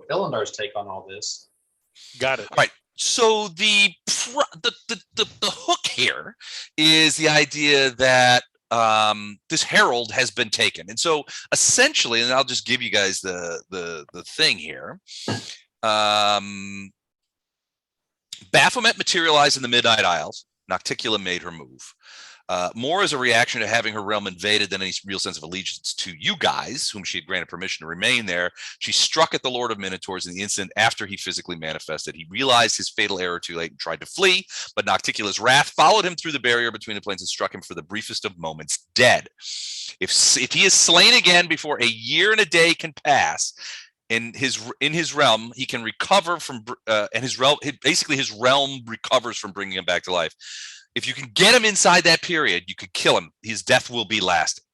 Ilandar's take on all this. Got it. All right. So the hook here is the idea that this herald has been taken, and so essentially, and I'll just give you guys the thing here. Baphomet materialized in the Midnight Isles. Nocticula made her move. More as a reaction to having her realm invaded than any real sense of allegiance to you guys, whom she had granted permission to remain there. She struck at the Lord of Minotaurs in the instant after he physically manifested. He realized his fatal error too late and tried to flee, but Nocticula's wrath followed him through the barrier between the planes and struck him for the briefest of moments dead. If he is slain again before a year and a day can pass, in his realm, he can recover from, and his realm recovers from bringing him back to life. If you can get him inside that period, you could kill him. His death will be lasting.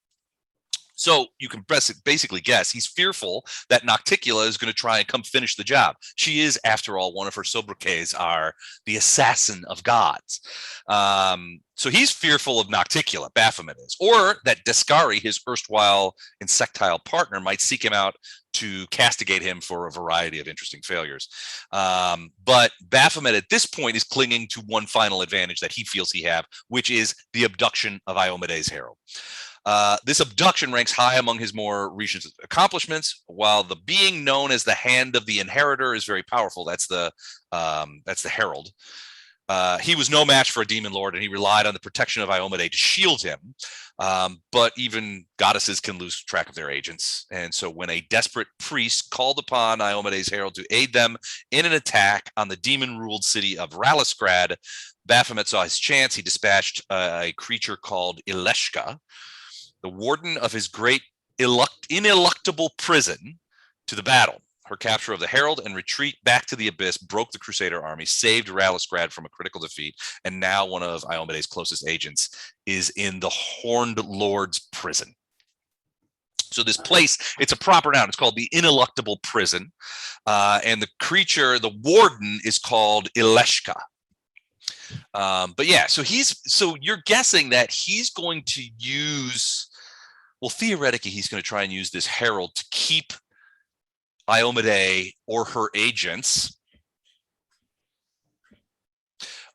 So you can basically guess he's fearful that Nocticula is going to try and come finish the job. She is, after all, one of her sobriquets are the assassin of gods. So he's fearful of Nocticula, Baphomet is, or that Descari, his erstwhile insectile partner, might seek him out to castigate him for a variety of interesting failures. But Baphomet at this point is clinging to one final advantage that he feels he have, which is the abduction of Iomedae's herald. This abduction ranks high among his more recent accomplishments, while the being known as the Hand of the Inheritor is very powerful. That's the herald. He was no match for a demon lord, and he relied on the protection of Iomedae to shield him. But even goddesses can lose track of their agents. And so when a desperate priest called upon Iomedae's herald to aid them in an attack on the demon-ruled city of Ralisgrad, Baphomet saw his chance. He dispatched a creature called Ileshka, the warden of his great ineluctable prison, to the battle. Her capture of the herald and retreat back to the abyss broke the Crusader army, saved Ralisgrad from a critical defeat, and now one of Iomedae's closest agents is in the Horned Lord's prison. So this place, it's a proper noun. It's called the Ineluctable Prison, and the creature, the warden, is called Ileshka. But yeah, so you're guessing that he's going to use, well, theoretically, he's going to try and use this herald to keep Iomedae or her agents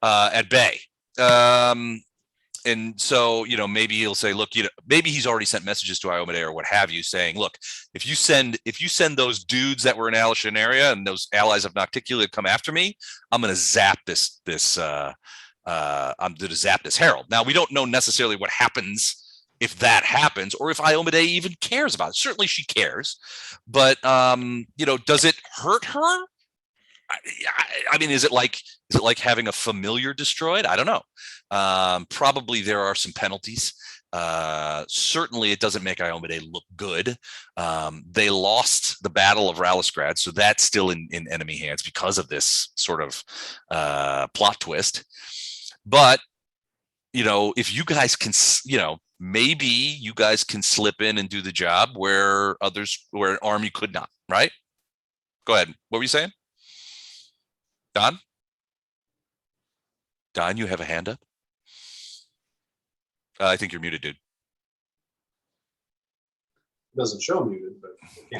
at bay. And so, maybe he'll say, look, maybe he's already sent messages to Iomedae or what have you, saying, look, if you send those dudes that were in Alishaneria and those allies of Nocticula come after me, I'm going to zap this herald. Now, we don't know necessarily what happens if that happens, or if Iomedae even cares about it. Certainly she cares, but does it hurt her? I mean, is it like having a familiar destroyed? I don't know. Probably there are some penalties. Certainly it doesn't make Iomedae look good. They lost the Battle of Ralisgrad, so that's still in enemy hands because of this sort of plot twist. But if you guys can, maybe you guys can slip in and do the job where an army could not, right? Go ahead. What were you saying? Don? Don, you have a hand up? I think you're muted, dude. It doesn't show muted, but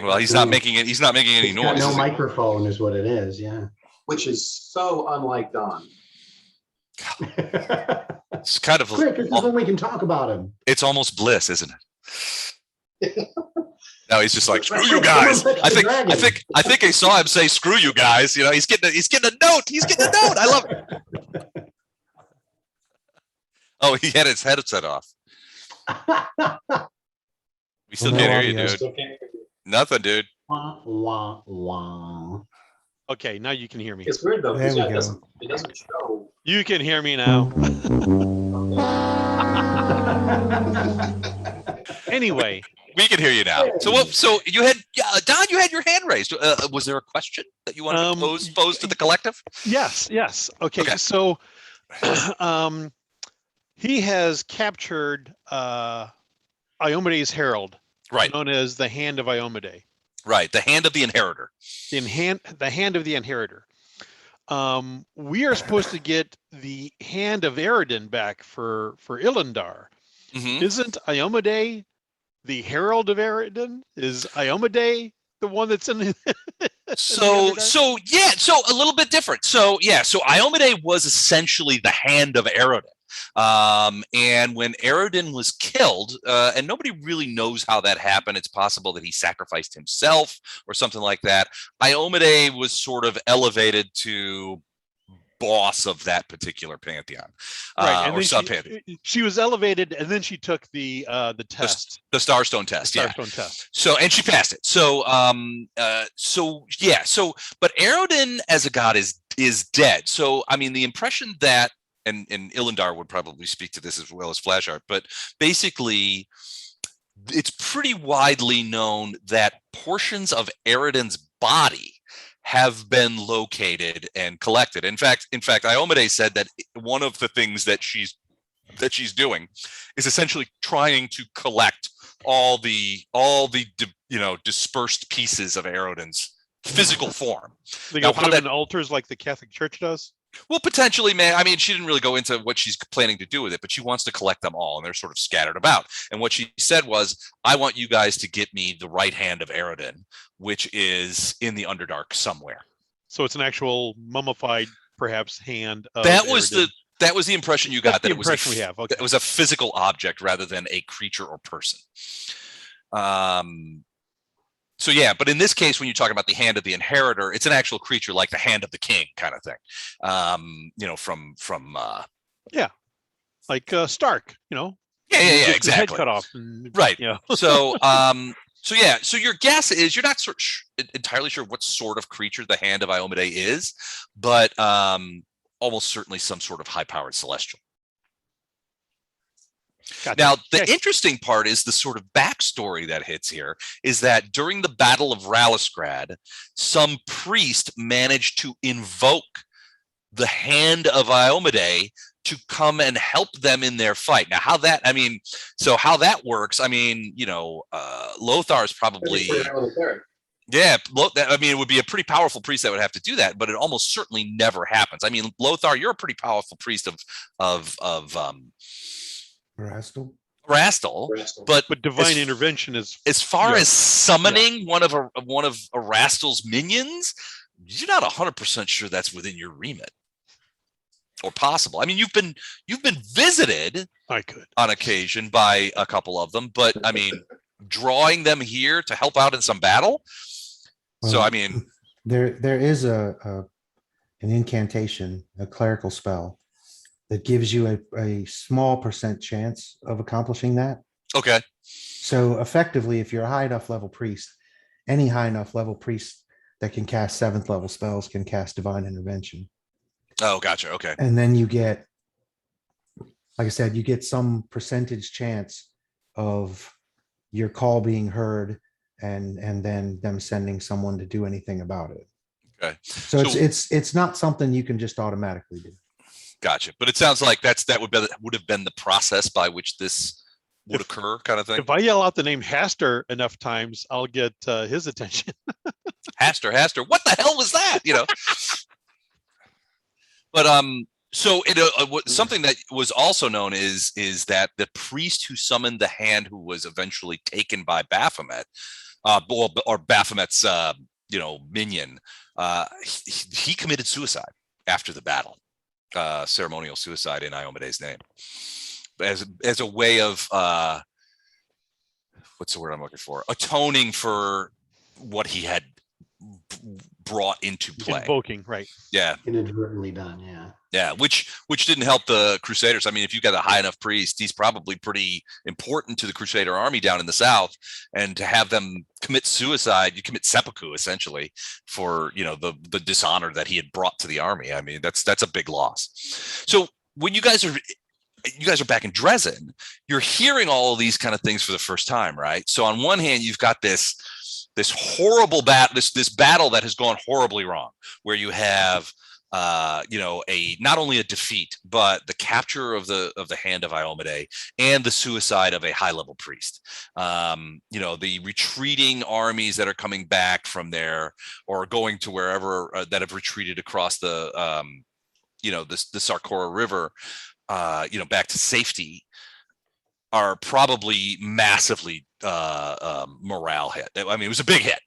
well, he's not making it. He's not making any noise. No microphone is what it is. Yeah. Which is so unlike Don. It's kind of quick. This is when we can talk about him. It's almost bliss, isn't it? No, he's just like, screw you guys. I think I saw him say, screw you guys. He's getting a note. He's getting a note. I love it. Oh, he had his headset off. We still can't hear you, dude. Nothing, dude. Wah, wah. Okay, now you can hear me. It's weird though, because it doesn't show. You can hear me now. Anyway, we can hear you now. So you had Don. You had your hand raised. Was there a question that you wanted to pose to the collective? Yes. Okay. So, he has captured Iomedae's herald, right? Known as the Hand of Iomedae. Right, the Hand of the Inheritor. The Hand of the Inheritor. We are supposed to get the Hand of Eridan back for Ilandar. Mm-hmm. Isn't Iomedae the Herald of Eridan? Is Iomedae the one that's in So a little bit different. So Iomedae was essentially the hand of Aerodin. And when Aerodin was killed, and nobody really knows how that happened, it's possible that he sacrificed himself or something like that. Iomedae was sort of elevated to boss of that particular pantheon, right? And or then sub-pantheon. she was elevated, and then she took the test, the Starstone test, Starstone test. So, and she passed it. So, but Aerodin as a god is dead. So, I mean, the impression that, and Ilindar would probably speak to this as well as Flash Art, but basically, it's pretty widely known that portions of Aerodin's body have been located and collected. In fact, Iomedae said that one of the things that she's doing is essentially trying to collect all the dispersed pieces of Aerodin's physical form. They go put them in altars like the Catholic Church does. Well, potentially, man. I mean, she didn't really go into what she's planning to do with it, but she wants to collect them all, and they're sort of scattered about. And what she said was, I want you guys to get me the right hand of Aerodin, which is in the Underdark somewhere. So it's an actual mummified, perhaps, hand of that was Aerodin. That was the impression you got. That's That the it was a, impression we have. Okay. it was a physical object rather than a creature or person. So yeah, but in this case, when you talk about the hand of the inheritor, it's an actual creature like the hand of the king kind of thing. Like Stark, Yeah, just his exactly. head cut off. Right. Yeah. So so your guess is you're not entirely sure what sort of creature the hand of Iomedae is, but almost certainly some sort of high-powered celestial. Gotcha. Now, the interesting part is the sort of backstory that hits here is that during the Battle of Ralisgrad, some priest managed to invoke the hand of Iomedae to come and help them in their fight. Now, how that works, Lothar's probably... Yeah, I mean, it would be a pretty powerful priest that would have to do that, but it almost certainly never happens. I mean, Lothar, you're a pretty powerful priest of Rastal, but divine intervention is as far as summoning one of Rastal's minions, you're not 100% sure that's within your remit or possible. I mean, you've been visited on occasion by a couple of them, but I mean, drawing them here to help out in some battle. Well, so I mean, there is an incantation, a clerical spell that gives you a small % chance of accomplishing that. Okay. So effectively, if you're a high enough level priest, any high enough level priest that can cast 7th level spells can cast divine intervention. Oh, gotcha. Okay. And then you get, like I said, you get some percentage chance of your call being heard and then them sending someone to do anything about it. Okay. So it's not something you can just automatically do. Gotcha. But it sounds like that would have been the process by which this would occur, kind of thing. If I yell out the name Haster enough times, I'll get his attention. Haster, what the hell was that? But so something that was also known is that the priest who summoned the hand, who was eventually taken by Baphomet, or Baphomet's minion, he committed suicide after the battle. Ceremonial suicide in Iomedae's name, as a way of what's the word I'm looking for? Atoning for what he had brought into play. Invoking, right? Yeah. Inadvertently done. Yeah. Yeah, which didn't help the Crusaders. I mean, if you got a high enough priest, he's probably pretty important to the Crusader army down in the south, and to have them commit suicide, you commit seppuku essentially for the dishonor that he had brought to the army. I mean, that's a big loss. So when you guys are back in Dresden, you're hearing all of these kind of things for the first time, right? So on one hand, you've got this horrible battle, this battle that has gone horribly wrong, where you have not only a defeat, but the capture of the hand of Iomedae and the suicide of a high level priest. The retreating armies that are coming back from there or going to wherever that have retreated across the Sarkora River, back to safety, are probably massively morale hit. I mean, it was a big hit.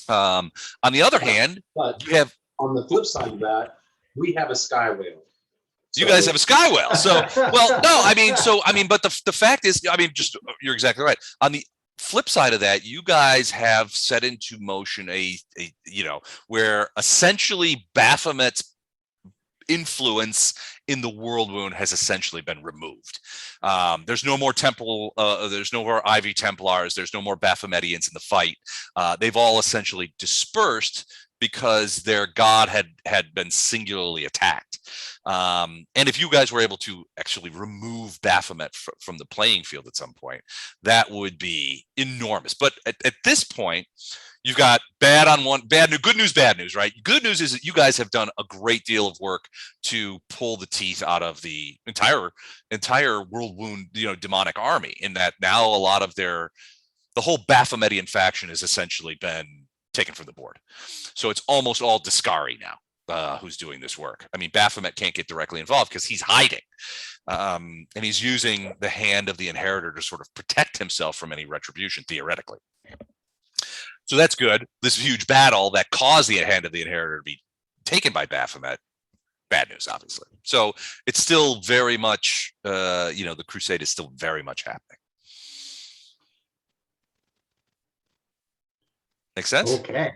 On the other hand, But you have on the flip side of that, we have a sky whale. you guys have a sky whale. So, well, no, but the fact is, just you're exactly right. On the flip side of that, you guys have set into motion a where essentially Baphomet's influence in the world wound has essentially been removed. There's no more there's no more Ivy Templars, there's no more Baphometians in the fight. They've all essentially dispersed because their god had been singularly attacked. And if you guys were able to actually remove Baphomet from the playing field at some point, that would be enormous. But at this point, you've got good news, bad news, right? Good news is that you guys have done a great deal of work to pull the teeth out of the entire world wound, demonic army, in that now a lot of the whole Baphometian faction has essentially been taken from the board. So it's almost all Discari now who's doing this work. I mean, Baphomet can't get directly involved because he's hiding. And he's using the hand of the inheritor to sort of protect himself from any retribution, theoretically. So that's good. This huge battle that caused the hand of the inheritor to be taken by Baphomet, bad news, obviously. So it's still very much, the crusade is still very much happening. Make sense? Okay.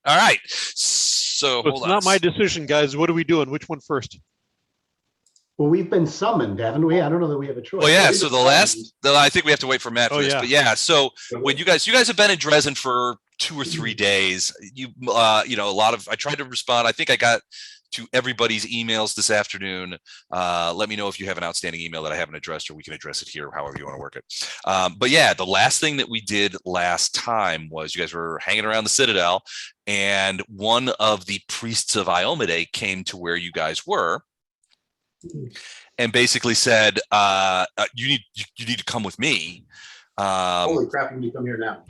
All right. So It's not my decision, guys. What are we doing? Which one first? Well, we've been summoned, haven't we? I don't know that we have a choice. Well, yeah. So I think we have to wait for Matt for Oh, this. yeah. But yeah, so when you guys have been in Dresden for 2 or 3 days, I tried to respond. I think I got to everybody's emails this afternoon. Let me know if you have an outstanding email that I haven't addressed, or we can address it here, however you want to work it. But yeah, the last thing that we did last time was you guys were hanging around the Citadel, and one of the priests of Iomedae came to where you guys were and basically said, you need to come with me. Holy crap, you need to come here now.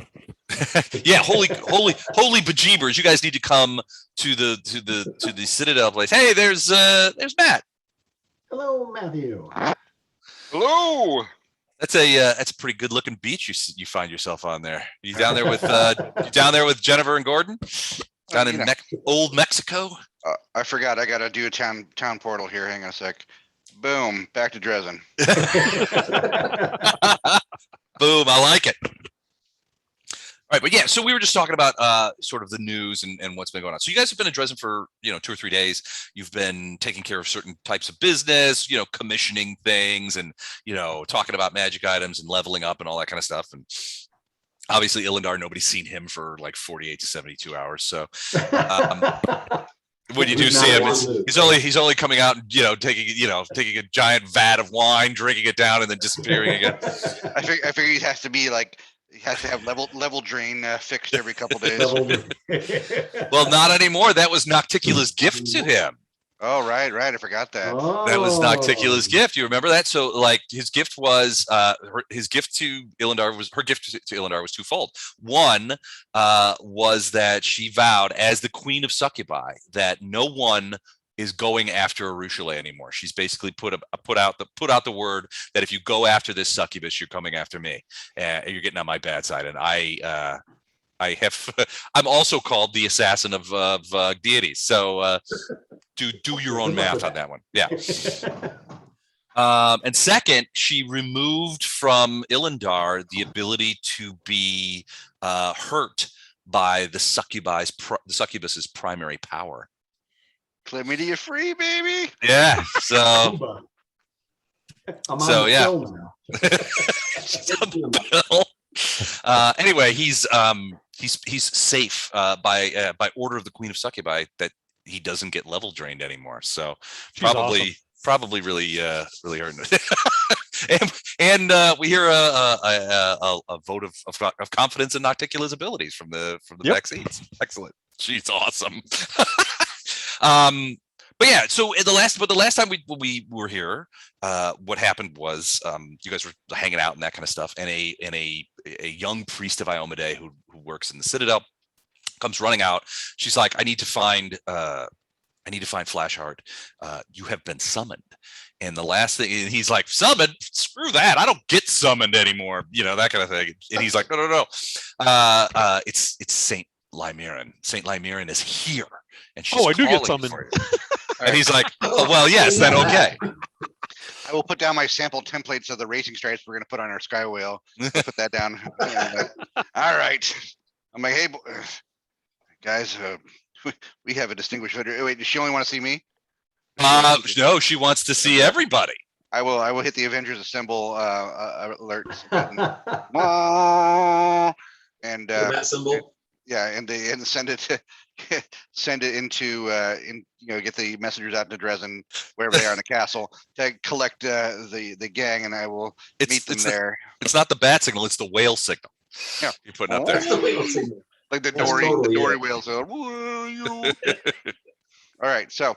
Yeah, holy bejeebers! You guys need to come to the Citadel place. Hey, there's Matt. Hello, Matthew. Hello. That's a pretty good looking beach you find yourself on there. You down there with Jennifer and Gordon down in old Mexico? I forgot. I got to do a town portal here. Hang on a sec. Boom. Back to Dresden. Boom. I like it. All right, but yeah, so we were just talking about sort of the news and what's been going on. So you guys have been in Dresden for 2 or 3 days. You've been taking care of certain types of business, commissioning things, and talking about magic items and leveling up and all that kind of stuff. And obviously, Ilindar, nobody's seen him for like 48 to 72 hours. So when you do see him, he's only coming out and taking a giant vat of wine, drinking it down, and then disappearing again. I figure he has to be like. He has to have level drain fixed every couple days. Well, not anymore. That was Nocticula's gift to him. Oh, right. I forgot that. That was Nocticula's gift. You remember that? So, like, his gift was his gift to Ilindar was her gift to Ilindar was twofold. One was that she vowed, as the Queen of Succubi, that no one is going after Arushale anymore. She's basically put out the word that if you go after this succubus, you're coming after me, and you're getting on my bad side. And I'm also called the assassin of deities. So do your own math on that one. Yeah. And second, she removed from Ilindar the ability to be hurt by the succubus's primary power. Chlamydia free, baby. Yeah. So. Yeah. Anyway, he's safe by order of the Queen of Succubi that he doesn't get level drained anymore. So probably really hurting. and we hear a vote of confidence in Nocticula's abilities from the vaccines. Excellent. She's awesome. But yeah, so the last time we were here, what happened was you guys were hanging out and that kind of stuff, and a young priest of Iomedae who works in the Citadel comes running out. She's like, I need to find Flashheart. You have been summoned. And the last thing, and he's like, summoned? Screw that. I don't get summoned anymore. You know, that kind of thing. And he's like, no. It's Saint Lymirin. Saint Lymirin is here. And she's I do get calling summoned. for you. And he's like, oh, well, yes, then okay. I will put down my sample templates of the racing stripes we're going to put on our Sky Whale. Put that down. All right. I'm like, hey, guys, we have a distinguished visitor. Wait, does she only want to see me? No, she wants to see everybody. I will hit the Avengers Assemble alerts button. And that symbol. yeah, and send it to send it into get the messengers out to Dresden, wherever they are in the castle, to collect the gang, and I will meet them there. It's not the bat signal, it's the whale signal. Yeah, you're putting up there. That's the whale signal. Like the That's Dory, totally the Dory it. whale. So, all right. So,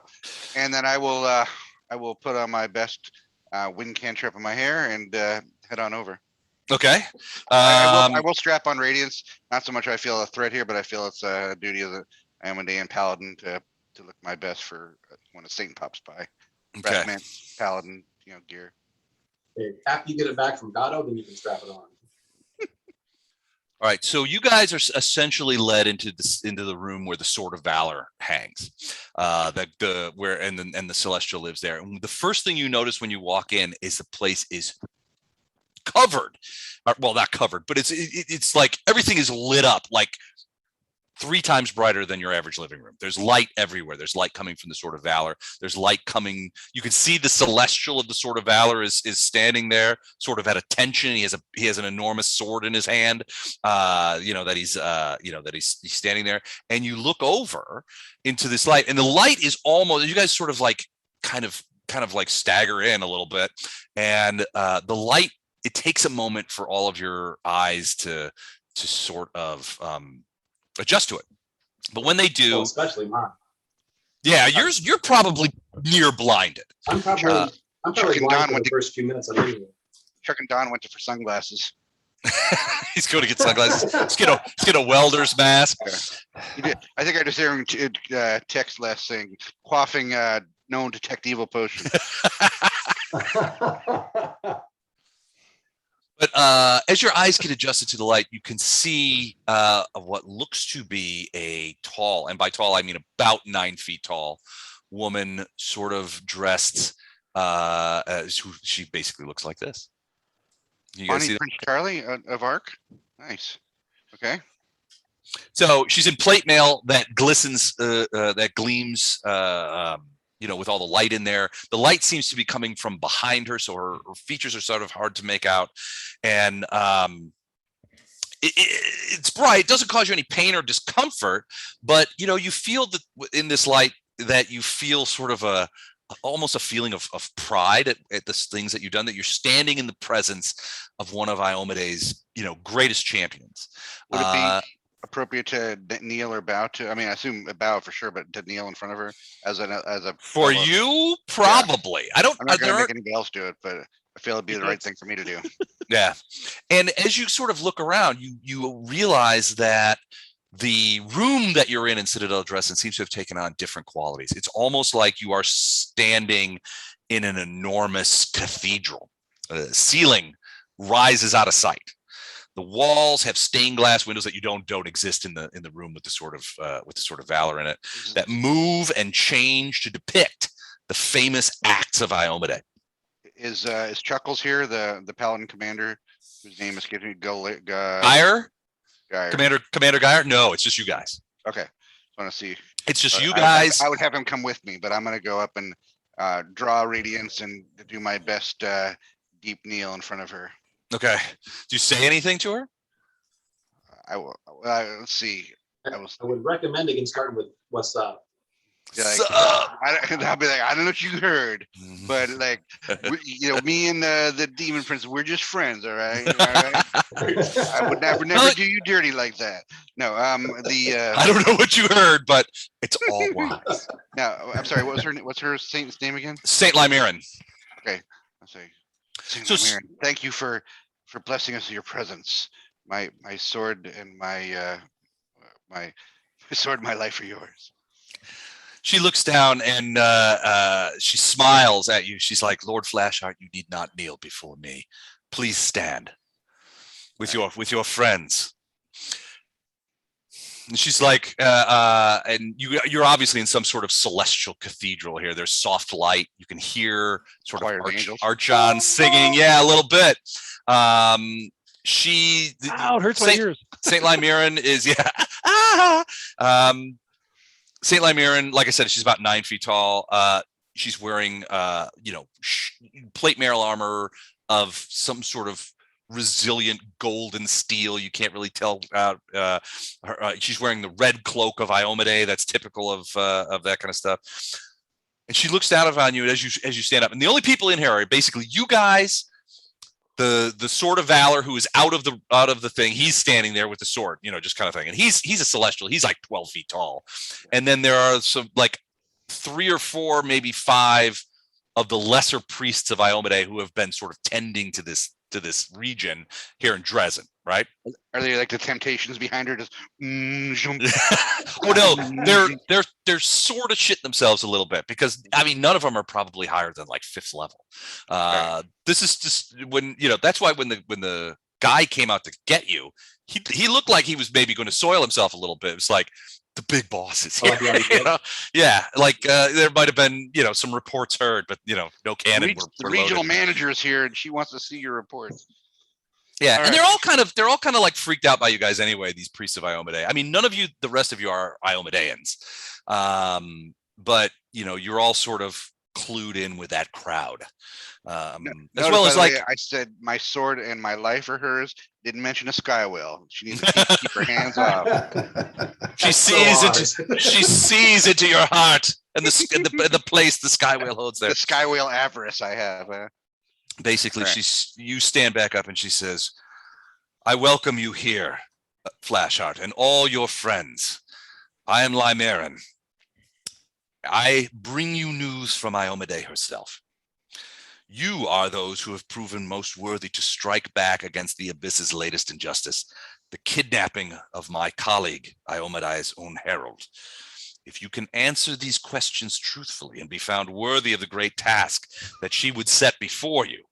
and then I will put on my best wind cantrip in my hair and head on over. Okay. I will strap on radiance. Not so much I feel a threat here, but I feel it's a duty as an Iomedae paladin to look my best for when a Satan pops by. Okay. Ratman, paladin, gear. Okay, after you get it back from Gato, then you can strap it on. All right, so you guys are essentially led into the room where the Sword of Valor hangs, where the Celestial lives there. And the first thing you notice when you walk in is the place is covered. Well, not covered, but it's like everything is lit up like 3 times brighter than your average living room. There's light everywhere. There's light coming from the Sword of Valor. There's light coming. You can see the Celestial of the Sword of Valor is standing there, sort of at attention. He has an enormous sword in his hand. That he's standing there. And you look over into this light, and the light is almost. You guys sort of like kind of like stagger in a little bit, and the light. It takes a moment for all of your eyes to sort of adjust to it, but when they do, Well, especially mine. yeah, you're probably near blinded. I'm probably Chuck and blind Don for went the to- first few minutes. I'm in here. Chuck and Don went for sunglasses. He's going to get sunglasses. Let's get a welder's mask. I think I just heard text last saying quaffing known detect evil potion. But as your eyes get adjusted to the light, you can see what looks to be a tall, and by tall I mean about 9 feet tall, woman, sort of dressed. She basically looks like this. You guys Bonnie see that? Prince Charlie of Arc. Nice. Okay. So she's in plate mail that glistens, that gleams, with all the light in there. The light seems to be coming from behind her, so her features are sort of hard to make out. And it's bright. It doesn't cause you any pain or discomfort, but you feel that in this light that you feel sort of almost a feeling of pride at the things that you've done, that you're standing in the presence of one of Iomedae's, greatest champions. Would it be appropriate to kneel or bow to? I mean, I assume a bow for sure, but to kneel in front of her as a for you, probably. Yeah. I'm not going to make anybody else do it, but I feel it'd be the right thing for me to do. Yeah. And as you sort of look around, you realize that the room that you're in Citadel Dresden seems to have taken on different qualities. It's almost like you are standing in an enormous cathedral. The ceiling rises out of sight. The walls have stained glass windows that don't exist in the room with the Sword of Valor in it, that move and change to depict the famous acts of Iomedae. Is Chuckles here, the Paladin commander, whose name is getting Geyer? Commander Geyer? No, it's just you guys. Okay, I want to see. It's just you guys. I would have him come with me, but I'm going to go up and draw radiance and do my best deep kneel in front of her. Okay. Do you say anything to her? I will. Let's see. I would recommend against starting with "What's up." I'll be like, I don't know what you heard, but like, me and the Demon Prince, we're just friends, all right? I would never do you dirty like that. No, I don't know what you heard, but it's all wise. Now, I'm sorry. What's her saint's name again? Saint Lymirin. Okay, I'll say Saint Lymirin. Thank you for blessing us with your presence. My sword and my sword, my life are yours. She looks down and she smiles at you. She's like, Lord Flashheart, you need not kneel before me. Please stand with your friends. And she's like, and you're obviously in some sort of celestial cathedral here. There's soft light. You can hear sort Choir of of angels. Archon singing. Yeah, a little bit. Ow, it hurts my ears. Saint Lymirin is Saint Lymirin, like I said, she's about 9 feet tall. She's wearing plate mail armor of some sort of resilient golden steel. You can't really tell. She's wearing the red cloak of Iomedae. That's typical of that kind of stuff. And she looks down on you as you stand up. And the only people in here are basically you guys, the sword of valor who is out of the thing. He's standing there with the sword, just kind of thing. And he's a celestial. He's like 12 feet tall. And then there are some like 3 or 4, maybe 5 of the lesser priests of Iomedae who have been sort of tending to this region here in Dresden, right? Are they like the temptations behind her? Just Oh no, they're sort of shitting themselves a little bit because I mean none of them are probably higher than like 5th level. This is just when that's why when the guy came out to get you, he looked like he was maybe going to soil himself a little bit. It was like the big boss is here. Yeah, like there might have been some reports heard, but no cannon. The regional manager is here, and she wants to see your reports. Yeah, and they're all kind of like freaked out by you guys anyway. These priests of Iomedae. I mean, none of you, the rest of you, are Iomedaeans, but you're all sort of clued in with that crowd. As well as like I said, my sword and my life are hers. Didn't mention a sky whale. She needs to keep her hands off. She sees into your heart and the place the sky whale holds there. The sky whale avarice I have. Basically, you stand back up and she says, "I welcome you here, Flashheart, and all your friends. I am Lymirin. I bring you news from Iomedae herself. You are those who have proven most worthy to strike back against the Abyss's latest injustice, the kidnapping of my colleague, Iomedae's own herald. If you can answer these questions truthfully and be found worthy of the great task that she would set before you,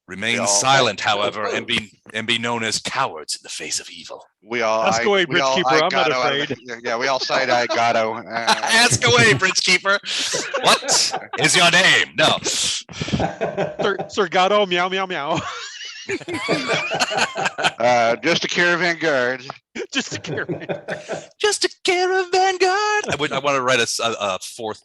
remain silent, however, and be known as cowards in the face of evil." Ask away, Bridge Keeper. I'm not afraid. Yeah, we all side-eye Gatto. Ask away, Bridge Keeper. What is your name? No. Sir Gatto, meow, meow, meow. Just a caravan guard. Just a caravan. Just a caravan guard. I want to write a fourth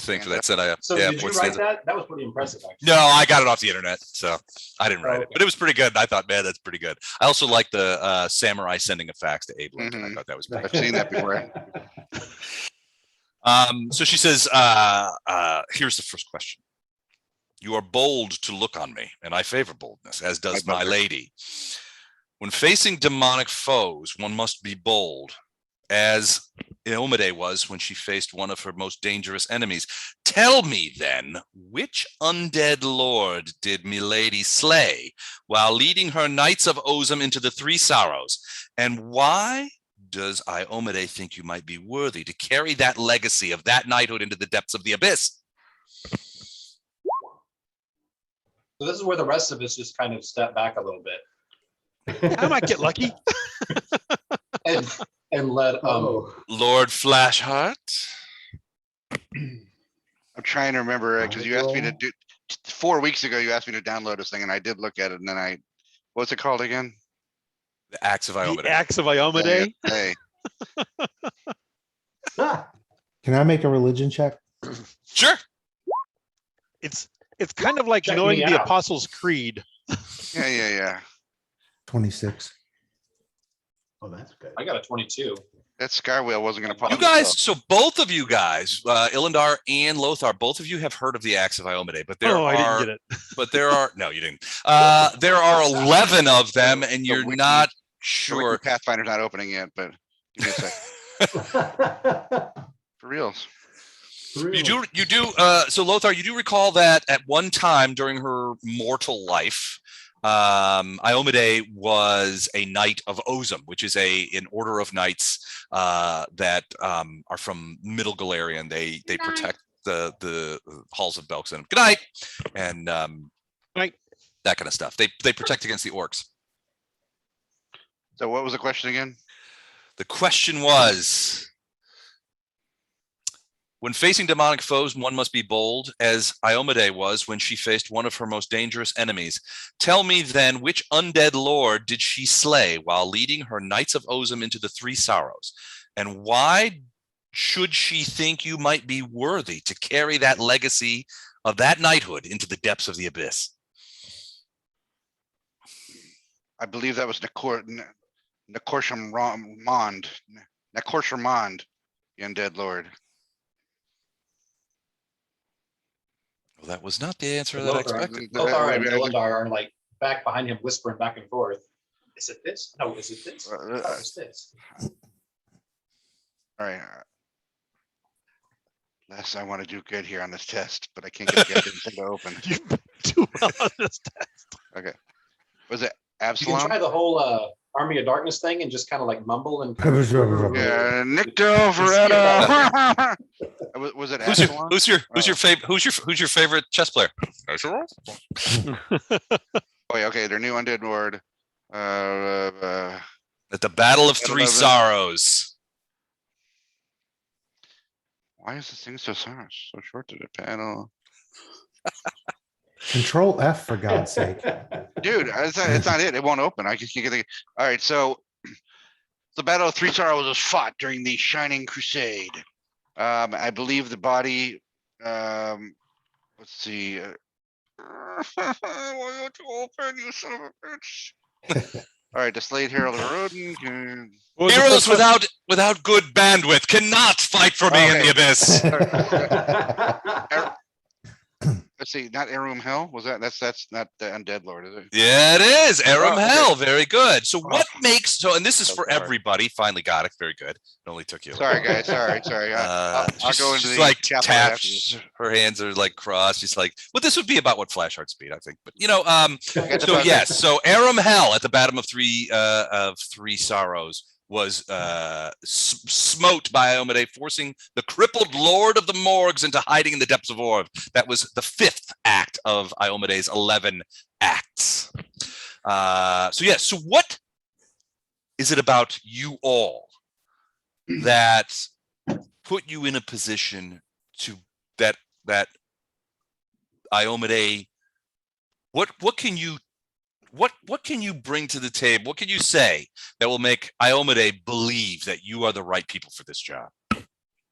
thing for that. Said I. So did you write that? That was pretty impressive, actually. No, I got it off the internet, so I didn't write it, but it was pretty good. I thought, man, that's pretty good. I also like the samurai sending a fax to Abe Lincoln. I thought that was. I've seen that before. So she says, "Here's the first question. You are bold to look on me, and I favor boldness, as does my lady. When facing demonic foes, one must be bold, as Iomedae was when she faced one of her most dangerous enemies. Tell me then, which undead lord did milady slay while leading her knights of Ozum into the Three Sorrows? And why does Iomedae think you might be worthy to carry that legacy of that knighthood into the depths of the abyss?" So this is where the rest of us just kind of step back a little bit. I might get lucky. and let Lord Flashheart. I'm trying to remember because you asked me to do 4 weeks ago. You asked me to download this thing, and I did look at it. And then what's it called again? The Axe of Iomedae. The Axe of Iomedae. Hey. Can I make a religion check? Sure. It's kind of like Check knowing me the out. Apostles' Creed. Yeah. 26. Oh, that's good. I got a 22. That sky whale wasn't going to pop. You guys, so both of you guys, Ilindar and Lothar, both of you have heard of the Axe of Iomedae, but I didn't get it. But there are no, you didn't. There are 11 of them, and you're not sure. Pathfinder's not opening yet, but give me a sec. For reals. You do. So Lothar, you do recall that at one time during her mortal life, Iomedae was a knight of Ozum, which is an order of knights that are from Middle Galarian. They protect the halls of Belkzen. Good night, and Night. that kind of stuff. They protect against the orcs. So what was the question again? The question was, when facing demonic foes, one must be bold, as Iomedae was when she faced one of her most dangerous enemies. Tell me then, which undead lord did she slay while leading her Knights of Ozum into the Three Sorrows? And why should she think you might be worthy to carry that legacy of that knighthood into the depths of the abyss? I believe that was Nakorshamond, the undead lord. Well, that was not the answer that I Lothar expected. Lothar and Ilindar are like back behind him, whispering back and forth. Is it this? No, is it this? Oh, it's this. All right. Les, I want to do good here on this test, but I can't get the goddamn thing to open. You do well on this test. Okay. Was it You can Absalom? try the whole Army of Darkness thing and just kind of like mumble and. Yeah, Nicto Veretta. Was it Absalom? Who's your favorite chess player? Oh, yeah, okay, their new undead lord. At the Battle of Three 11. Sorrows. Why is this thing so short to the panel? Control F for God's sake. Dude, it's not it. It won't open. I just can't get the. All right, so the Battle of Three Sorrows was fought during the Shining Crusade. I believe the body. Let's see. Why don't you open, you son of a bitch? All right, the Slade Herald of Rodin. Heroes without good bandwidth cannot fight for me in the abyss. Let's see, not Arum Hell. Was that's not the undead lord, is it? Yeah, it is. Arum okay. Hell. Very good. So what makes and this is So for sorry. everybody. Finally got it. Very good. It only took you. Sorry, guys. Sorry. I'll go into the like chapter taps. after this. Her hands are like crossed. She's like, well, this would be about what Flashheart speed, I think. But So yes. So Arum Hell at the bottom of Three Sorrows was smote by Iomedae, forcing the crippled Lord of the Morgues into hiding in the depths of Orb. That was the 5th act of Iomedae's 11 acts. So what is it about you all that put you in a position to that Iomedae? What can you bring to the table? What can you say that will make Iomedae believe that you are the right people for this job?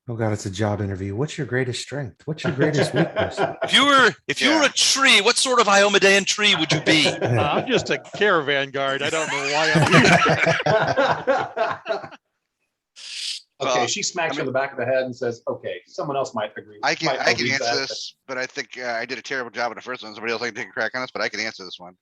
Oh God, it's a job interview. What's your greatest strength? What's your greatest weakness? If you were a tree, what sort of Iomedaean tree would you be? I'm just a caravan guard. I don't know why I'm here. Okay, she smacks her in the back of the head and says, "Okay, someone else might agree." I can might believe answer that, this, but I think I did a terrible job in the first one. Somebody else can take a crack on this, but I can answer this one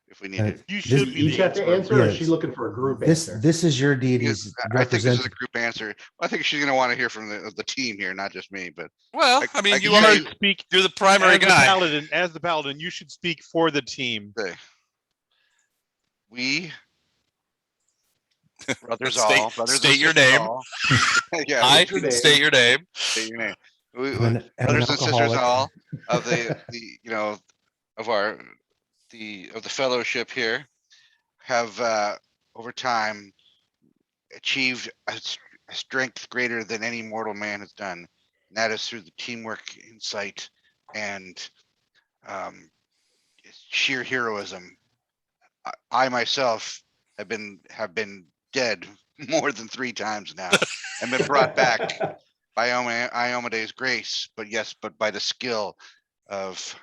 if we need it. You should be Each the have to answer, or is Yes. she looking for a group This answer? this is your deity's I think this is a representative. group answer. I think she's going to want to hear from the team here, not just me. But Well, I I mean, can you are say- speak you're the primary guy. as the paladin. You should speak for the team. we brothers State- all brothers state and your sisters name. all. Yeah, I what's your name? state your name. state your name. We, And an brothers and sisters alcoholic. all of the of the fellowship here have over time achieved a strength greater than any mortal man has done, and that is through the teamwork, insight, and sheer heroism. I myself have been dead more than 3 times now and been brought back by Iomedae's grace, but by the skill of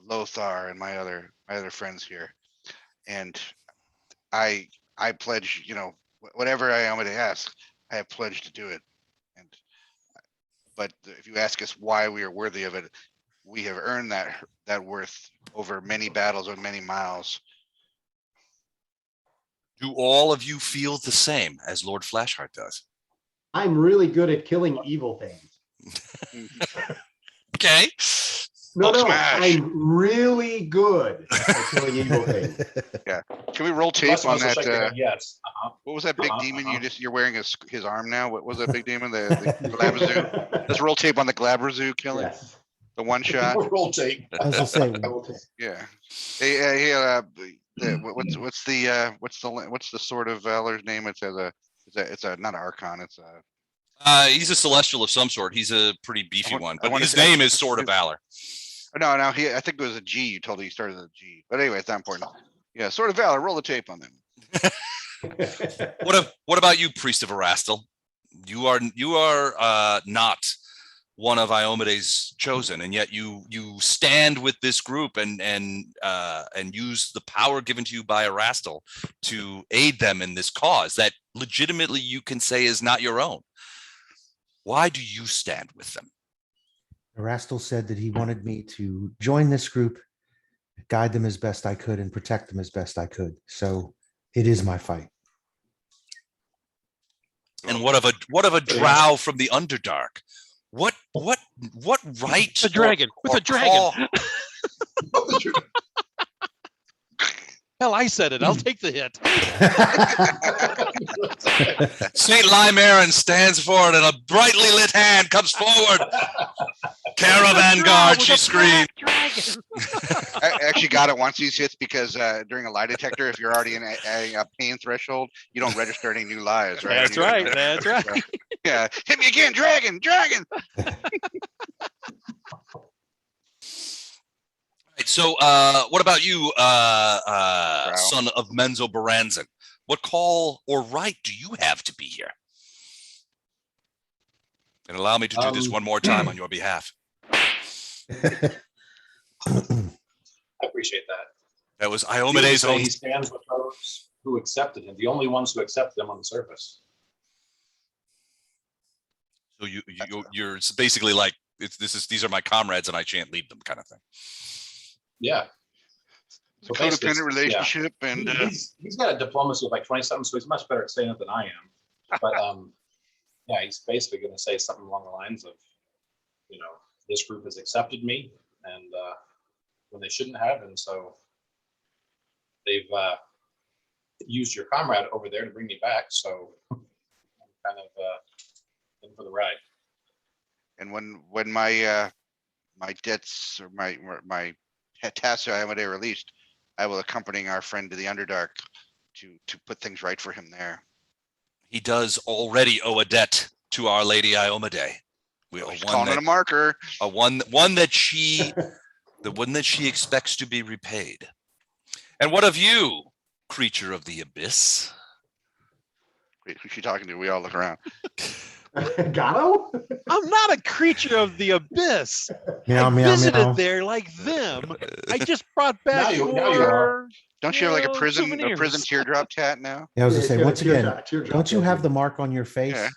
Lothar and my other friends here. And I pledge, whatever Iomedae asks, I have pledged to do it. But if you ask us why we are worthy of it, we have earned that worth over many battles and many miles. Do all of you feel the same as Lord Flashheart does? I'm really good at killing evil things. Okay. No, Hulk no, smash. I'm really good at killing evil things. Can we roll The tape rest of on us will that? shake their head, yes. What was that big Uh-huh, demon uh-huh. you're wearing his arm now? What was that big demon? The Glabrazoo? Let's roll tape on the Glabrazoo killing. Yes. The one shot. Roll tape. I was gonna say, I will take- Yeah. What's the sword of valor's name? It's a not Archon. It's a He's a celestial of some sort. He's a pretty beefy one, but his I name think is Sword of Valor. no. I think it was a G. You told me he started with a G. But anyway, it's not important. Yeah, Sword of Valor. Roll the tape on them. What about you, Priest of Erastil? You are not one of Iomedae's chosen, and yet you stand with this group and use the power given to you by Erastil to aid them in this cause that legitimately you can say is not your own. Why do you stand with them? Erastil said that he wanted me to join this group, guide them as best I could, and protect them as best I could. So it is my fight. And what of a drow from the Underdark? What right? The dragon with a dragon. Hell, I said it. I'll take the hit. Saint Lymirin stands forward, and a brightly lit hand comes forward. Caravan guard, she screamed. I actually got it once these hits because during a lie detector, if you're already in a pain threshold, you don't register any new lies, right? That's right. That's right. Yeah, hit me again, dragon. Right, so, what about you, son of Menzo Baranzan? What call or right do you have to be here? And allow me to do this one more time on your behalf. I appreciate that. That was He would Iomedae's say own. he stands with those who accepted him, the only ones who accepted him on the surface. So you're basically like, these are my comrades and I can't lead them, kind of thing. Yeah. It's a codependent relationship, and he's got a diplomacy of like 20-something, so he's much better at saying it than I am. But yeah, he's basically going to say something along the lines of, this group has accepted me, and when they shouldn't have, and so they've used your comrade over there to bring me back. So I'm kind of in for the ride. and when my debts or my tasks I Iomedae released, I will accompany our friend to the Underdark to put things right for him there. He does already owe a debt to Our Lady Iomedae. We owe Calling it a marker. one that she expects to be repaid. And what of you, creature of the abyss? Wait, who's she talking to? We all look around. Gato? I'm not a creature of the abyss. Meow, I meow, visited meow. there like them. I just brought back Now you are. Don't you have like a prison souvenirs. teardrop tat now? Yeah, I was gonna say, Yeah, once again, teardrop, don't you have yeah. the mark on your face? Yeah.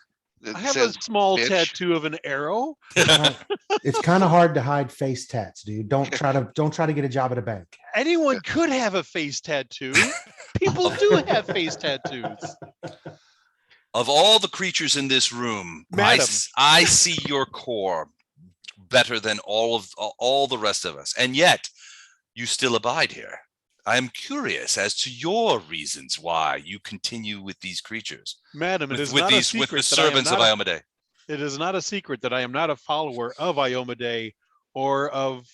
It I have says, a small bitch. tattoo of an arrow. It's kind of hard to hide face tats, dude. Don't try to get a job at a bank. Anyone could have a face tattoo. People do have face tattoos. Of all the creatures in this room, Madam. I see your core better than all the rest of us, and yet you still abide here. I am curious as to your reasons why you continue with these creatures, Madam, it is with not a the secret that servants of Iomedae. It is not a secret that I am not a follower of Iomedae or of,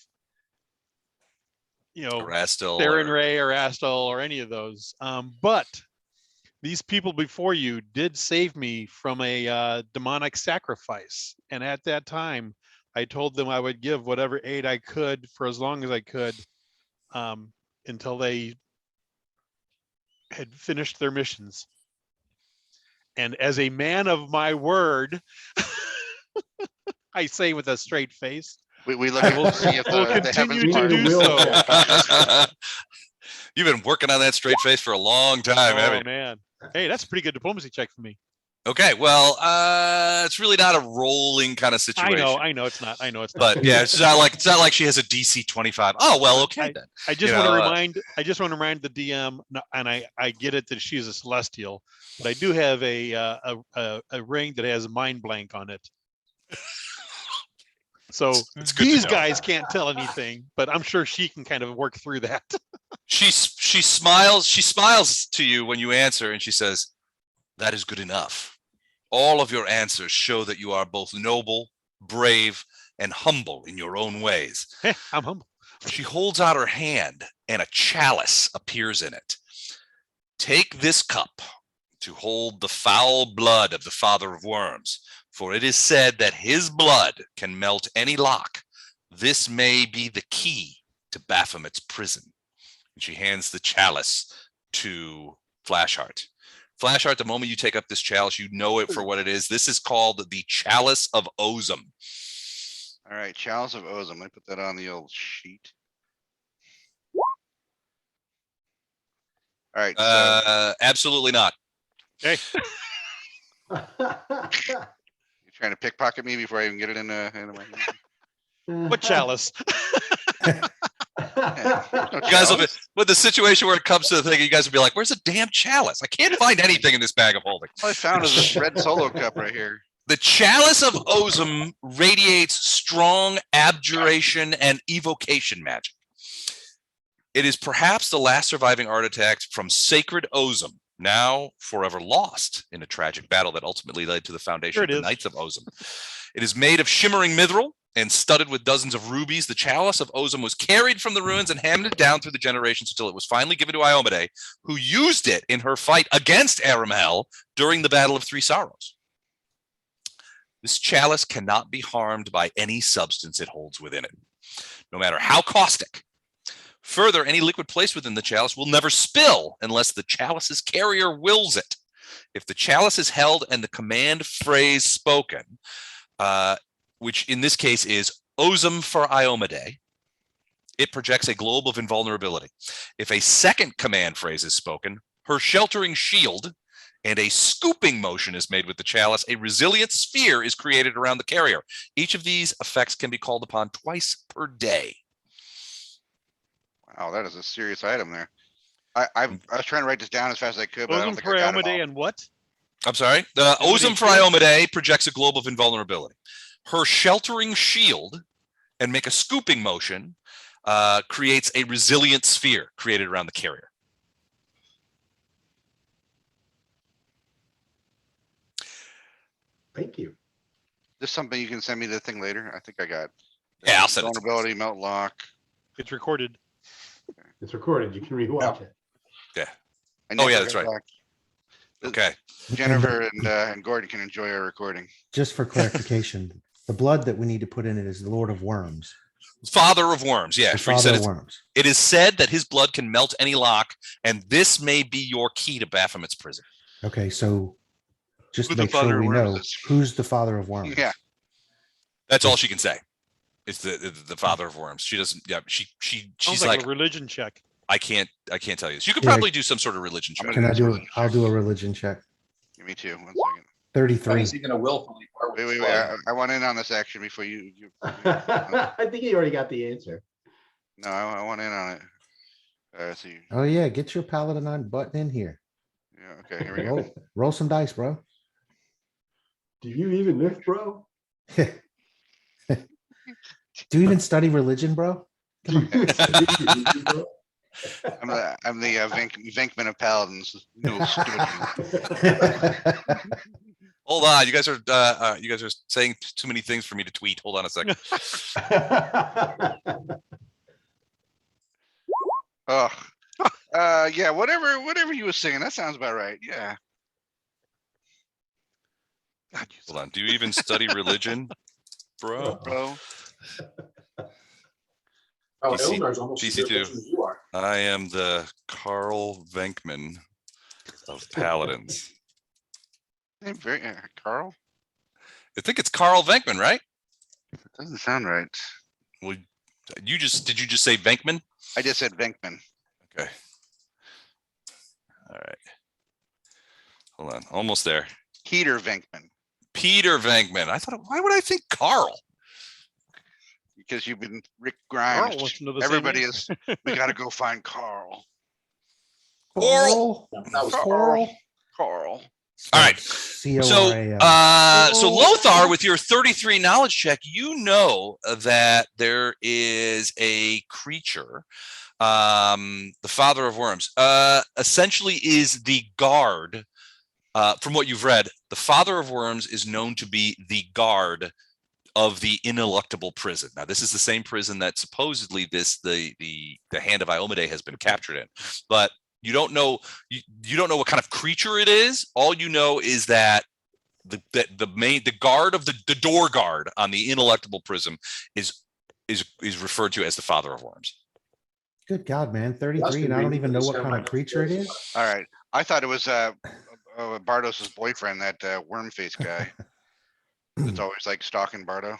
Erastil, Theron Ray or Astel or any of those. But these people before you did save me from a demonic sacrifice. And at that time, I told them I would give whatever aid I could for as long as I could until they had finished their missions. And as a man of my word, I say with a straight face, We look to see if will the heavens continue to part. do so. You've been working on that straight face for a long time, haven't Oh you? man. Hey, that's a pretty good diplomacy check for me. Okay, well, it's really not a rolling kind of situation. I know it's not. But yeah, it's not like she has a DC 25. Oh well, okay then. I just You want to know, remind the DM, and I get it that she's a celestial, but I do have a ring that has mind blank on it. So It's good to these know. guys can't tell anything, but I'm sure she can kind of work through that. She smiles. She smiles to you when you answer, and she says, "That is good enough. All of your answers show that you are both noble, brave, and humble in your own ways." Hey, I'm humble. She holds out her hand, and a chalice appears in it. "Take this cup to hold the foul blood of the father of worms, for it is said that his blood can melt any lock. This may be the key to Baphomet's prison." And she hands the chalice to Flashheart. Flashheart, the moment you take up this chalice, you know it for what it is. This is called the Chalice of Ozum. All right, Chalice of Ozum. Let me put that on the old sheet. All right, so Absolutely not. Okay. you're trying to pickpocket me before I even get it into my What chalice? You guys will be with the situation where it comes to the thing. You guys will be like, "Where's the damn chalice? I can't find anything in this bag of holding." All I found is this red solo cup right here. The Chalice of Ozum radiates strong abjuration and evocation magic. It is perhaps the last surviving artifact from sacred Ozum, now forever lost in a tragic battle that ultimately led to the foundation Here of it the is. Knights of Ozum. It is made of shimmering mithril and studded with dozens of rubies. The Chalice of Ozum was carried from the ruins and handed down through the generations until it was finally given to Iomedae, who used it in her fight against Aramhel during the Battle of Three Sorrows. This chalice cannot be harmed by any substance it holds within it, no matter how caustic. Further, any liquid placed within the chalice will never spill unless the chalice's carrier wills it. If the chalice is held and the command phrase spoken, which in this case is Ozum for Iomedae, it projects a globe of invulnerability. If a second command phrase is spoken, her sheltering shield and a scooping motion is made with the chalice, a resilient sphere is created around the carrier. Each of these effects can be called upon twice per day. Wow, that is a serious item there. I was trying to write this down as fast as I could, but I don't Ozum think for I got it Iomedae all. and what? I'm sorry. The And what do Ozum you for do? Iomedae projects a globe of invulnerability. Her sheltering shield and make a scooping motion creates a resilient sphere created around the carrier. Thank you. This is something you can send me the thing later. I think I got. Yeah, I'll send it to you. Vulnerability, melt lock. It's recorded. It's recorded. You can rewatch it. I Oh, yeah, never that's got right. back. Okay. Jennifer and Gordon can enjoy our recording. Just for clarification, the blood that we need to put in it is the Lord of Worms. Father of worms. Yeah. The Sure, you Father said of it's- Worms. it is said that his blood can melt any lock, and this may be your key to Baphomet's prison. Okay, so just Who to the make Father sure of we Worms know is? who's the Father of Worms. Yeah. That's all she can say. It's the father of worms. She doesn't. Yeah. Sounds She's like like, a religion check. I can't tell you this. You could Yeah. probably do some sort of religion I'm check. gonna Can I do do this it? I'll do a religion check. Give me 2. 1 second. 33. Is he going to willfully part with Wait. his blood? I want in on this action before you. I think you already got the answer. No, I want in on it. Let's see. Oh yeah, get your Paladin button in here. Yeah. Okay. Here we go. Roll some dice, bro. Do you even live, bro? Do you even study religion, bro? Do you even study religion, bro? I'm the Venkman of Paladins. No student. Hold on, you guys are saying too many things for me to tweet. Hold on a second. Oh. Yeah. Whatever you were singing, that sounds about right. Yeah. Hold on. Do you even study religion, bro? Bro. Oh, PC Eldar's almost as good a PC2. person as you are. I am the Carl Venkman of Paladins. Name very Carl. I think it's Carl Venkman, right? Doesn't sound right. Well, did you just say Venkman? I just said Venkman. Okay. All right. Hold on. Almost there. Peter Venkman. Peter Venkman. I thought, why would I think Carl? Because you've been Rick Carl Grimes. wants to know the same Everybody answer. is. We got to go find Carl. Coral. That was Coral. Carl. All right. C-O-R-A-L. So Lothar, with your 33 knowledge check, you know that there is a creature, the father of worms, essentially is the guard. From what you've read, the father of worms is known to be the guard of the ineluctable prison. Now, this is the same prison that supposedly the hand of Iomedae has been captured in, but you don't know what kind of creature it is. All you know is that the guard of the door guard on the ineluctable prison is referred to as the father of worms. Good God, man, 33, and I don't even know what kind of creature it is. All right. I thought it was Bardos's boyfriend, that worm face guy. It's always like stalking Bardo.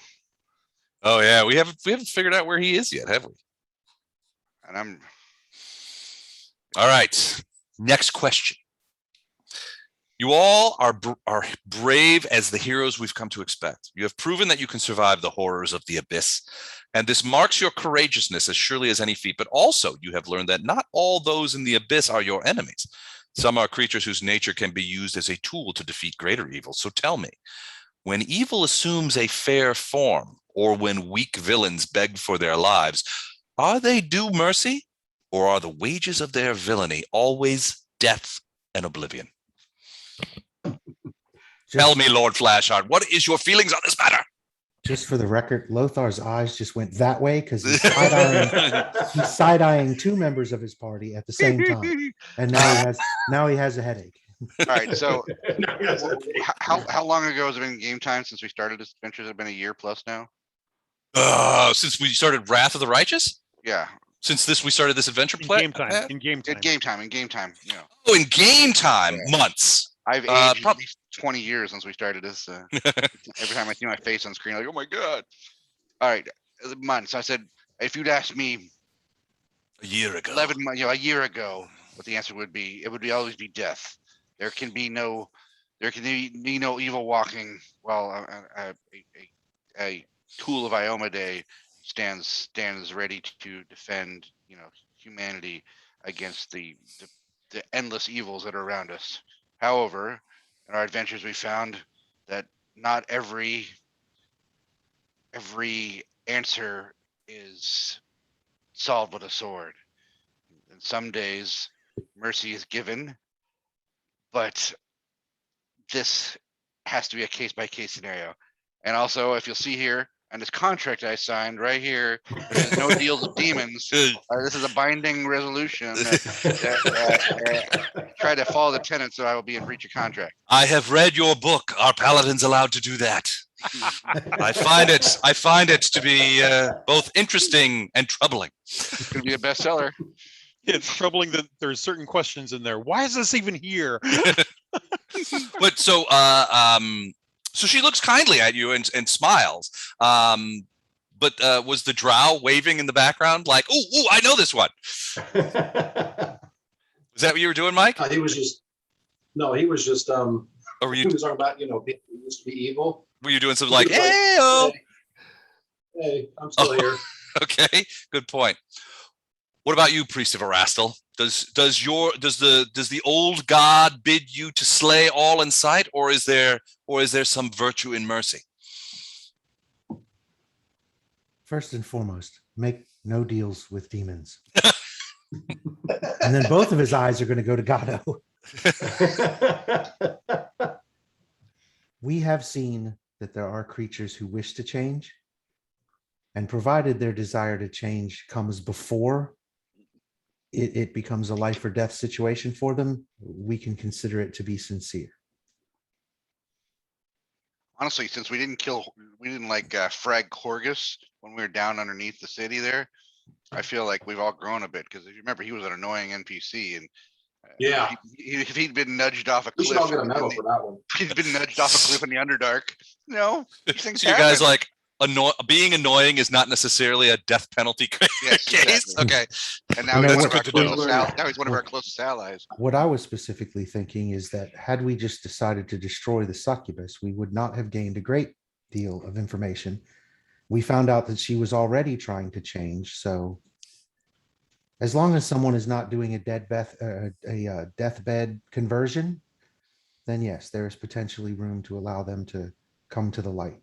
Oh yeah, we haven't figured out where he is yet, have we? And I'm all right. Next question. You all are brave as the heroes we've come to expect. You have proven that you can survive the horrors of the abyss, and this marks your courageousness as surely as any feat. But also, you have learned that not all those in the abyss are your enemies. Some are creatures whose nature can be used as a tool to defeat greater evils. So tell me, when evil assumes a fair form, or when weak villains beg for their lives, are they due mercy, or are the wages of their villainy always death and oblivion? Tell me, Lord Flashheart, what is your feelings on this matter? Just for the record, Lothar's eyes just went that way because he's side-eyeing two members of his party at the same time, and now he has a headache. all right. So how long ago has it been game time since we started this adventure? Has it been a year plus now? Since we started Wrath of the Righteous? Yeah. Since we started this adventure play? In game time. In game time. Yeah. Oh, in game time, Yeah. Months. I've aged at least 20 years since we started this. Every time I see my face on screen, like, oh my God. All right. Months. I said, if you'd asked me a year ago, 11 months, a year ago, what the answer would be, it would always be death. There can be no evil walking while a tool of Iomedae stands ready to defend, humanity against the endless evils that are around us. However, in our adventures, we found that not every answer is solved with a sword. And some days mercy is given, but this has to be a case-by-case scenario. And also, if you'll see here, on this contract I signed right here, there's no deals with demons. This is a binding resolution. Try to follow the tenets, or I will be in breach of contract. I have read your book. Are paladins allowed to do that? I find it to be both interesting and troubling. It's going to be a bestseller. It's troubling that there's certain questions in there. Why is this even here? But so she looks kindly at you and smiles. But was the drow waving in the background like, "Ooh, I know this one"? Is that what you were doing, Mike? He was just. Or were you? He was talking about people used to be evil. Were you doing something like, "Hey, hey, I'm still here"? Okay, good point. What about you, priest of Erastil? Does the old god bid you to slay all in sight, or is there some virtue in mercy? First and foremost, make no deals with demons. And then both of his eyes are going to go to Gado. We have seen that there are creatures who wish to change, and provided their desire to change comes before it becomes a life or death situation for them, we can consider it to be sincere. Honestly, since we didn't frag Corgus when we were down underneath the city there, I feel like we've all grown a bit, because if you remember, he was an annoying NPC, and yeah, if he'd been nudged off a cliff, we should all get a medal for that one. He'd been nudged off a cliff in the Underdark. No, these things so you happen. guys like being annoying is not necessarily a death penalty Yes, case. Exactly. Okay, and now he's one of our closest allies. What I was specifically thinking is that had we just decided to destroy the succubus, we would not have gained a great deal of information. We found out that she was already trying to change. So as long as someone is not doing a deathbed conversion, then yes, there is potentially room to allow them to come to the light.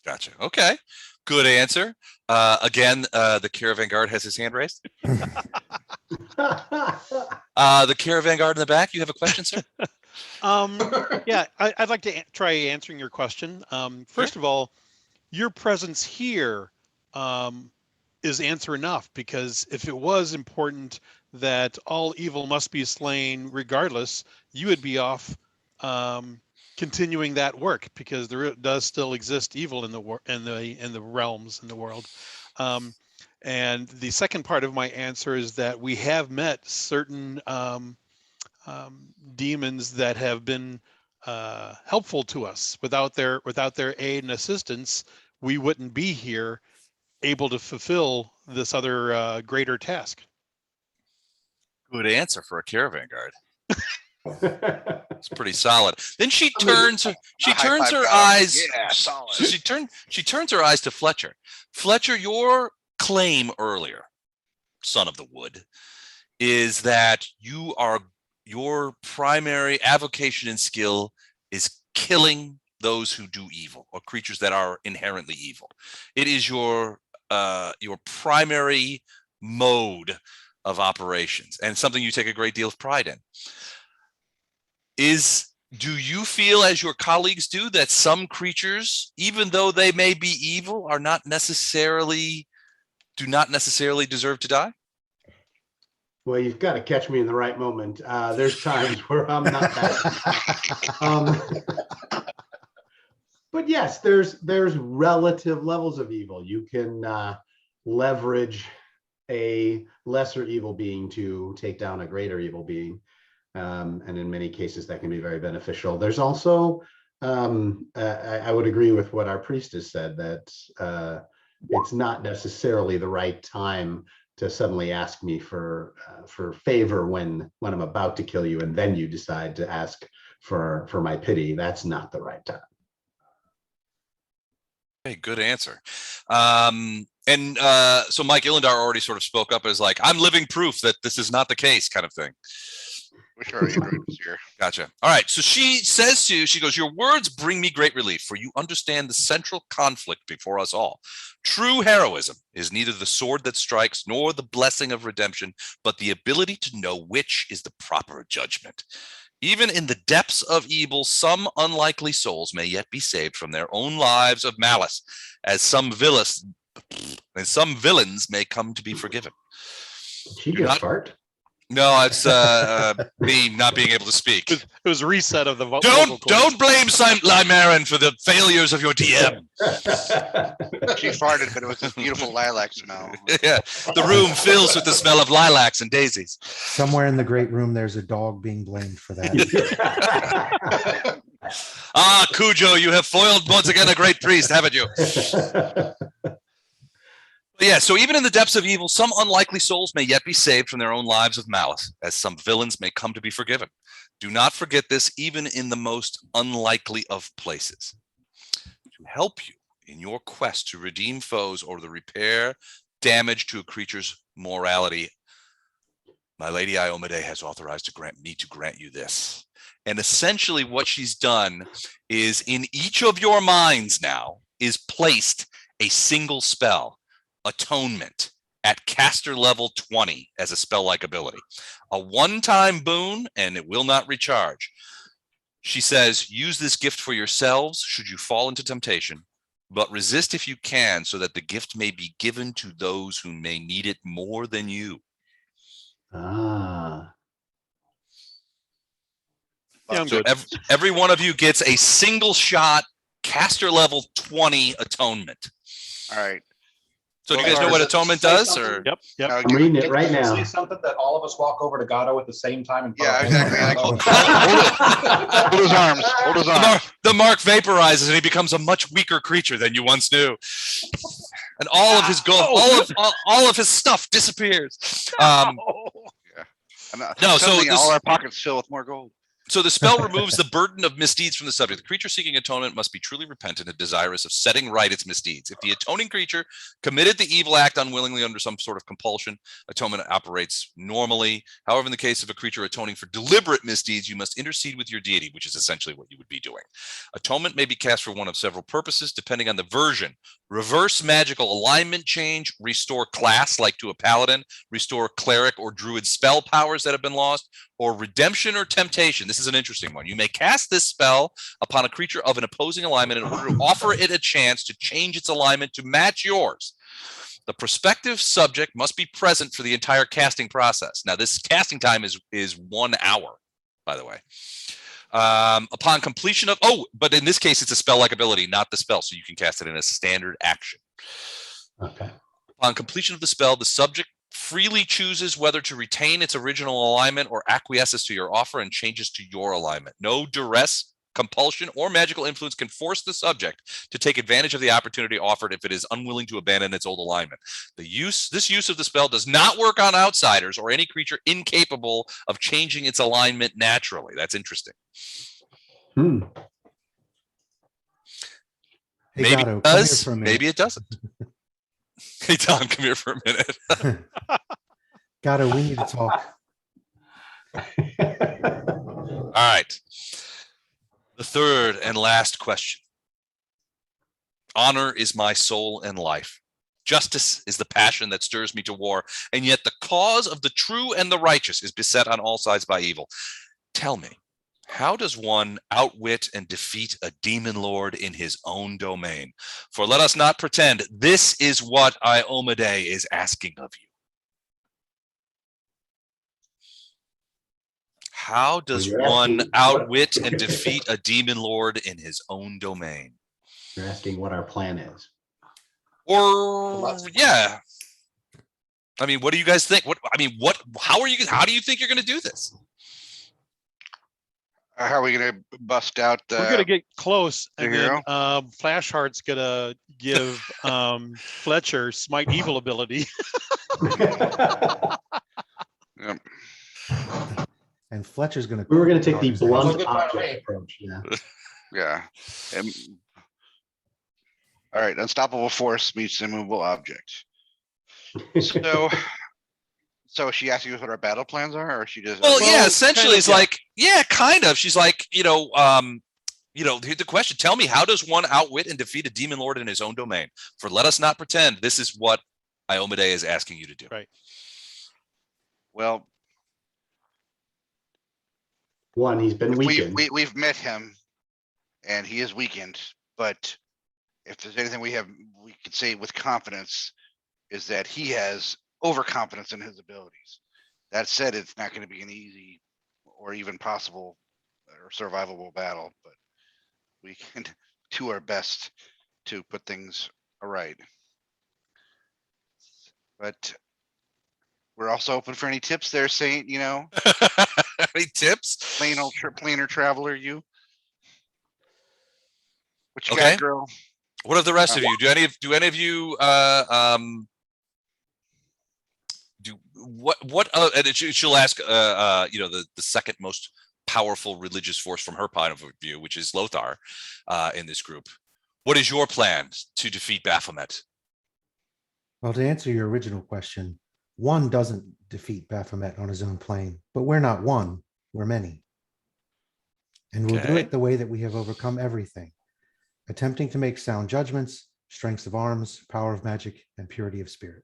Gotcha. Okay. Good answer. Again, the caravan guard has his hand raised. The caravan guard in the back, you have a question, sir? Yeah, I'd like to try answering your question. First of all, your presence here is answer enough, because if it was important that all evil must be slain regardless, you would be off continuing that work, because there does still exist evil in the realms in the world. And the second part of my answer is that we have met certain demons that have been helpful to us. Without their aid and assistance, we wouldn't be here able to fulfill this other greater task. Good answer for a caravan guard. It's pretty solid. Then she turns her eyes. Yeah, solid. She turns her eyes to Fletcher. Fletcher, your claim earlier, son of the wood, is that your primary avocation and skill is killing those who do evil, or creatures that are inherently evil. It is your primary mode of operations, and something you take a great deal of pride in. Do you feel, as your colleagues do, that some creatures, even though they may be evil, do not necessarily deserve to die? Well, you've got to catch me in the right moment. There's times where I'm not that. But yes, there's relative levels of evil. You can leverage a lesser evil being to take down a greater evil being. And in many cases, that can be very beneficial. There's also, I would agree with what our priestess said, that it's not necessarily the right time to suddenly ask me for favor when I'm about to kill you, and then you decide to ask for my pity. That's not the right time. Okay, good answer. So Mike Illendar already sort of spoke up as like, I'm living proof that this is not the case, kind of thing. Wish our Android was here. Gotcha. All right. So she says to you, she goes, your words bring me great relief, for you understand the central conflict before us all. True heroism is neither the sword that strikes nor the blessing of redemption, but the ability to know which is the proper judgment. Even in the depths of evil, some unlikely souls may yet be saved from their own lives of malice, as some villains may come to be forgiven. Did she just fart? No, it's me not being able to speak. It was a reset of the vote. Don't blame Lymirin for the failures of your DM. She farted, but it was this beautiful lilac smell. Yeah, the room fills with the smell of lilacs and daisies. Somewhere in the great room, there's a dog being blamed for that. Cujo, you have foiled once again a great priest, haven't you? Yeah, so even in the depths of evil, some unlikely souls may yet be saved from their own lives of malice, as some villains may come to be forgiven. Do not forget this, even in the most unlikely of places. To help you in your quest to redeem foes or to repair damage to a creature's morality, my lady Iomedae has authorized to grant you this. And essentially what she's done is, in each of your minds now is placed a single spell. Atonement at caster level 20 as a spell-like ability. A one-time boon, and it will not recharge. She says, use this gift for yourselves should you fall into temptation, but resist if you can, so that the gift may be given to those who may need it more than you. Yeah, I'm So good. every one of you gets a single shot caster level 20 atonement. All right. So do you guys know what atonement does? Or Yep. I'm reading it right now. Say something that all of us walk over to Gato at the same time. And Yeah, put our hands exactly. on Gato. Hold his arms. Hold his arms. the mark vaporizes and he becomes a much weaker creature than you once knew. And all of his gold, all of his stuff disappears. No, so all this- our pockets fill with more gold. So the spell removes the burden of misdeeds from the subject. The creature seeking atonement must be truly repentant and desirous of setting right its misdeeds. If the atoning creature committed the evil act unwillingly under some sort of compulsion, atonement operates normally. However, in the case of a creature atoning for deliberate misdeeds, you must intercede with your deity, which is essentially what you would be doing. Atonement may be cast for one of several purposes, depending on the version. Reverse magical alignment change, restore class, like to a paladin, restore cleric or druid spell powers that have been lost, or redemption or temptation. This is an interesting one. You may cast this spell upon a creature of an opposing alignment in order to offer it a chance to change its alignment to match yours. The prospective subject must be present for the entire casting process. Now, this casting time is 1 hour, by the way. Upon completion of, but in this case, it's a spell-like ability, not the spell, so you can cast it in a standard action. Okay. Upon completion of the spell, the subject freely chooses whether to retain its original alignment or acquiesces to your offer and changes to your alignment. No duress, compulsion, or magical influence can force the subject to take advantage of the opportunity offered if it is unwilling to abandon its old alignment. This use of the spell does not work on outsiders or any creature incapable of changing its alignment naturally. That's interesting. Hmm. Hey, Maybe Gato, it come here does, for a minute. maybe it doesn't. Hey, Tom, come here for a minute. Gato, we need to talk. All right. The third and last question. Honor is my soul and life. Justice is the passion that stirs me to war, and yet the cause of the true and the righteous is beset on all sides by evil. Tell me, how does one outwit and defeat a demon lord in his own domain? For let us not pretend, this is what Iomedae is asking of you. How does You're one asking- outwit and defeat a demon lord in his own domain? You're asking what our plan is. Or yeah. I mean, what do you guys think? How do you think you're going to do this? How are we gonna bust out the? We're gonna get close, the and hero? then Flashheart's gonna give Fletcher Smite Evil ability. Yep. And Fletcher's going to. We were going to take the Sounds blunt like a plan to object me. approach. Yeah. Yeah. All right. Unstoppable force meets immovable object. So she asked you what our battle plans are, or she just? Well, yeah, Well, essentially kind of, it's yeah. like, yeah, kind of. She's like, here's the question. Tell me, how does one outwit and defeat a demon lord in his own domain? For let us not pretend, this is what Iomedae is asking you to do. Right. Well, One, he's been weakened. we've met him, and he is weakened. But if there's anything we could say with confidence, is that he has overconfidence in his abilities. That said, it's not going to be an easy or even possible or survivable battle, but we can do our best to put things right. But we're also open for any tips there, Saint. Any tips? Planar traveler, you. What you Okay. got, girl? What of the rest of you? Do any of you and she'll ask the second most powerful religious force from her point of view, which is Lothar in this group. What is your plan to defeat Baphomet? Well, to answer your original question, one doesn't defeat Baphomet on his own plane, but we're not one, we're many. And we'll do Okay. it the way that we have overcome everything, attempting to make sound judgments, strengths of arms, power of magic, and purity of spirit.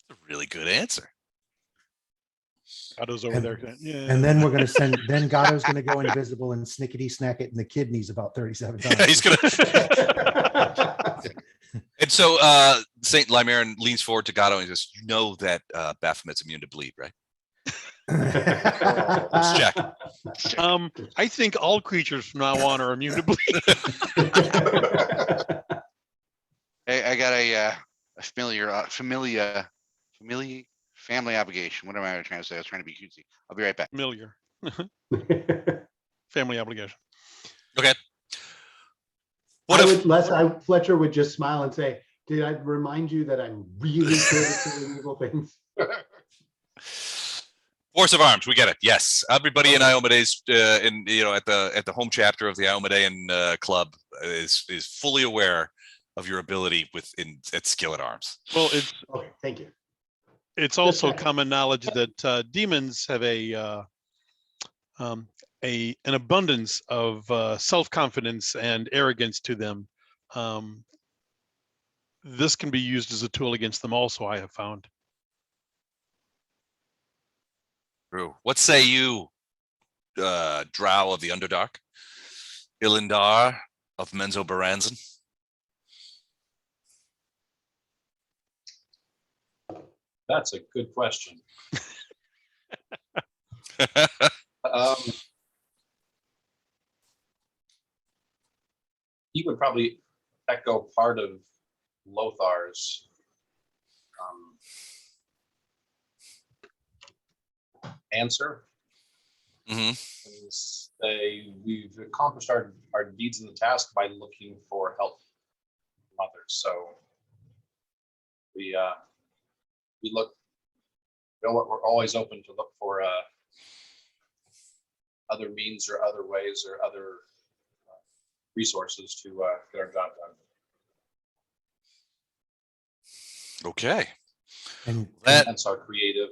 That's a really good answer. Gato's over And- there. Yeah. And then we're going to then Gatto's going to go invisible and snickety snack it in the kidneys about 37 times. Yeah, he's gonna. And so Saint Lymirin leans forward to Gatto and he says, "You know that Baphomet's immune to bleed, right?" Let's check. I think all creatures from now on are immune to bleed. Hey, I got a family obligation. What am I trying to say? I was trying to be cutesy. I'll be right back. Familiar. Family obligation. Okay. What if Fletcher would just smile and say, "Did I remind you that I'm really good at doing evil things?" Force of arms, we get it. Yes, everybody in Iomedae's at the home chapter of the Iomedaean club is fully aware of your ability at skill at arms. Well, it's Okay, thank you. it's also common knowledge that demons have an abundance of self-confidence and arrogance to them. This can be used as a tool against them also, I have found. True. What say you, Drow of the Underdark, Ilindar of Menzo Baranzan? That's a good question. He would probably echo part of Lothar's answer. Mhm. And say we've accomplished our deeds in the task by looking for help from others. So we look. You know what? We're always open to look for other means or other ways or other resources to get our job done. Okay. And That's our creative.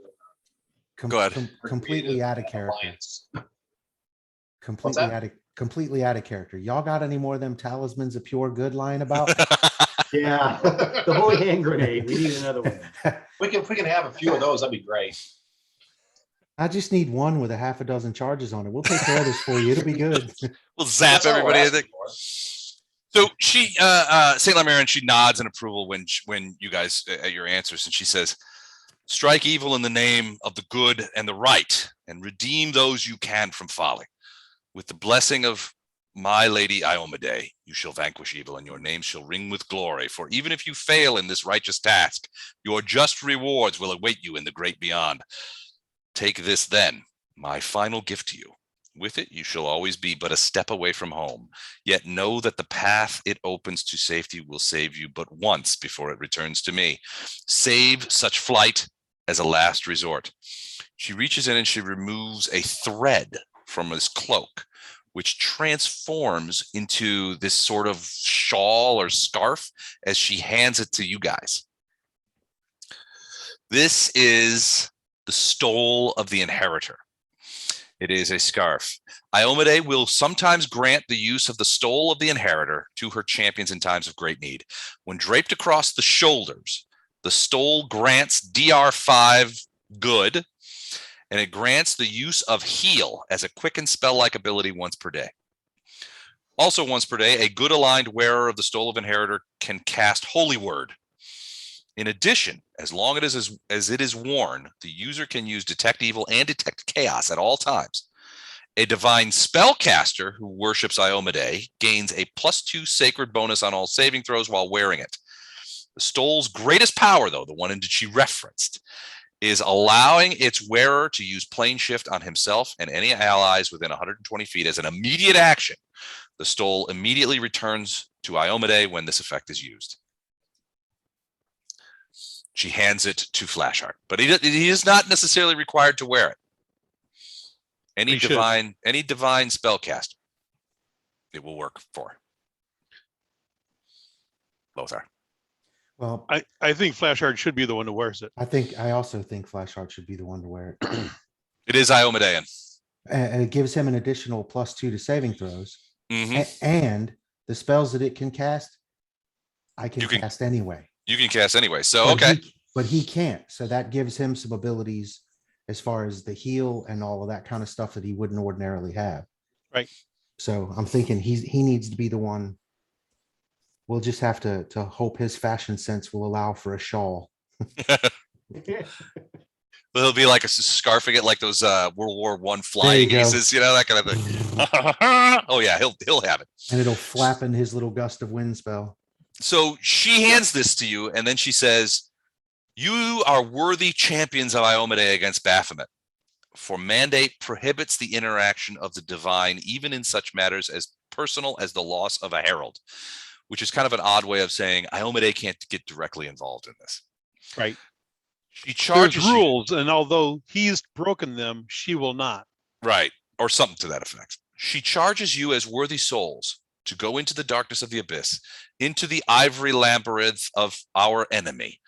Go ahead. completely out of character. Alliance. Completely out of character. Y'all got any more of them talismans of pure good lying about? Yeah, the holy hand grenade. We need another one. If we can have a few of those, that'd be great. I just need one with a half a dozen charges on it. We'll take care of this for you. It'll be good. We'll zap That's all we're everybody. I asking think. for. So she, Saint Lymirin, she nods in approval when you guys at your answers, and she says, "Strike evil in the name of the good and the right, and redeem those you can from folly. With the blessing of my lady Iomedae, you shall vanquish evil, and your name shall ring with glory. For even if you fail in this righteous task, your just rewards will await you in the great beyond. Take this then, my final gift to you. With it, you shall always be but a step away from home. Yet know that the path it opens to safety will save you but once before it returns to me. Save such flight as a last resort." She reaches in and she removes a thread from his cloak, which transforms into this sort of shawl or scarf as she hands it to you guys. This is the stole of the inheritor. It is a scarf. Iomedae will sometimes grant the use of the stole of the inheritor to her champions in times of great need. When draped across the shoulders, the stole grants DR5 good, and it grants the use of heal as a quicken spell-like ability once per day. Also once per day, a good aligned wearer of the stole of inheritor can cast Holy Word. In addition, as long as it is worn, the user can use Detect Evil and Detect Chaos at all times. A divine spellcaster who worships Iomedae gains a +2 sacred bonus on all saving throws while wearing it. The stole's greatest power, though, the one that she referenced, is allowing its wearer to use plane shift on himself and any allies within 120 feet as an immediate action. The stole immediately returns to Iomedae when this effect is used. She hands it to Flashheart, but he is not necessarily required to wear it. Any divine spellcaster, it will work for. Lothar. Well, I think Flashheart should be the one who wears it. I also think Flashheart should be the one to wear it. It is Iomedaean. And it gives him an additional +2 to saving throws. Mm-hmm. And the spells that it can cast, I can cast anyway. You can cast anyway. So, But okay. but he can't. So that gives him some abilities as far as the heal and all of that kind of stuff that he wouldn't ordinarily have. Right. So I'm thinking he needs to be the one. We'll just have to hope his fashion sense will allow for a shawl. He'll be like a scarfing it like those World War I flying aces, that kind of thing. Oh yeah, he'll have it. And it'll flap in his little gust of wind spell. So she hands this to you, and then she says, "You are worthy champions of Iomedae against Baphomet. For mandate prohibits the interaction of the divine, even in such matters as personal as the loss of a herald," which is kind of an odd way of saying Iomedae can't get directly involved in this. Right. She charges There's you, rules, and although he's broken them, she will not. right, or something to that effect. She charges you as worthy souls to go into the darkness of the abyss, into the ivory labyrinth of our enemy,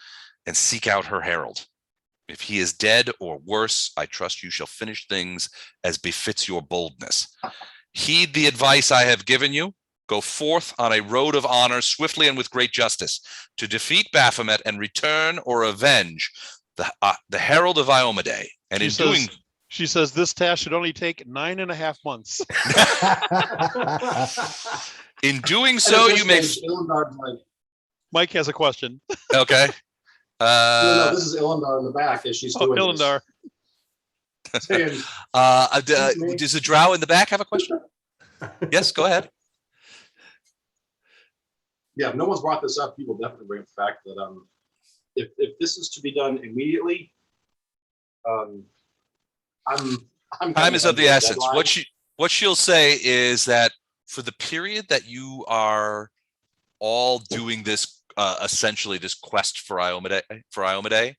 and seek out her herald. If he is dead or worse, I trust you shall finish things as befits your boldness. Heed the advice I have given you. Go forth on a road of honor, swiftly and with great justice, to defeat Baphomet and return or avenge the herald of Iomedae. And She says this task should only take 9.5 months. in doing so, you may. Ilundard's like, Mike has a question. Okay. no, this is Ilundar in the back as she's doing Ilundar. this. Saying, Does the drow in the back have a question? Yes, go ahead. yeah, if no one's brought this up, people definitely bring up the fact that if this is to be done immediately, I'm Time is of the essence. What she'll say is that for the period that you are all doing this, essentially this quest for Iomedae,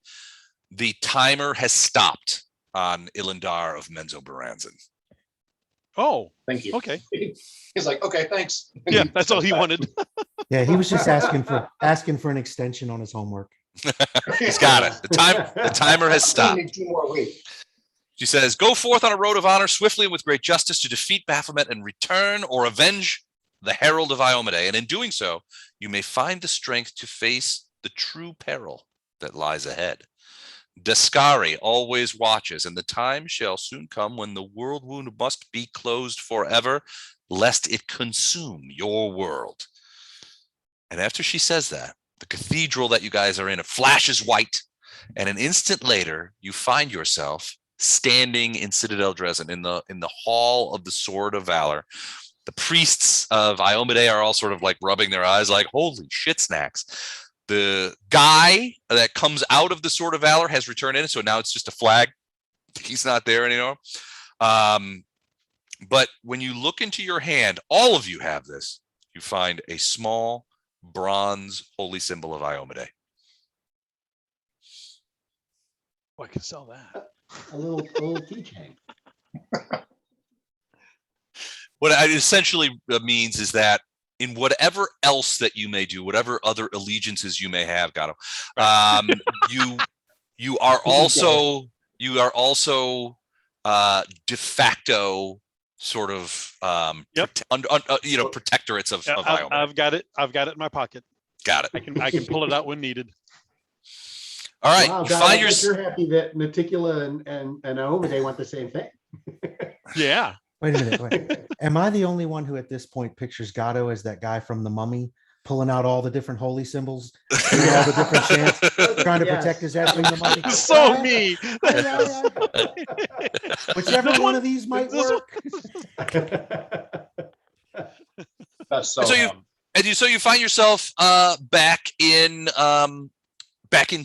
the timer has stopped on Ilundar of Menzoberranzan. Oh, Thank you. okay. He's like, okay, thanks. Yeah, that's all he wanted. Yeah, he was just asking for an extension on his homework. He's got it. The timer has stopped. Need 2 more weeks. She says, go forth on a road of honor swiftly and with great justice to defeat Baphomet and return or avenge the herald of Iomedae. And in doing so, you may find the strength to face the true peril that lies ahead. Descari always watches, and the time shall soon come when the world wound must be closed forever, lest it consume your world. And after she says that, the cathedral that you guys are in, it flashes white, and an instant later, you find yourself standing in Citadel Dresden in the hall of the Sword of Valor. The priests of Iomedae are all sort of like rubbing their eyes like, holy shit snacks. The guy that comes out of the Sword of Valor has returned in, so now it's just a flag. He's not there anymore. But when you look into your hand, all of you have this, you find a small bronze holy symbol of Iomedae. Oh, I could sell that. A little keychain. What it essentially means is that in whatever else that you may do, whatever other allegiances you may have, Gato, you are also de facto sort of protectorates of Iomedae. I've got it in my pocket. Got it. I can pull it out when needed. All right. Wow, You God, find you're happy that Naticula and Iomedae want the same thing. Yeah. Wait a minute. Wait. Am I the only one who at this point pictures Gatto as that guy from The Mummy, pulling out all the different holy symbols, doing all the different chants, trying to protect his head from the mummy? So me. Whichever one of these might work. That's so. So you find yourself back in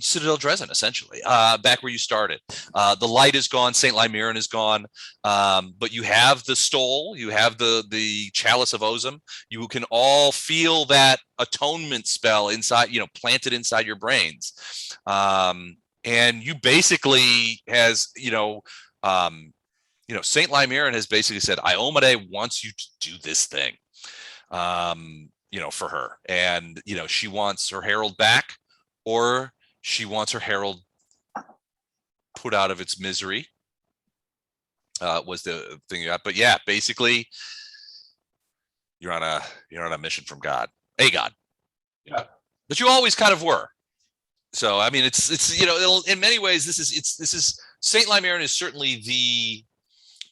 Citadel Dresden, essentially, back where you started. The light is gone. St. Lymirin is gone. But you have the stole. You have the chalice of Ozum. You can all feel that atonement spell inside, planted inside your brains. And you basically St. Lymirin has basically said, Iomedae wants you to do this thing, for her. And, she wants her herald back, or she wants her herald put out of its misery, was the thing you got. But yeah, basically you're on a mission from God, a God. Yeah. But you always kind of were. So, I mean, it's in many ways, this is St. Lymirin is certainly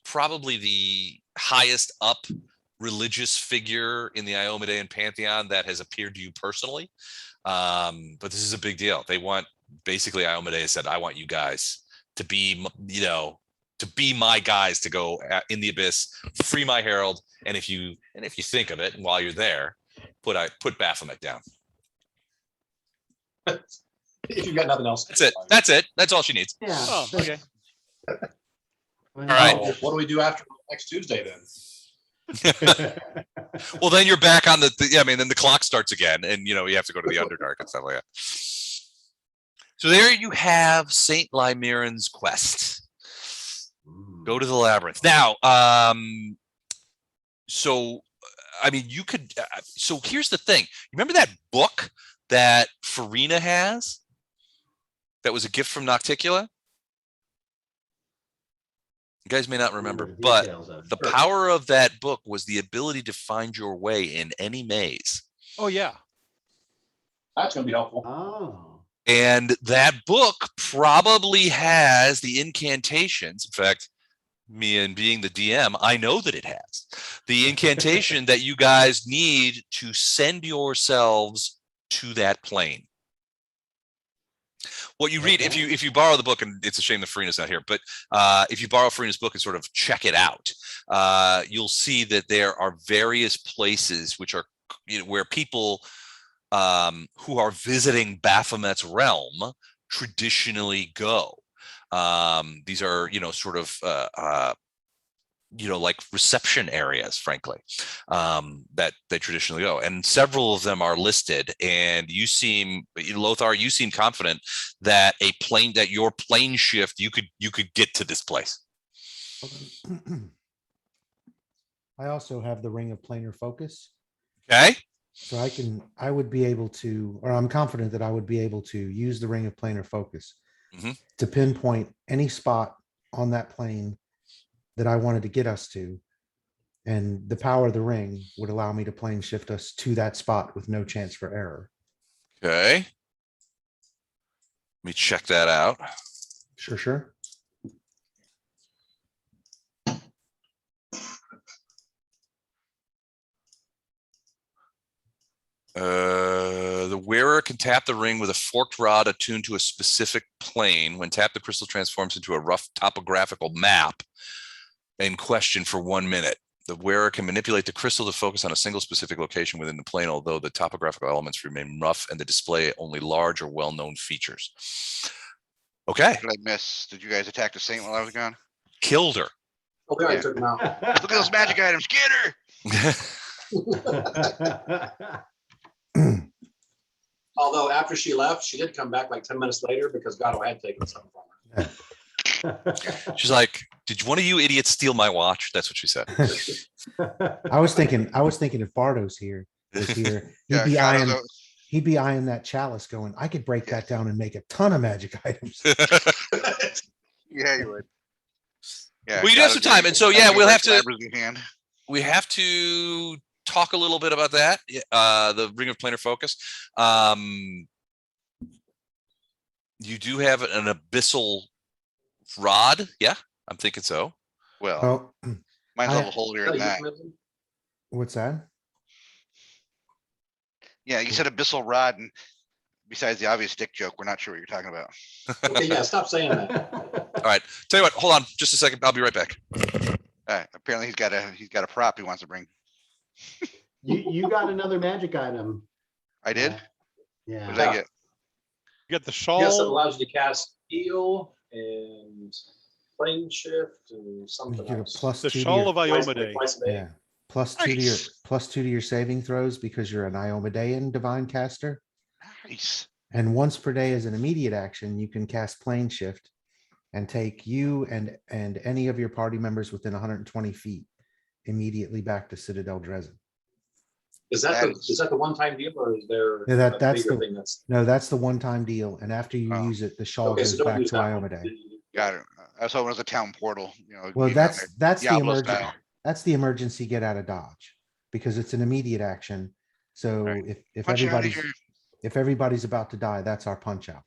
probably the highest up religious figure in the Iomedaean pantheon that has appeared to you personally. But this is a big deal. They want, basically, Iomedae said, I want you guys to be, to be my guys to go in the abyss, free my herald. And if you think of it, and while you're there, put Baphomet down. If you've got nothing else. That's it. That's all she needs. Yeah. Oh, okay. All right. What do we do after next Tuesday then? Well, then you're back on then the clock starts again, and you have to go to the Underdark and stuff like that. So there you have Saint Lymirin's quest. Go to the labyrinth. Now, so I mean, you could. So here's the thing. Remember that book that Farina has? That was a gift from Nocticula. You guys may not remember, but the power of that book was the ability to find your way in any maze. Oh yeah. That's going to be helpful. Oh. And that book probably has the incantations. In fact, me and being the DM, I know that it has the incantation that you guys need to send yourselves to that plane. What you read, if you borrow the book, and it's a shame that Farina's not here, but if you borrow Farina's book and sort of check it out, you'll see that there are various places which are, where people who are visiting Baphomet's realm traditionally go. These are, sort of, like reception areas, frankly, that they traditionally go. And several of them are listed. And you seem, Lothar, you seem confident that your plane shift, you could get to this place. I also have the Ring of Planar Focus. Okay. So I would be able to, or I'm confident that I would be able to use the Ring of Planar Focus to pinpoint any spot on that plane that I wanted to get us to. And the power of the ring would allow me to plane shift us to that spot with no chance for error. Okay. Let me check that out. Sure. The wearer can tap the ring with a forked rod attuned to a specific plane. When tapped, the crystal transforms into a rough topographical map in question for 1 minute. The wearer can manipulate the crystal to focus on a single specific location within the plane, although the topographical elements remain rough and the display only large or well-known features. Okay. What did I miss? Did you guys attack the saint while I was gone? Killed her. Okay, I took him out. Look at those magic items. Get her. Although after she left, she did come back like 10 minutes later because Gato had taken something from her. She's like, did one of you idiots steal my watch? That's what she said. I was thinking if Bardo's here, he'd be eyeing that chalice going, I could break that down and make a ton of magic items. Yeah, you would. Yeah. Well, you do have some time. And so, yeah, we have to talk a little bit about that. The Ring of Planar Focus. You do have an abyssal rod. Yeah, I'm thinking so. Well, mine's a little holier than that. What's that? Yeah, you said abyssal rod, and besides the obvious dick joke, we're not sure what you're talking about. Okay, yeah, stop saying that. All right, tell you what, hold on just a second. I'll be right back. Apparently he's got a prop he wants to bring. You got another magic item. I did? Yeah. What did I get? You got the shawl. Yes, it allows you to cast heal and plane shift and something You get a else. plus The 2 to shawl your, of Iomedae. Twice a day. yeah, plus 2 to your saving throws because you're an Iomedaean divine caster. Nice. And once per day as an immediate action, you can cast plane shift and take you and any of your party members within 120 feet immediately back to Citadel Dresden. Is that the one-time deal, or is there Yeah, a that's bigger the thing that's no, that's the one-time deal. And after you Oh. use it, the shawl okay? goes So don't back use to that one. Iomedae. Got it. I was hoping it was a town portal. Well, you know, that's the Diablo emergency. style. That's the emergency get out of dodge because it's an immediate action. So Right. if Punch out of if everybody's about to die, that's our punch out.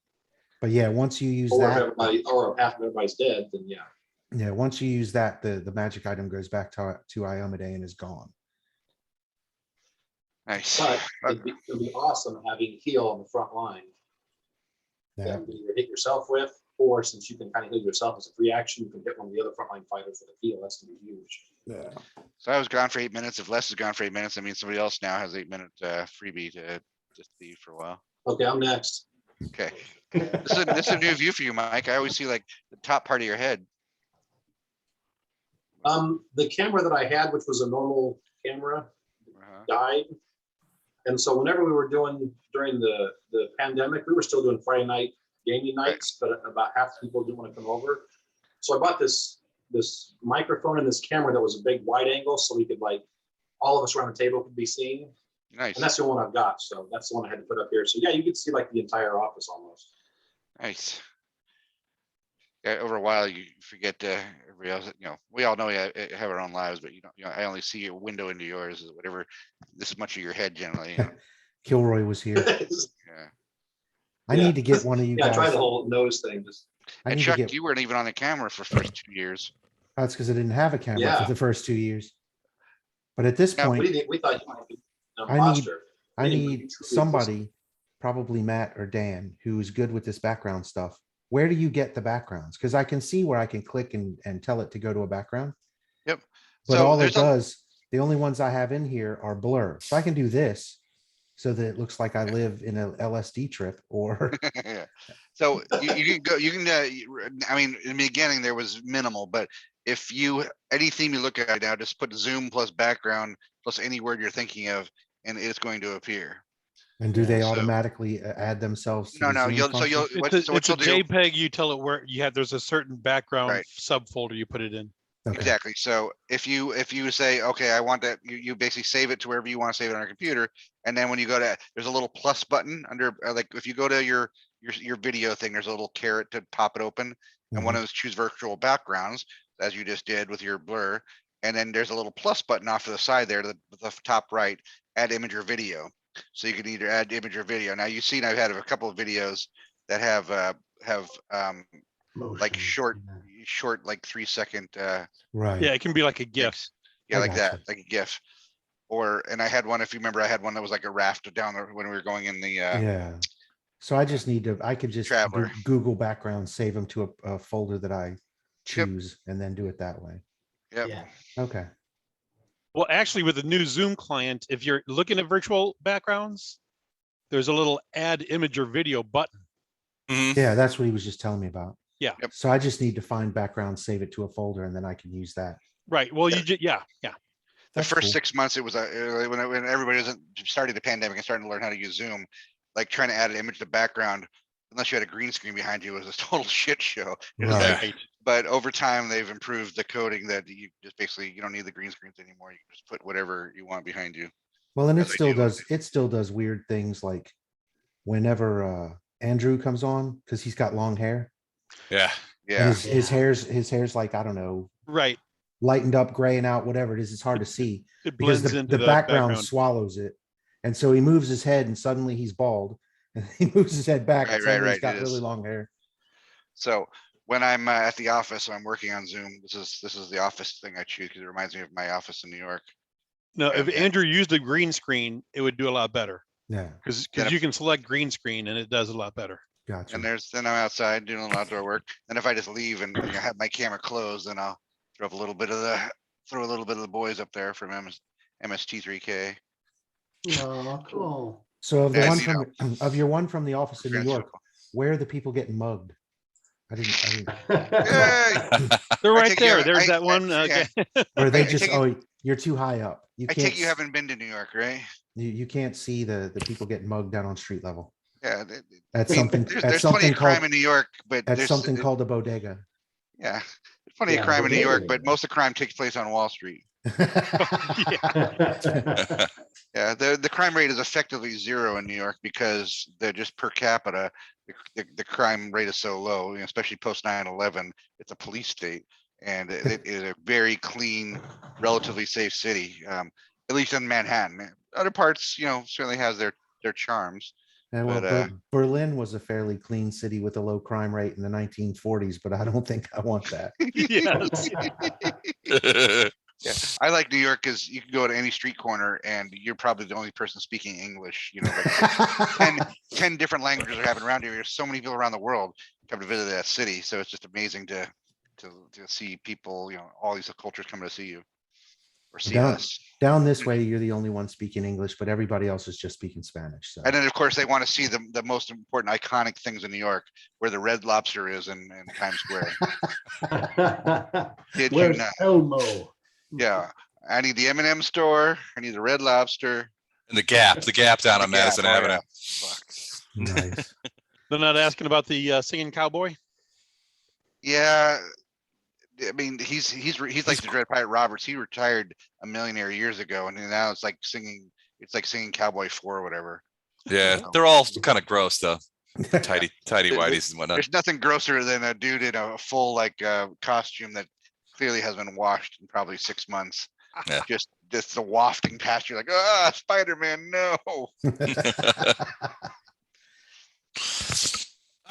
But yeah, once you use Or if that, or half of everybody's dead, then yeah. once you use that, the magic item goes back to Iomedae and is gone. Nice. But it'd be awesome having heal on the front line Yeah. that you can either hit yourself with, or since you can kind of heal yourself as a free action, you can hit one of the other frontline fighters with a heal. That's gonna be huge. Yeah. So I was gone for 8 minutes. If Les is gone for 8 minutes, that means somebody else now has 8-minute freebie to just be for a while. Okay, I'm next. Okay. This is a new view for you, Mike. I always see like the top part of your head. The camera that I had, which was a normal camera, Uh-huh. died. And so whenever we were doing during the pandemic, we were still doing Friday night gaming nights, but about half the people didn't want to come over. So I bought this microphone and this camera that was a big wide angle, so we could like all of us around the table could be seen. Nice. And that's the one I've got. So that's the one I had to put up here. So yeah, you could see like the entire office almost. Nice. Yeah, over a while you forget everybody else. We all know we have our own lives, but I only see a window into yours, whatever. This much of your head generally. Kilroy was here. Yeah. I need to get one of you Yeah, I tried guys. the whole nose thing. Just I And need Chuck, to get. you weren't even on the camera for first 2 years. That's because I didn't have a camera Yeah. for the first 2 years. But at this Now, point, we thought you might be an I imposter. I We need truly somebody, probably Matt or Dan, who's good with this background stuff. Where do you get the backgrounds? Because I can see where I can click and tell it to go to a background. Yep. But So all it there's does, the only ones I have in here are blur. So I can do this so that it looks like I live in an LSD trip or Yeah. So you can go, I mean, in the beginning there was minimal, but if any theme you look at now, just put zoom plus background plus any word you're thinking of, and it's going to appear. and do they So- automatically add themselves to No, the no, Zoom so function? you'll, It's what a, you'll do, JPEG. You tell it where there's a certain background Right. subfolder you put it in. Okay. exactly. So if you say, okay, I want that, you basically save it to wherever you want to save it on your computer. And then when you go to, there's a little plus button under, like if you go to your video thing, there's a little caret to pop it open. And one Mhm. of those choose virtual backgrounds, as you just did with your blur. And then there's a little plus button off to the side there, to the top right, add image or video. So you can either add image or video. Now you've seen, I've had a couple of videos that have like Motion, short, like 3-second, Right. Yeah, it can be like a GIF. things. Yeah, I like that, gotcha. like a GIF. And I had one, if you remember, I had one that was like a raft down there when we were going in the, Yeah. So I just need to, I could just Traveler. Google background, save them to a folder that I choose and then do it that way. yep. Yeah. Okay. Well, actually, with the new Zoom client, if you're looking at virtual backgrounds, there's a little add image or video button. Mhm. Yeah, that's what he was just telling me about. Yeah. Yep. So I just need to find background, save it to a folder, and then I can use that. Right. Well, you just, yeah. The That's first cool. 6 months, it was when everybody was starting the pandemic and starting to learn how to use Zoom, like trying to add an image to background, unless you had a green screen behind you, was a total shit show. It was Right. like, but over time, they've improved the coding that you just basically, you don't need the green screens anymore. You can just put whatever you want behind you. Well, and as I do. it still does weird things like whenever Andrew comes on, because he's got long hair. Yeah. And Yeah. his hair's like, I don't know, Right. lightened up, graying out, whatever it is. It's hard to see It because blends the into background swallows it. And so he moves his head and suddenly he's bald. And he moves his head back and Right, suddenly he's right, got it really is. long hair. So when I'm at the office, I'm working on Zoom. This is the office thing I choose because it reminds me of my office in New York. No, if Okay. Andrew used a green screen, it would do a lot better Yeah, because Then you if- can select green screen and it does a lot better. gotcha. And then I'm outside doing a little outdoor work. And if I just leave and have my camera closed, then I'll throw a little bit of the boys up there from MST3K. Oh, cool. So of the Yeah, one you from of your one from the office in New Friends York, football. where are the people getting mugged? I didn't Yay! They're I right think you there. have- There's I- that one. yeah. Okay. or are they I just, take it- oh, you're too high up. You I can't, take you haven't been to New York, right? you can't see the people getting mugged down on street level. Yeah. That's I mean, something, there's that's plenty something of crime called, in New York, but that's there's something called a bodega. yeah, there's plenty Yeah, of crime in New York, bodega. but most of the crime takes place on Wall Street. Yeah, the crime rate is effectively zero in New York because they're just per capita, the crime rate is so low, especially post 9/11. It's a police state, and it is a very clean, relatively safe city, at least in Manhattan. Other parts, certainly has their charms. And well, But, Berlin was a fairly clean city with a low crime rate in the 1940s, but I don't think I want that. Yes. Yeah, I like New York because you can go to any street corner and you're probably the only person speaking English. Like 10 different languages are happening around here. There's so many people around the world come to visit that city, so it's just amazing to see people. All these cultures coming to see you or see Down, us. down this way, you're the only one speaking English, but everybody else is just speaking Spanish. So And then, of course, they want to see the most important, iconic things in New York, where the Red Lobster is in Times Square. Kid you Where's not. Elmo? Yeah, I need the M&M store. I need the Red Lobster. And the gap down on The Gap, Madison oh, yeah. Avenue. Fuck. nice. They're not asking about the singing cowboy. Yeah, I mean, he's like the Dread Pirate Roberts. He retired a millionaire years ago, and now it's like singing. It's like singing Cowboy 4 or whatever. Yeah, So, they're all kind of gross though. Tidy Th- th- whities and whatnot. there's nothing grosser than a dude in a full like costume that clearly has been washed in probably 6 months. Yeah. Just the wafting past you, like, ah, Spider-Man, no.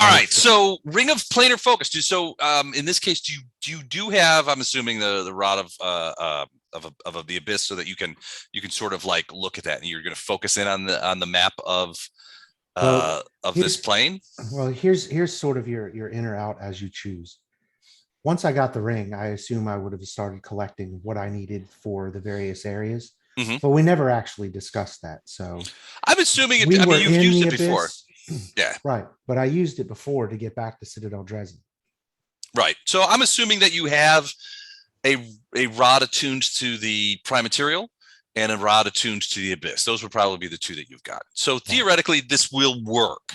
All right, so Ring of Planar Focus. So in this case, do you have? I'm assuming the rod of the abyss, so that you can sort of like look at that, and you're going to focus in on the map of this plane. Well, here's sort of your in or out as you choose. Once I got the ring, I assume I would have started collecting what I needed for the various areas, but we never actually discussed that. So I'm assuming it. we I were mean, you've in used the it before. abyss. Yeah. Right. But I used it before to get back to Citadel Dresden. Right. So I'm assuming that you have a rod attuned to the prime material and a rod attuned to the abyss. Those would probably be the two that you've got. So theoretically, this will work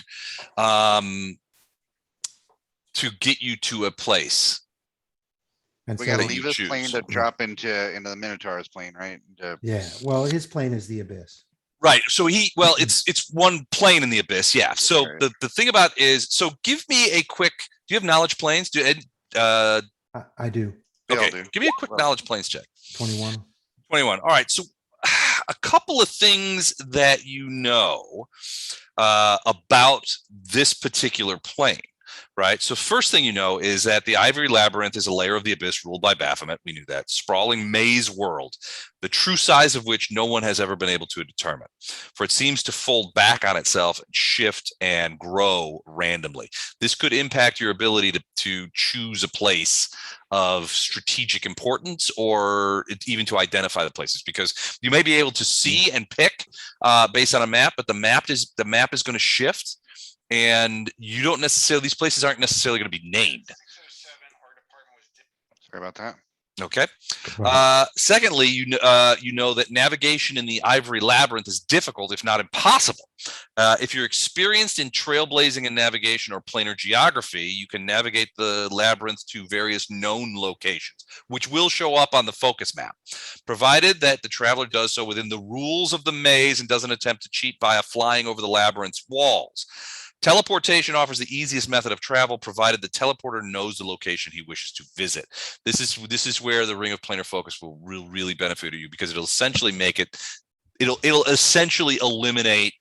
to get you to a place. And We so, got to that you leave this choose. plane to drop into the Minotaur's plane, right? yeah. Well, his plane is the abyss. Right. So it's one plane in the abyss. Yeah. So Okay. the thing about is, so give me a quick, do you have knowledge planes? I do. They all Okay. do. Give me a quick Well, knowledge planes check. 21. 21. All right. So a couple of things that you know about this particular plane, right? So first thing you know is that the Ivory Labyrinth is a layer of the abyss ruled by Baphomet. We knew that. Sprawling maze world, the true size of which no one has ever been able to determine, for it seems to fold back on itself, shift, and grow randomly. This could impact your ability to choose a place of strategic importance, or even to identify the places, because you may be able to see and pick based on a map, but the map is going to shift, and you don't necessarily, these places aren't necessarily going to be named. Sorry about that. Okay. Right. Secondly, you know that navigation in the Ivory Labyrinth is difficult, if not impossible. If you're experienced in trailblazing and navigation or planar geography, you can navigate the labyrinth to various known locations, which will show up on the focus map, provided that the traveler does so within the rules of the maze and doesn't attempt to cheat via flying over the labyrinth's walls. Teleportation offers the easiest method of travel, provided the teleporter knows the location he wishes to visit. This is where the Ring of Planar Focus will really benefit you, because it'll essentially it'll essentially eliminate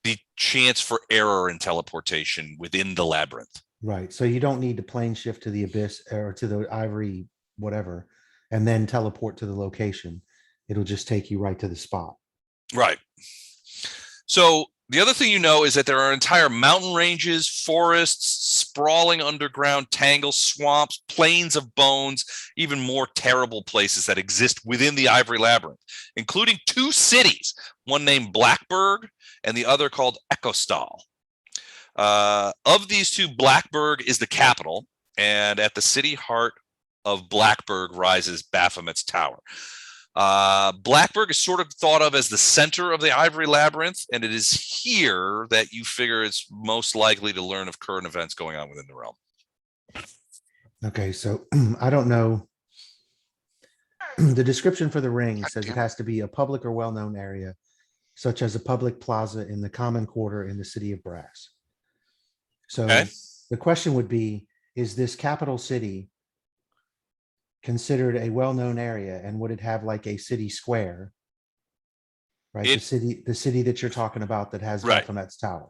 the chance for error in teleportation within the labyrinth. Right. So you don't need to plane shift to the abyss or to the Ivory, whatever, and then teleport to the location. It'll just take you right to the spot. Right. So the other thing you know is that there are entire mountain ranges, forests, sprawling underground tangles, swamps, plains of bones, even more terrible places that exist within the Ivory Labyrinth, including two cities, one named Blackburg and the other called Echostal. Of these two, Blackburg is the capital, and at the city heart of Blackburg rises Baphomet's Tower. Blackburg is sort of thought of as the center of the Ivory Labyrinth, and it is here that you figure it's most likely to learn of current events going on within the realm. Okay, so I don't know. The description for the ring says it has to be a public or well-known area, such as a public plaza in the common quarter in the city of Brass. So the question would be, is this capital city considered a well-known area, and would it have like a city square, right? The city that you're talking about that has Baphomet's Tower.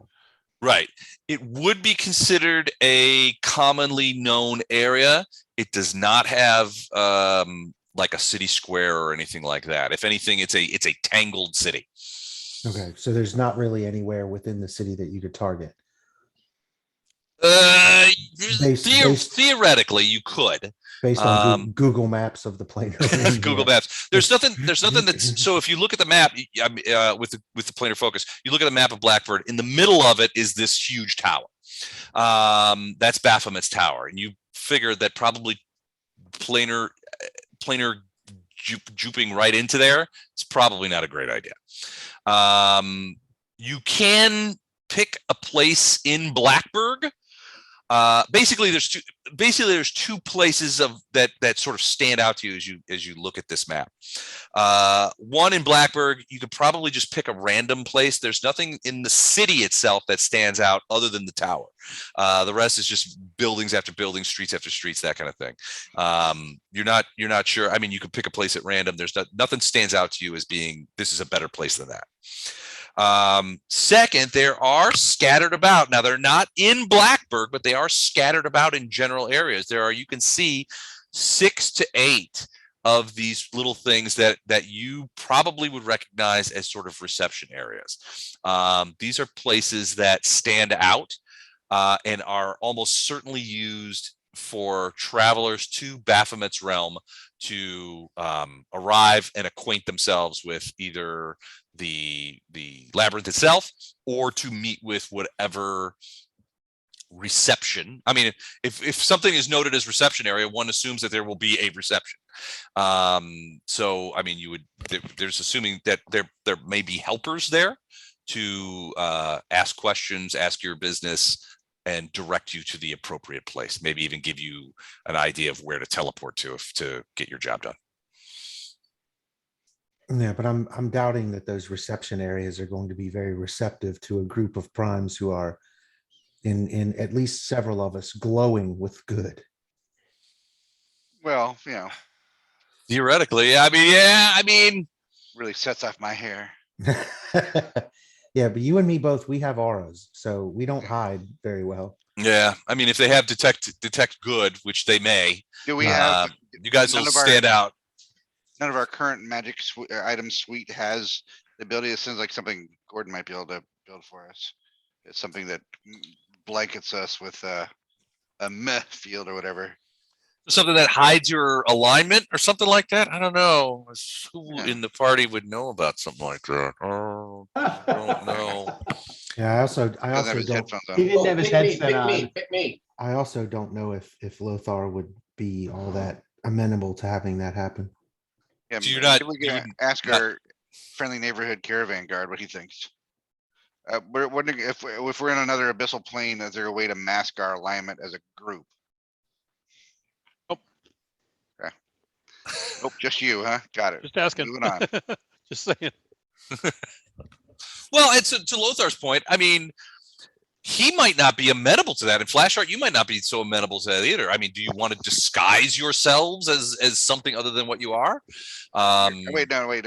Right. It would be considered a commonly known area. It does not have like a city square or anything like that. If anything, it's a tangled city. Okay, so there's not really anywhere within the city that you could target. Theoretically, you could. Based on Google Maps of the planar. Google Maps. There's nothing that's, so if you look at the map with the planar focus, you look at the map of Blackburg, in the middle of it is this huge tower. That's Baphomet's Tower. And you figure that probably planar juping right into there, it's probably not a great idea. You can pick a place in Blackburg. Basically there's two places that sort of stand out to you as you look at this map. One in Blackburg, you could probably just pick a random place. There's nothing in the city itself that stands out other than the tower. The rest is just buildings after buildings, streets after streets, that kind of thing. You're not sure. I mean, you could pick a place at random. There's nothing stands out to you as being this is a better place than that. Second, there are scattered about. Now they're not in Blackburg, but they are scattered about in general areas. You can see 6 to 8 of these little things that you probably would recognize as sort of reception areas. These are places that stand out and are almost certainly used for travelers to Baphomet's realm to arrive and acquaint themselves with either the labyrinth itself or to meet with whatever reception. I mean, if something is noted as reception area, one assumes that there will be a reception. So I mean, there's assuming that there may be helpers there to ask questions, ask your business, and direct you to the appropriate place. Maybe even give you an idea of where to teleport to get your job done. Yeah, but I'm doubting that those reception areas are going to be very receptive to a group of primes who are in at least several of us glowing with good. Well, Theoretically, I mean, really sets off my hair. Yeah, but you and me both, we have auras, so we don't hide very well. yeah. I mean, if they have detect good, which they may, Do we have? you guys will stand out. None of our current magic item suite has the ability. It sounds like something Gordon might be able to build for us. It's something that blankets us with a meh field or whatever. Something that hides your alignment or something like that. I don't know. Who in the party would know about something like that? Oh, I don't know. Yeah, I also Doesn't have his don't. headphones on. He didn't have his headset on. Pick me. I also don't know if Lothar would be all that amenable to having that happen. Yeah, So you're maybe not- we you can wouldn't- ask not- our friendly neighborhood caravan guard what he thinks. We're wondering if we're in another abyssal plane, is there a way to mask our alignment as a group? Nope. Okay. Nope, just you, huh? Got it. Just asking. Moving on. Just saying. Well, and to Lothar's point, I mean, he might not be amenable to that. And Flashheart, you might not be so amenable to that either. I mean, do you want to disguise yourselves as something other than what you are? Wait, no.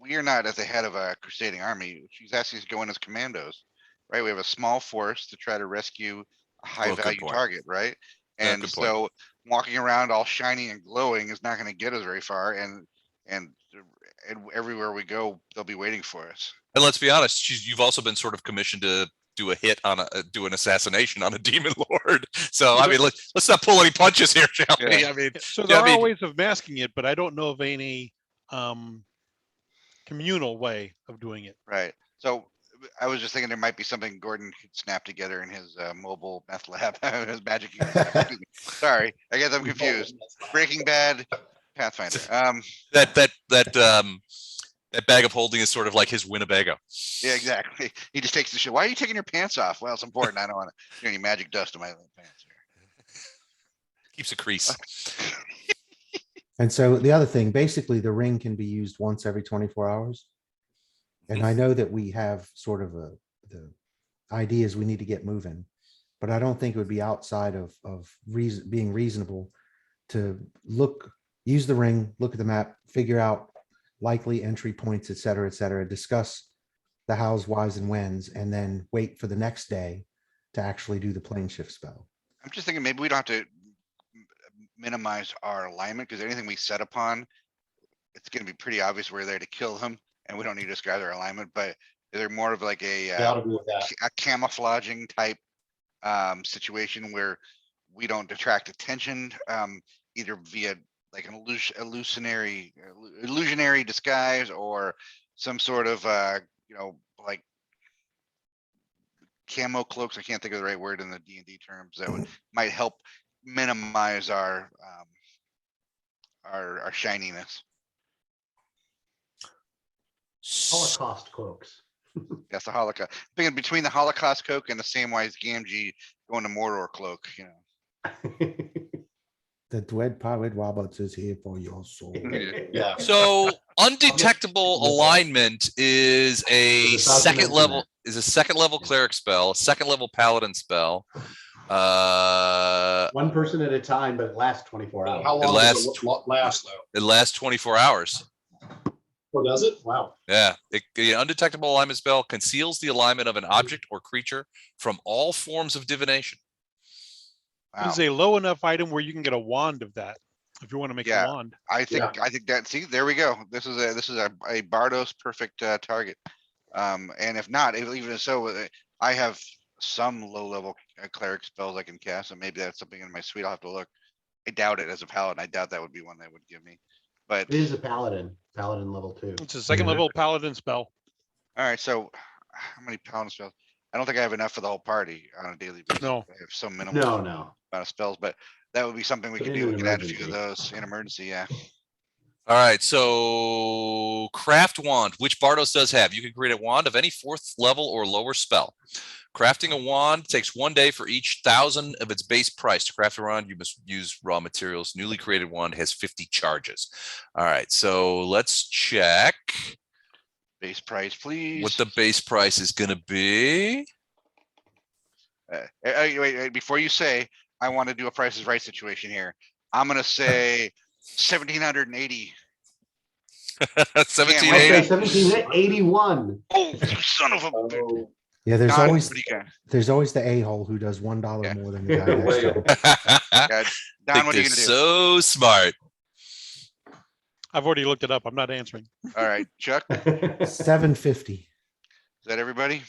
We are not at the head of a crusading army. She's asking us to go in as commandos, right? We have a small force to try to rescue a high good value point. target, right? Yeah, And good point. so walking around all shiny and glowing is not going to get us very far. And everywhere we go, they'll be waiting for us. And let's be honest, you've also been sort of commissioned to do a hit on do an assassination on a demon lord. So I mean, let's not pull any punches here, shall we? Yeah. I mean, So yeah, there I are mean- ways of masking it, but I don't know of any communal way of doing it. Right. So I was just thinking there might be something Gordon could snap together in his mobile meth lab, his magic. Excuse me. Sorry, I get them confused. Breaking Bad, Pathfinder. That bag of holding is sort of like his Winnebago. Yeah, exactly. He just takes the shit. Why are you taking your pants off? Well, it's important. I don't want to get any magic dust in my pants here. Keeps a crease. And so the other thing, basically the ring can be used once every 24 hours. And I know that we have sort of the ideas we need to get moving, but I don't think it would be outside of being reasonable to use the ring, look at the map, figure out likely entry points, et cetera, discuss the hows, whys, and whens, and then wait for the next day to actually do the plane shift spell. I'm just thinking maybe we don't have to minimize our alignment because anything we set upon, it's going to be pretty obvious we're there to kill them, and we don't need to disguise our alignment. But is there more of like I'll agree with that. a camouflaging type situation where we don't detract attention, either via like an illusionary disguise or some sort of like camo cloaks? I can't think of the right word in the D&D terms that might help minimize our shininess. Holocaust cloaks. That's the Holocaust. Thinking between the Holocaust cloak and the Samwise Gamgee going to Mordor cloak, you know. The Dwed Pilot Roberts is here for your soul. Yeah. So undetectable alignment is a It's about to second mention level that. is a second level cleric spell, second level paladin spell. 1 person at a time, but it lasts 24 hours. How long does it last though? It lasts 24 hours. Oh, does it? Wow. Yeah. The undetectable alignment spell conceals the alignment of an object or creature from all forms of divination. Wow. Is a low enough item where you can get a wand of that if you want to make Yeah. a wand. I think that, see, there we go. This is a Bardos perfect target. And if not, even so, I have some low level cleric spells I can cast, and maybe that's something in my suite. I'll have to look. I doubt it as a paladin. I doubt that would be one they would give me. But It is a paladin level 2. It's a second level paladin spell. all right, so how many paladin spells? I don't think I have enough for the whole party on a daily basis. No. I have so minimal No. amount of spells, but that would be something we But could in do. an We could add a few of emergency. those in emergency. Yeah. All right, so craft wand, which Bardos does have. You can create a wand of any 4th level or lower spell. Crafting a wand takes 1 day for each 1,000 of its base price. To craft a wand, you must use raw materials. Newly created wand has 50 charges. All right, so let's check Base price, please. what the base price is going to be. Wait, before you say, I want to do a Price is Right situation here. I'm gonna say 1,780. 1780. 1781. Oh, you son of a. Oh, Yeah, there's Don, always what do you got? there's always the a-hole who does $1 Yeah. more than the guy next to him. Yeah, Don, what are you They're gonna do? so smart. I've already looked it up. I'm not answering. All right, Chuck, is 750. that everybody?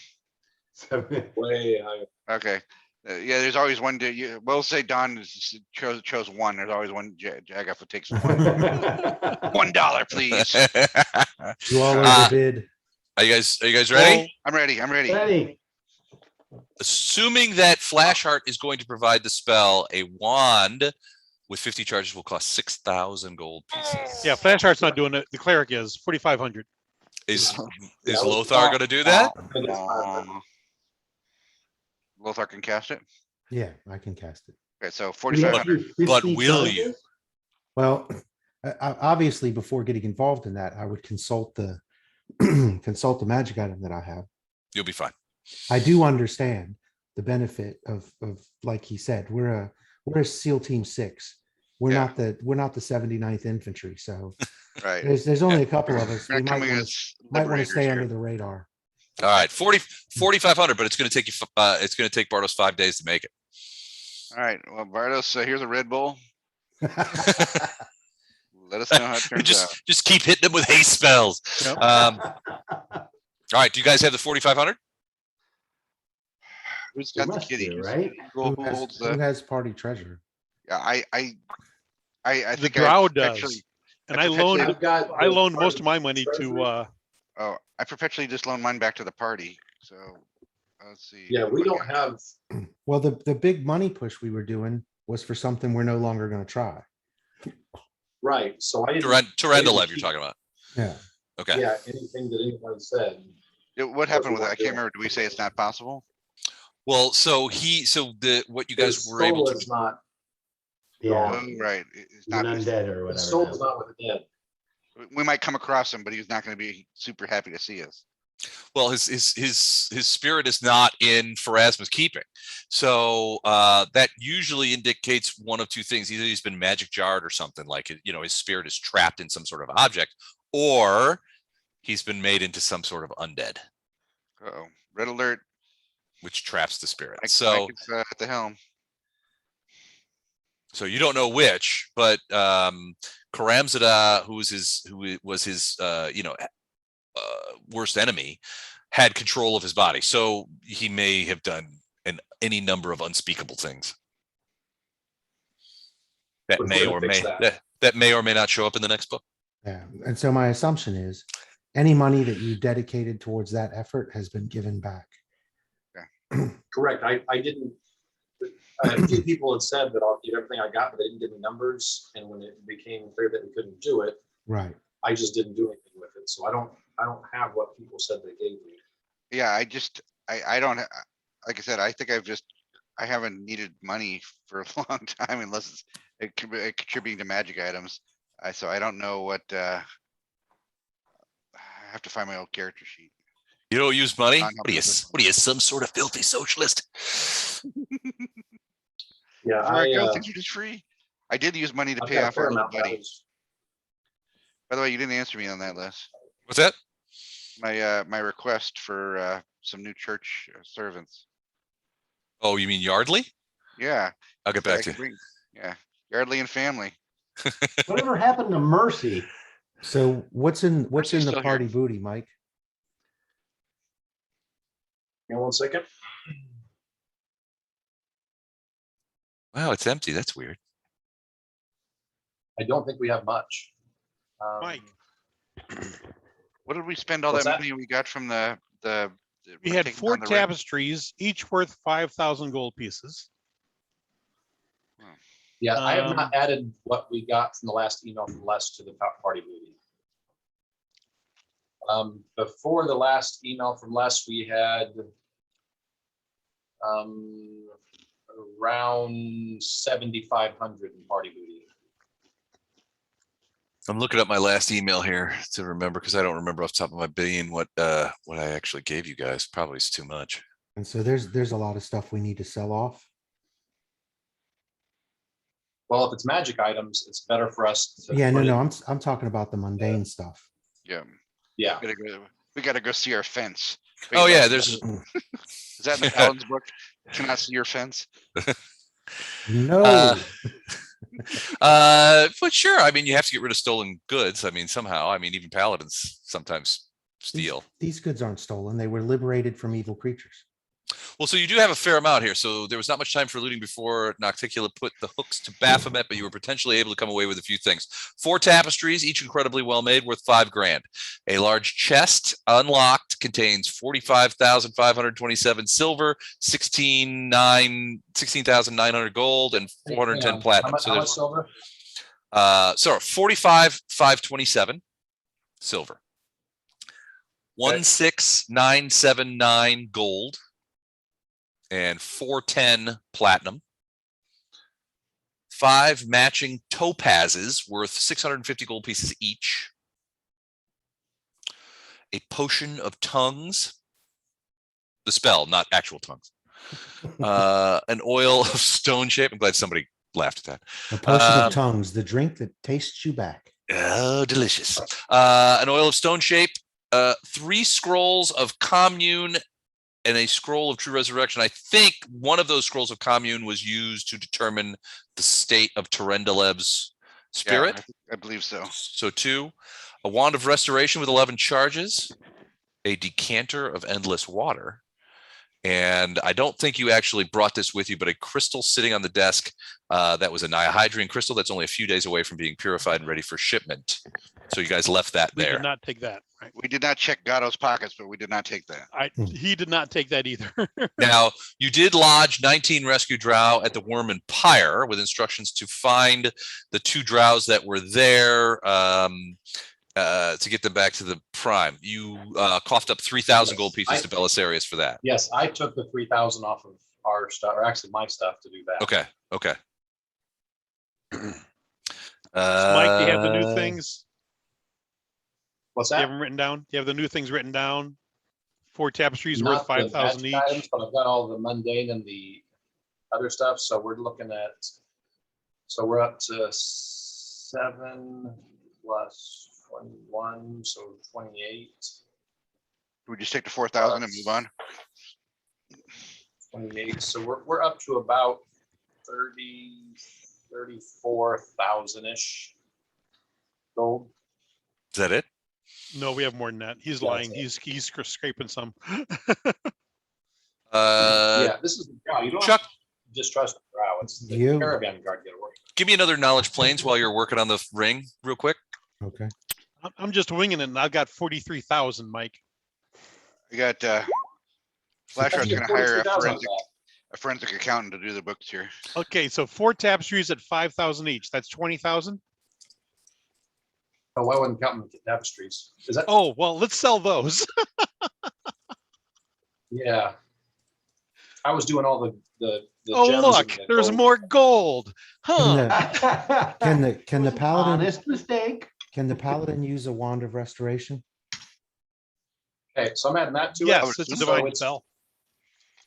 way higher. Okay. Yeah, there's always one. We'll say Don chose one. There's always one Jagoff who takes one. $1, please. You all Uh, overbid. Are you guys ready? I'm ready. I'm ready. Ready. Assuming that Flashheart is going to provide the spell, a wand with 50 charges will cost 6,000 gold pieces. Yeah, Flashheart's not doing it. The cleric is 4,500. Is Yeah, Lothar going to do that? Lothar can cast it. Yeah, I can cast it. Okay, so We have 4,500. to do But 50 will you? charges? Well, obviously, before getting involved in that, I would consult the consult the magic item that I have. You'll be fine. I do understand the benefit of like he said, we're a SEAL Team 6. We're Yeah. not the 79th Infantry. So Right. there's only a couple of us. We're We not might coming want as to liberators stay here. under the radar. All right, 4,500, but it's going to take you. It's going to take Bardos 5 days to make it. All right. Well, Bardos, here's a Red Bull. Let us know how it turns out. just keep hitting them with haste spells. Yep. All right, do you guys have the 4,500? Who's We got the must kitty? do, right? Who holds Who the? has party treasure? Yeah, I The think drow I does. perpetually- And I I perpetually- loaned I loaned most of my money to I perpetually just loan mine back to the party. So let's see. Yeah, we What do don't have. Well, the big money push we were doing was for something we're no longer going to try. Right, so I didn't. Tyrendelev, you're talking about. Yeah. Okay. Yeah, anything that anybody said. What happened with it? I can't remember. Do we say it's not possible? Well, what you guys His were able soul to. is not. Yeah, Oh, right. It's an not. undead or His soul whatever. is not with the dead. We might come across him, but he's not going to be super happy to see us. Well, his spirit is not in Pharasma's keeping, so that usually indicates one of two things: either he's been magic jarred or something, like his spirit is trapped in some sort of object, or he's been made into some sort of undead, Uh-oh. Red alert. which traps the spirit. Mike So is, at the helm. you don't know which, but Karamzada, who was his worst enemy, had control of his body. So he may have done any number of unspeakable things that We're may gonna or fix may that may or may not show up in the next book. Yeah. And so my assumption is any money that you dedicated towards that effort has been given back. Correct, I didn't. A few people had said that I'll give everything I got, but they didn't give me numbers, and when it became clear that we couldn't do it, Right. I just didn't do anything with it, so I don't have what people said they gave me. Yeah, I don't, like I said, I think I haven't needed money for a long time unless it's contributing to magic items. So I don't know what, I have to find my old character sheet. You don't use money? Not What are you, helping with what are you, some sort of filthy socialist? Yeah, Everywhere I go, things are just free. I did use money to I've pay got a off fair our little amount that buddy. was- By the way, you didn't answer me on that, Les. What's that? My request for some new church servants. Oh, you mean Yardley? Yeah. I'll get I back to could you. bring- Yeah, Yardley and family. Whatever happened to Mercy? So what's in the still here. party booty, Mike? Hang on 1 second. Wow, it's empty. That's weird. I don't think we have much. Mike. What did we spend all What's that that? money we got from the? We had taking 4 down the red- tapestries, each worth 5,000 gold pieces. Yeah, I have Um, not added what we got from the last email from Les to the top party booty. Before the last email from Les, we had around 7,500 in party booty. I'm looking up my last email here to remember because I don't remember off the top of my being what I actually gave you guys. Probably is too much. And so there's a lot of stuff we need to sell off. Well, if it's magic items, it's better for us to. Yeah, no, put it- no, I'm talking about the mundane stuff. Yeah, Yeah, we gotta go see our fence. Oh Wait, yeah, Les, there's is that in the Paladin's book? Cannot see your fence. No, but sure. I mean, you have to get rid of stolen goods. I mean, somehow. I mean, even paladins sometimes steal. these goods aren't stolen. They were liberated from evil creatures. Well, so you do have a fair amount here. So there was not much time for looting before Nocticula put the hooks to Baphomet, but you were potentially able to come away with a few things. 4 tapestries, each incredibly well made, worth 5 grand. A large chest, unlocked, contains 45,527 silver, 16,900 gold, and 410 hang on. platinum. How So much there's silver? sorry, 45,527 silver. 16,979 gold and 410 platinum. 5 matching topazes worth 650 gold pieces each. A potion of tongues. The spell, not actual tongues. An oil of stone shape. I'm glad somebody laughed at that. A potion of tongues, the drink that tastes you back. Oh, delicious. An oil of stone shape, 3 scrolls of commune, and a scroll of true resurrection. I think one of those scrolls of commune was used to determine the state of Terendaleb's spirit. Yeah, I believe so. So 2. A wand of restoration with 11 charges, a decanter of endless water. And I don't think you actually brought this with you, but a crystal sitting on the desk that was a Nihydrian crystal that's only a few days away from being purified and ready for shipment. So you guys left that We there. did not take that. Right. We did not check Gatto's pockets, but we did not take that. He did not take that either. Now, you did lodge 19 rescue drow at the Worm and Pyre with instructions to find the 2 drows that were there to get them back to the Prime. You coughed up 3,000 gold pieces to Belisarius for that. Yes, I took the 3,000 off of our stuff, or actually my stuff, to do that. Okay. Mike, do you have the new things? What's Do you that? have them written down? Do you have the new things written down? 4 tapestries Not worth the 5,000 magic each. items, but I've got all the mundane and the other stuff. So we're looking at. So we're up to 7 plus 21, so 28. We just take the 4,000 and move on. 28. So we're up to about 34,000 ish gold. Is that it? No, we have more than that. He's lying. He's scraping some. Yeah, this is the drow. You don't Chuck, have to just trust the drow. It's the You. caravan guard get work. give me another knowledge planes while you're working on the ring real quick. Okay. I'm just winging it, and I've got 43,000, Mike. We got Flasher's You gonna get hire 43,000 on that. a forensic accountant to do the books here. Okay, so 4 tapestries at 5,000 each. That's 20,000. Oh, I wasn't counting the tapestries. Is that? Oh, well, let's sell those. Yeah. I was doing all the Oh, gems look, and the there's gold. more gold. Huh. Can the paladin Honest mistake. can the paladin use a wand of restoration? Okay, so I'm adding that to it. Yes, it's a So divine it's- spell.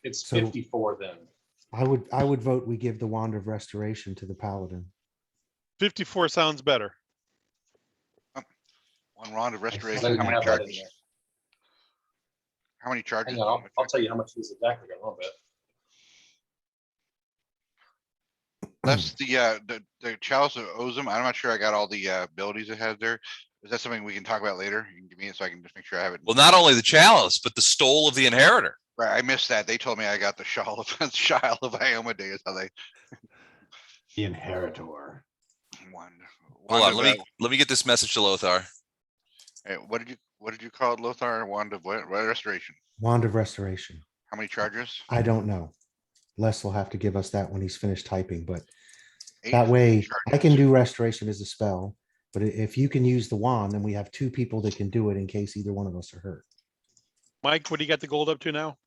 It's So- 54 then. I would vote we give the wand of restoration to the paladin. 54 sounds better. One round of I restoration. didn't How many have that in charges? there. How many charges? Hang on, I'll tell you how much these exactly got in a little bit. That's the Chalice of Ozum. I'm not sure I got all the abilities it has there. Is that something we can talk about later? You can give me it so I can just make sure I have it. Well, not only the chalice, but the stole of the inheritor. Right, I missed that. They told me I got the shawl of Iomedae is how they The inheritor. won. Hold on, let me get this message to Lothar. Hey, what did you call it, Lothar? Wand of what? Restoration. Wand of restoration. How many charges? I don't know. Les will have to give us that when he's finished typing, but 8 that way I can charges. do restoration as a spell. But if you can use the wand, then we have two people that can do it in case either one of us are hurt. Mike, what do you got the gold up to now?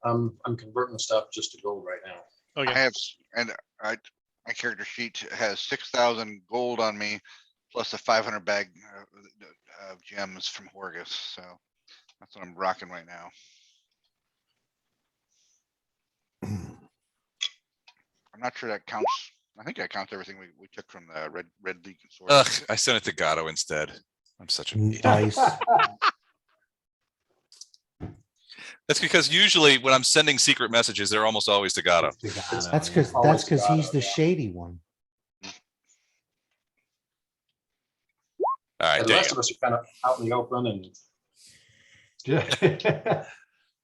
I'm converting stuff just to gold right now. I Okay. have, and my character sheet has 6,000 gold on me, plus a 500 bag of gems from Horgus. So that's what I'm rocking right now. I'm not sure that counts. I think that counts everything we took from the Red League sword. Ugh, I sent it to Gatto instead. I'm such an idiot. Nice. That's because usually when I'm sending secret messages, they're almost always to Gatto. That's because Always he's the yeah. shady one. All right, And the there you rest go. of us are kind of out in the open and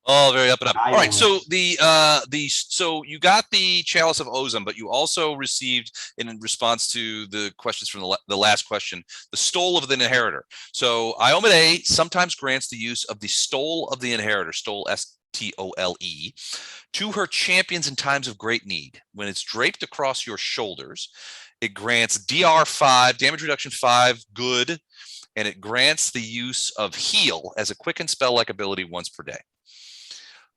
All very up and up. All right, so Violence. so you got the Chalice of Ozum, but you also received, in response to the questions from the last question, the Stole of the Inheritor. So Iomedae sometimes grants the use of the Stole of the Inheritor, Stole S-T-O-L-E, to her champions in times of great need. When it's draped across your shoulders, it grants DR5, damage reduction 5, good, and it grants the use of Heal as a quicken spell-like ability once per day.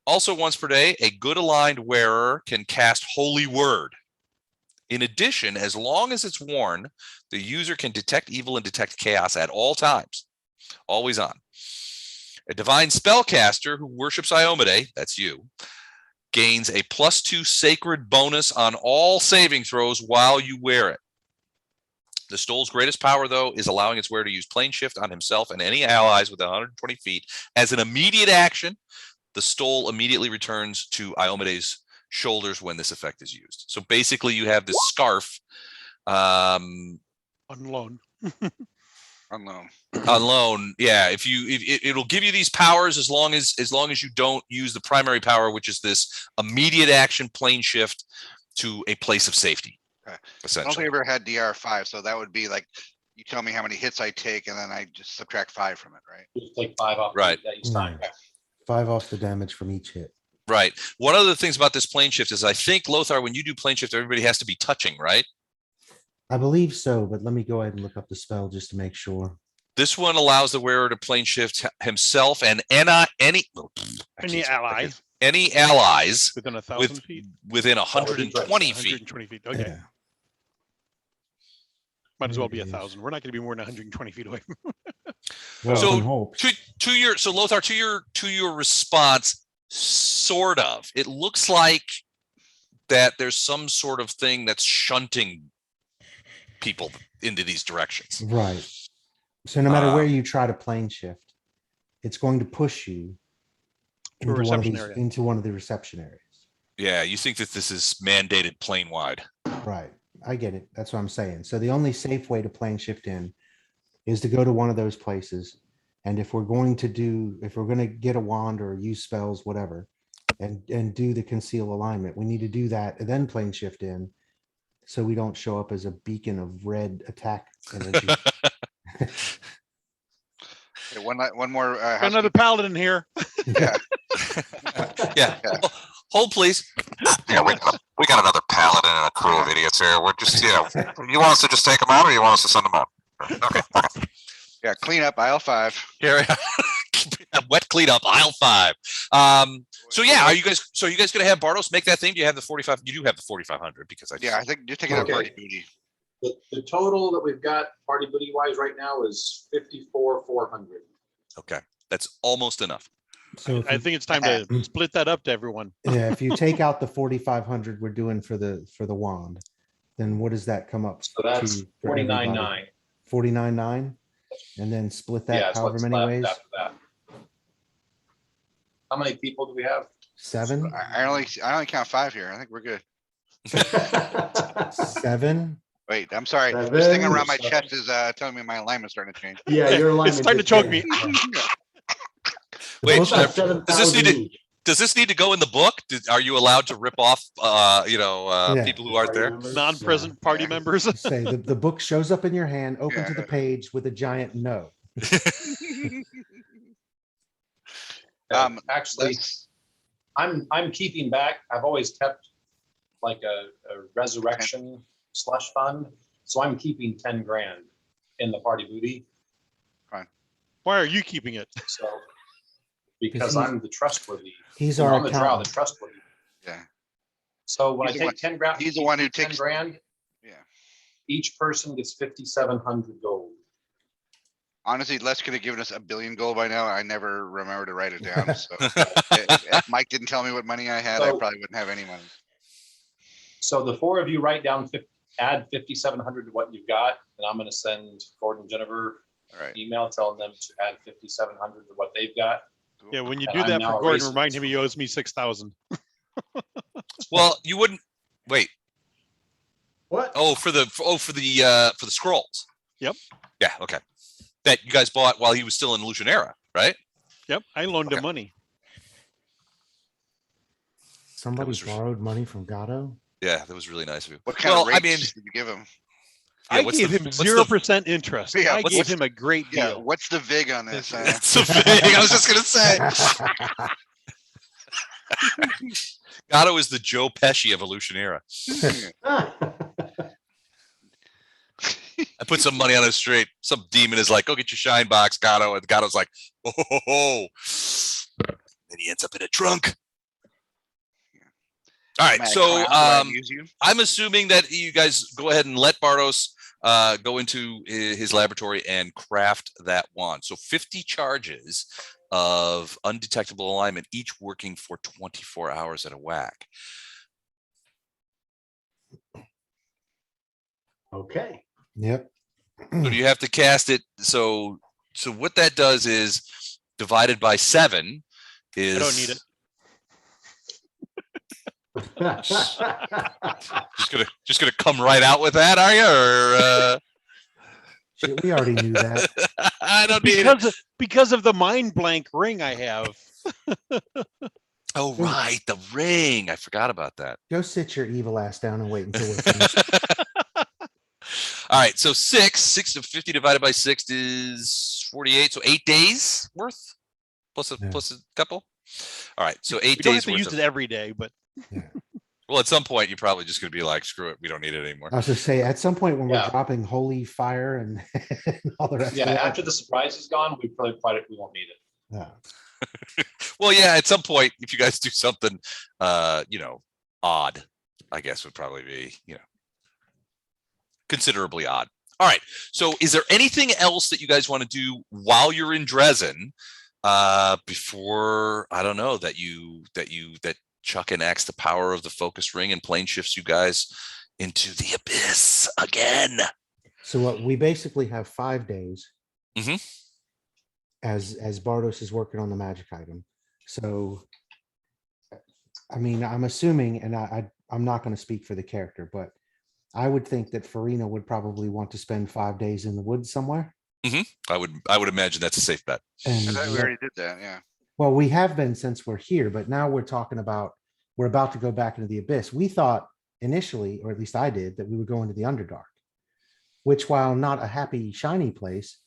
Also once per day, a good aligned wearer can cast Holy Word. In addition, as long as it's worn, the user can detect evil and detect chaos at all times, always on. A divine spellcaster who worships Iomedae, that's you, gains a +2 sacred bonus on all saving throws while you wear it. The Stole's greatest power, though, is allowing its wearer to use plane shift on himself and any allies within 120 feet. As an immediate action, the Stole immediately returns to Iomedae's shoulders when this effect is used. So basically, you have this scarf On loan. Unknown. on loan. Yeah, if it'll give you these powers as long as you don't use the primary power, which is this immediate action plane shift to a place of safety. Okay. I don't think Essentially, I ever had DR5, so that would be like you tell me how many hits I take, and then I just subtract 5 from it, right? just take 5 off Right. that each time. 5 off the damage from each hit. right. One of the things about this plane shift is I think, Lothar, when you do plane shift, everybody has to be touching, right? I believe so, but let me go ahead and look up the spell just to make sure. This one allows the wearer to plane shift himself and any ally allies within 1,000 feet. within 120 feet. 120 feet. Okay. Yeah. Might as well be There it is. 1,000. We're not going to be more than 120 feet away. Well, So, in hopes. So Lothar, to your response, sort of. It looks like that there's some sort of thing that's shunting people into these directions. Right. So no matter where you try to plane shift, it's going to push you To a reception area. into one of the reception areas. Yeah, you think that this is mandated plane wide. Right. I get it. That's what I'm saying. So the only safe way to plane shift in is to go to one of those places. And if we're going to get a wand or use spells, whatever, and do the conceal alignment, we need to do that and then plane shift in so we don't show up as a beacon of red attack energy. Okay, one more. Got another paladin here. Yeah. Yeah. Yeah. Hold, please. Yeah, we got another paladin and a crew of idiots here. We're just, you want us to just take them out or you want us to send them out? Okay. Yeah, clean up aisle 5. Carry Wet cleanup, aisle 5. So yeah, are you guys gonna have Bartos make that thing? Do you have the 45? You do have the 4,500 because Yeah, I think just take it out Okay. party booty. The total that we've got party booty wise right now is 54,400. Okay, that's almost enough. So if I you- think it's time to split that up to everyone. yeah, if you take out the 4,500 we're doing for the wand, then what does that come up So that's to for everybody? 49,900. 49,900, and then split that Yeah, it's however what's many left ways. after that. How many people do we have? 7, I only count 5 here. I think we're good. 7. Wait, I'm sorry. This thing Seven. around my chest is telling me my alignment's starting to change. Yeah, your alignment. It's starting to just choke changed. me. The Wait, book should I- is- does this need to- 7,000 each. Does this need to go in the book? Are you allowed to rip off, Yeah. people who aren't Party there? members? Non-present party Yeah. members. say the book shows up in your hand, open to the Yeah. page with a giant no. Actually, Let's- I'm keeping back. I've always kept like a resurrection slush fund, so I'm keeping 10 grand in the party booty. Why are you keeping it? So because he's- I'm the trustworthy. He's You know, our I'm the drow, the accountant. trustworthy. Yeah. So when He's I the one- take 10 grand, he's the one who 10 takes- grand. Yeah. Each person gets 5,700 gold. Honestly, Les could have given us $1 billion gold by now. I never remember to write it down. So if Mike didn't tell me what money I had, I So- probably wouldn't have any money. So the 4 of you write down, add 5,700 to what you've got, and I'm going to send Gordon and Jennifer All right. email telling them to add 5,700 to what they've got. Cool. Yeah, when you And do I'm that now for Gordon, erasing remind this. him he owes me 6,000. Well, you wouldn't wait. What? Oh, for the scrolls. Yep. Yeah. Okay. That you guys bought while he was still in Lucianera, right? Yep, I loaned him Okay. money. Somebody was- borrowed money from Gatto. Yeah, that was really nice of you. What kind Well, of I rates mean, did you give him? Yeah, I what's gave the- him what's the- 0% interest. Yeah, I what's gave the- him a great Yeah. deal. What's the VIG on this? It's a big. I was just gonna say. Gatto is the Joe Pesci of Evolutionera. I put some money on the street. Some demon is like, "Go get your shine box, Gatto," and Gatto's like, "Oh, ho, ho, ho." And he ends up in a trunk. All right, Matt, so clown, do I use you? I'm assuming that you guys go ahead and let Bartos go into his laboratory and craft that wand. So 50 charges of undetectable alignment, each working for 24 hours at a whack. Okay. Yep. So you have to cast it. So what that does is divided by 7 is. I don't need it. Just gonna come right out with that, are you? Or Shit, we already knew that. I don't need it. Because of the mind blank ring I have. Oh right, the ring. I forgot about that. Go sit your evil ass down and wait until we're finished. All right, so 6 of 50 divided by 6 is 48. So 8 days worth plus Yeah. plus a couple. All right, so 8 We don't have days to worth. use Of, it every day, but well, at some point, you're probably just going to be like, screw it, we don't need it anymore. I was just say at some point when Yeah. we're dropping holy fire and, and all the rest Yeah, of that. after the surprise is gone, we won't need it. Yeah. Well, yeah, at some point, if you guys do something, odd, I guess would probably be, considerably odd. All right. So is there anything else that you guys want to do while you're in Dresden before, I don't know, that Chuck enacts the power of the focus ring and plane shifts you guys into the abyss again? So what we basically have 5 days Mhm. as Bartos is working on the magic item. So I mean, I'm assuming, and I'm not going to speak for the character, but I would think that Farina would probably want to spend 5 days in the woods somewhere. I would imagine that's a safe bet. I And thought we already did that. Yeah. well, we have been since we're here, but now we're talking about we're about to go back into the abyss. We thought initially, or at least I did, that we would go into the Underdark, which, while not a happy, shiny place,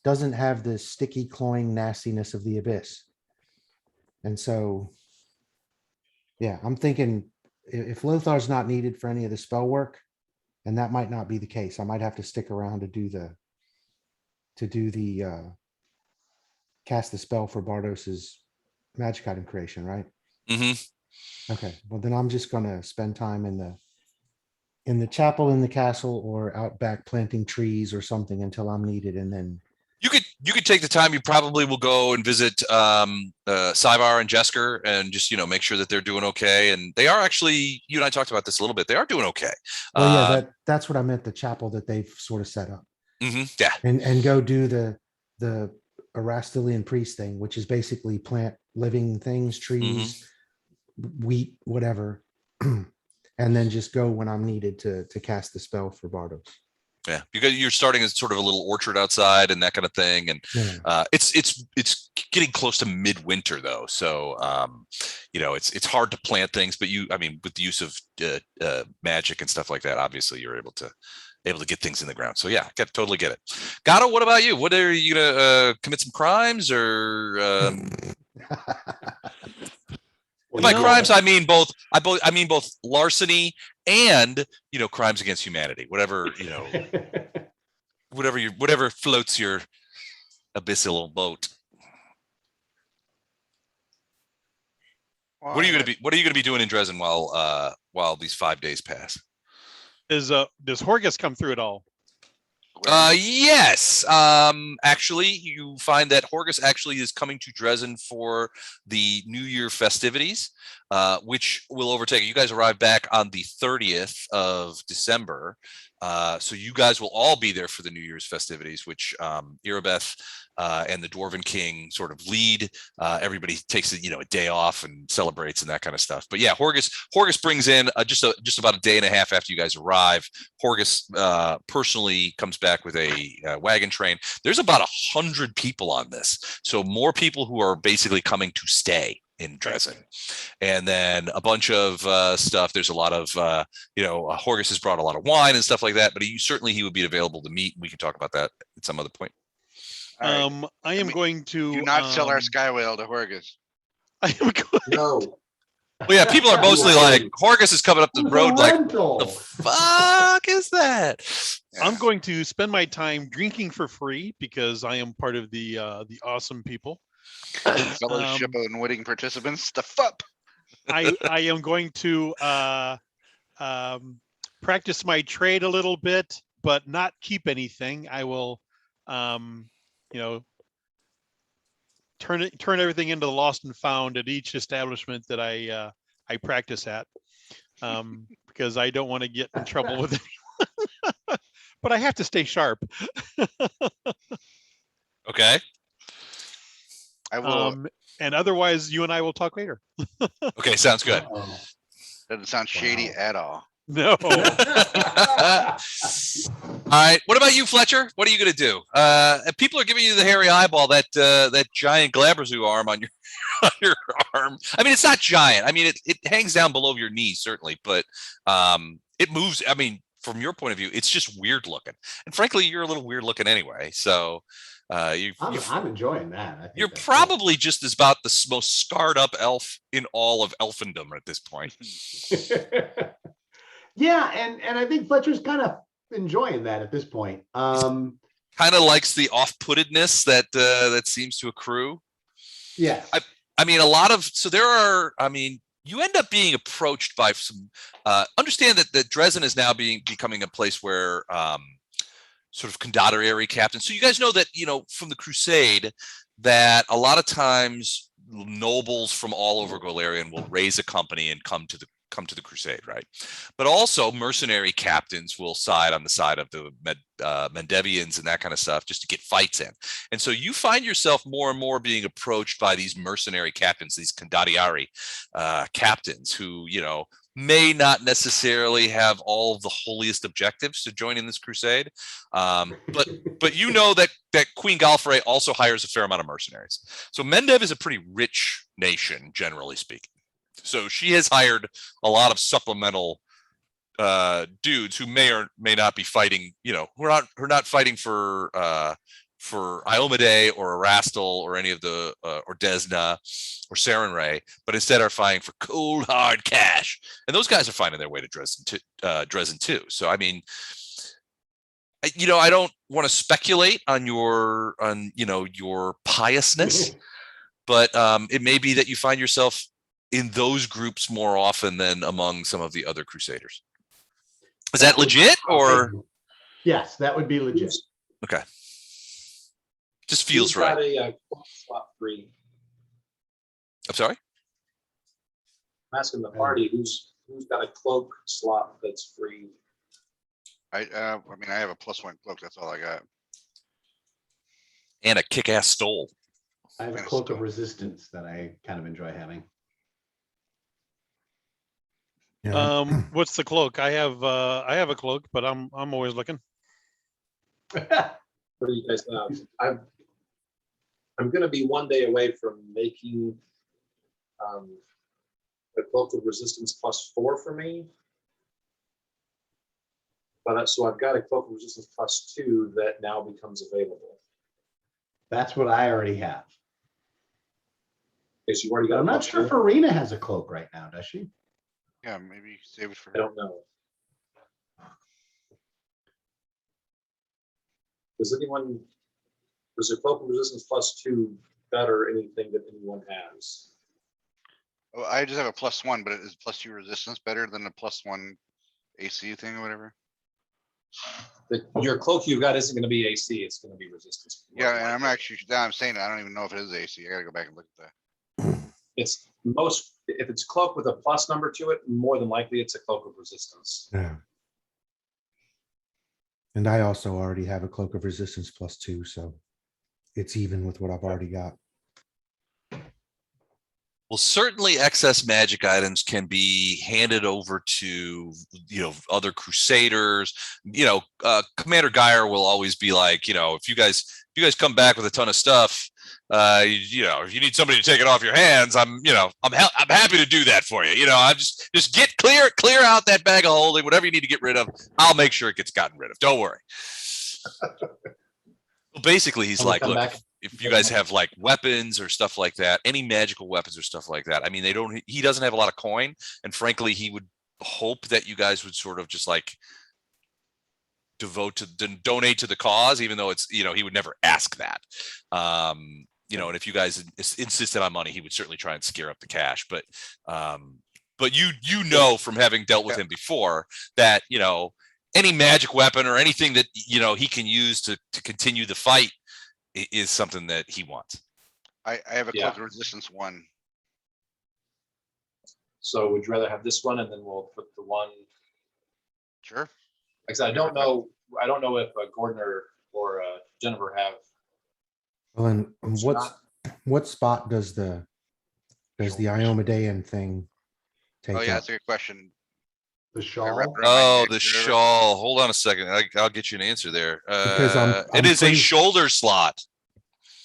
doesn't have the sticky, cloying nastiness of the abyss. And so, yeah, I'm thinking if Lothar's not needed for any of the spell work, and that might not be the case, I might have to stick around to do the cast the spell for Bardos's magic item creation, right? Mm-hmm. Okay. Well, then I'm just gonna spend time in the chapel in the castle or out back planting trees or something until I'm needed, and then You could take the time. You probably will go and visit Syvar and Jesker and just make sure that they're doing okay. And they are actually. You and I talked about this a little bit. They are doing okay. well, yeah, that's what I meant. The chapel that they've sort of set up, Yeah. and go do the Arastilian priest thing, which is basically plant living things, trees, wheat, whatever, and then just go when I'm needed to cast the spell for Bardos. Yeah, because you're starting as sort of a little orchard outside and that kind of thing, and it's getting close to midwinter though, so it's hard to plant things. But with the use of magic and stuff like that, obviously you're able to get things in the ground. So yeah, I totally get it. Gato, what about you? What are you gonna commit some crimes or? By crimes, I mean both larceny and crimes against humanity. Whatever whatever floats your abyssal boat. What are you gonna be doing in Dresden while these 5 days pass? Does Horgus come through at all? Yes. Actually, you find that Horgus actually is coming to Dresden for the New Year festivities, which will overtake. You guys arrive back on the 30th of December. So you guys will all be there for the New Year's festivities, which Irabeth and the Dwarven King sort of lead. Everybody takes a day off and celebrates and that kind of stuff. But yeah, Horgus brings in just about a day and a half after you guys arrive. Horgus personally comes back with a wagon train. There's about 100 people on this, so more people who are basically coming to stay in Dresden, and then a bunch of stuff. There's a lot of Horgus has brought a lot of wine and stuff like that, but he would be available to meet. We can talk about that at some other point. Right. I am going to do not sell our sky whale to Horgus. I am going, No. Well, yeah, people are mostly like, Horgus is coming up the road like, Rental. the fuck is that? I'm going to spend my time drinking for free because I am part of the awesome people. Fellowship of unwitting participants. The fuck. I am going to practice my trade a little bit, but not keep anything. I will, turn everything into the lost and found at each establishment that I practice at, because I don't want to get in trouble with anyone. But I have to stay sharp. Okay. I will. And otherwise, you and I will talk later. Okay, sounds good. Doesn't sound shady at all. No. All right. What about you, Fletcher? What are you going to do? People are giving you the hairy eyeball, that giant Glabrezu arm on your arm. I mean, it's not giant. I mean, it hangs down below your knee, certainly, but it moves. I mean, from your point of view, it's just weird looking. And frankly, you're a little weird looking anyway. So I'm enjoying that. I think you're that's probably just as about the most scarred up elf in all of elfendom at this point. Yeah, and I think Fletcher's kind of enjoying that at this point. Kind of likes the off-puttedness that seems to accrue. Yeah. I mean, you end up being approached by some. Understand that Dresden is now becoming a place where sort of condottieri captains. So you guys know that from the Crusade that a lot of times nobles from all over Golarion will raise a company and come to the Crusade, right? But also mercenary captains will side on the side of the Mendevians and that kind of stuff just to get fights in. And so you find yourself more and more being approached by these mercenary captains, these condottieri captains who, may not necessarily have all of the holiest objectives to join in this crusade. But you know that Queen Galfrey also hires a fair amount of mercenaries. So Mendev is a pretty rich nation, generally speaking. So she has hired a lot of supplemental dudes who may or may not be fighting, who are not fighting for Iomedae or Erastil or any of the or Desna or Sarenrae, but instead are fighting for cold hard cash. And those guys are finding their way to Dresden too. So I mean, I don't want to speculate on your piousness, but it may be that you find yourself in those groups more often than among some of the other Crusaders. Is that legit, or? Yes, that would be legit. Okay. Just feels right. Got a slot free. I'm sorry? I'm asking the party who's got a cloak slot that's free. I mean, I have a +1 cloak. That's all I got. And a kick-ass stole. I have a cloak of resistance that I kind of enjoy having. Yeah. What's the cloak? I have a cloak, but I'm always looking. What do you guys have? I'm going to be one day away from making a cloak of resistance +4 for me. But so I've got a cloak of resistance +2 that now becomes available. That's what I already have. Okay, so you already got. I'm not sure if Arena has a cloak right now, does she? Yeah, maybe save it for I don't know. Does a cloak of resistance +2 better anything that anyone has? Oh, I just have a +1, but it is +2 resistance better than the +1 AC thing or whatever. Your cloak you've got isn't going to be AC, it's going to be resistance. Yeah, and I'm actually now I'm saying I don't even know if it is AC. I gotta go back and look at that. It's if it's cloak with a plus number to it, more than likely it's a cloak of resistance. Yeah. And I also already have a cloak of resistance +2, so it's even with what I've already got. Well, certainly excess magic items can be handed over to, other Crusaders. Commander Geyer will always be like, if you guys come back with a ton of stuff, if you need somebody to take it off your hands, I'm happy to do that for you. I'm just get clear out that bag of holding, whatever you need to get rid of. I'll make sure it gets gotten rid of. Don't worry. Well, basically, he's like, look, if you guys have like weapons or stuff like that, any magical weapons or stuff like that, I mean, he doesn't have a lot of coin. And frankly, he would hope that you guys would sort of just like donate to the cause, even though it's, he would never ask that. And if you guys insisted on money, he would certainly try and scare up the cash. But from having dealt with him before that, any magic weapon or anything that, he can use to continue the fight is something that he wants. I have a cloak of resistance 1. So would you rather have this one and then we'll put the one? Sure. Like I said, I don't know if Gordon or Jennifer have. Well, and what spot does the Iomedae thing take? Oh yeah, up? that's a good question. The shawl. The shawl. Hold on a second. I'll get you an answer there. Because I'm it is a pretty- shoulder slot.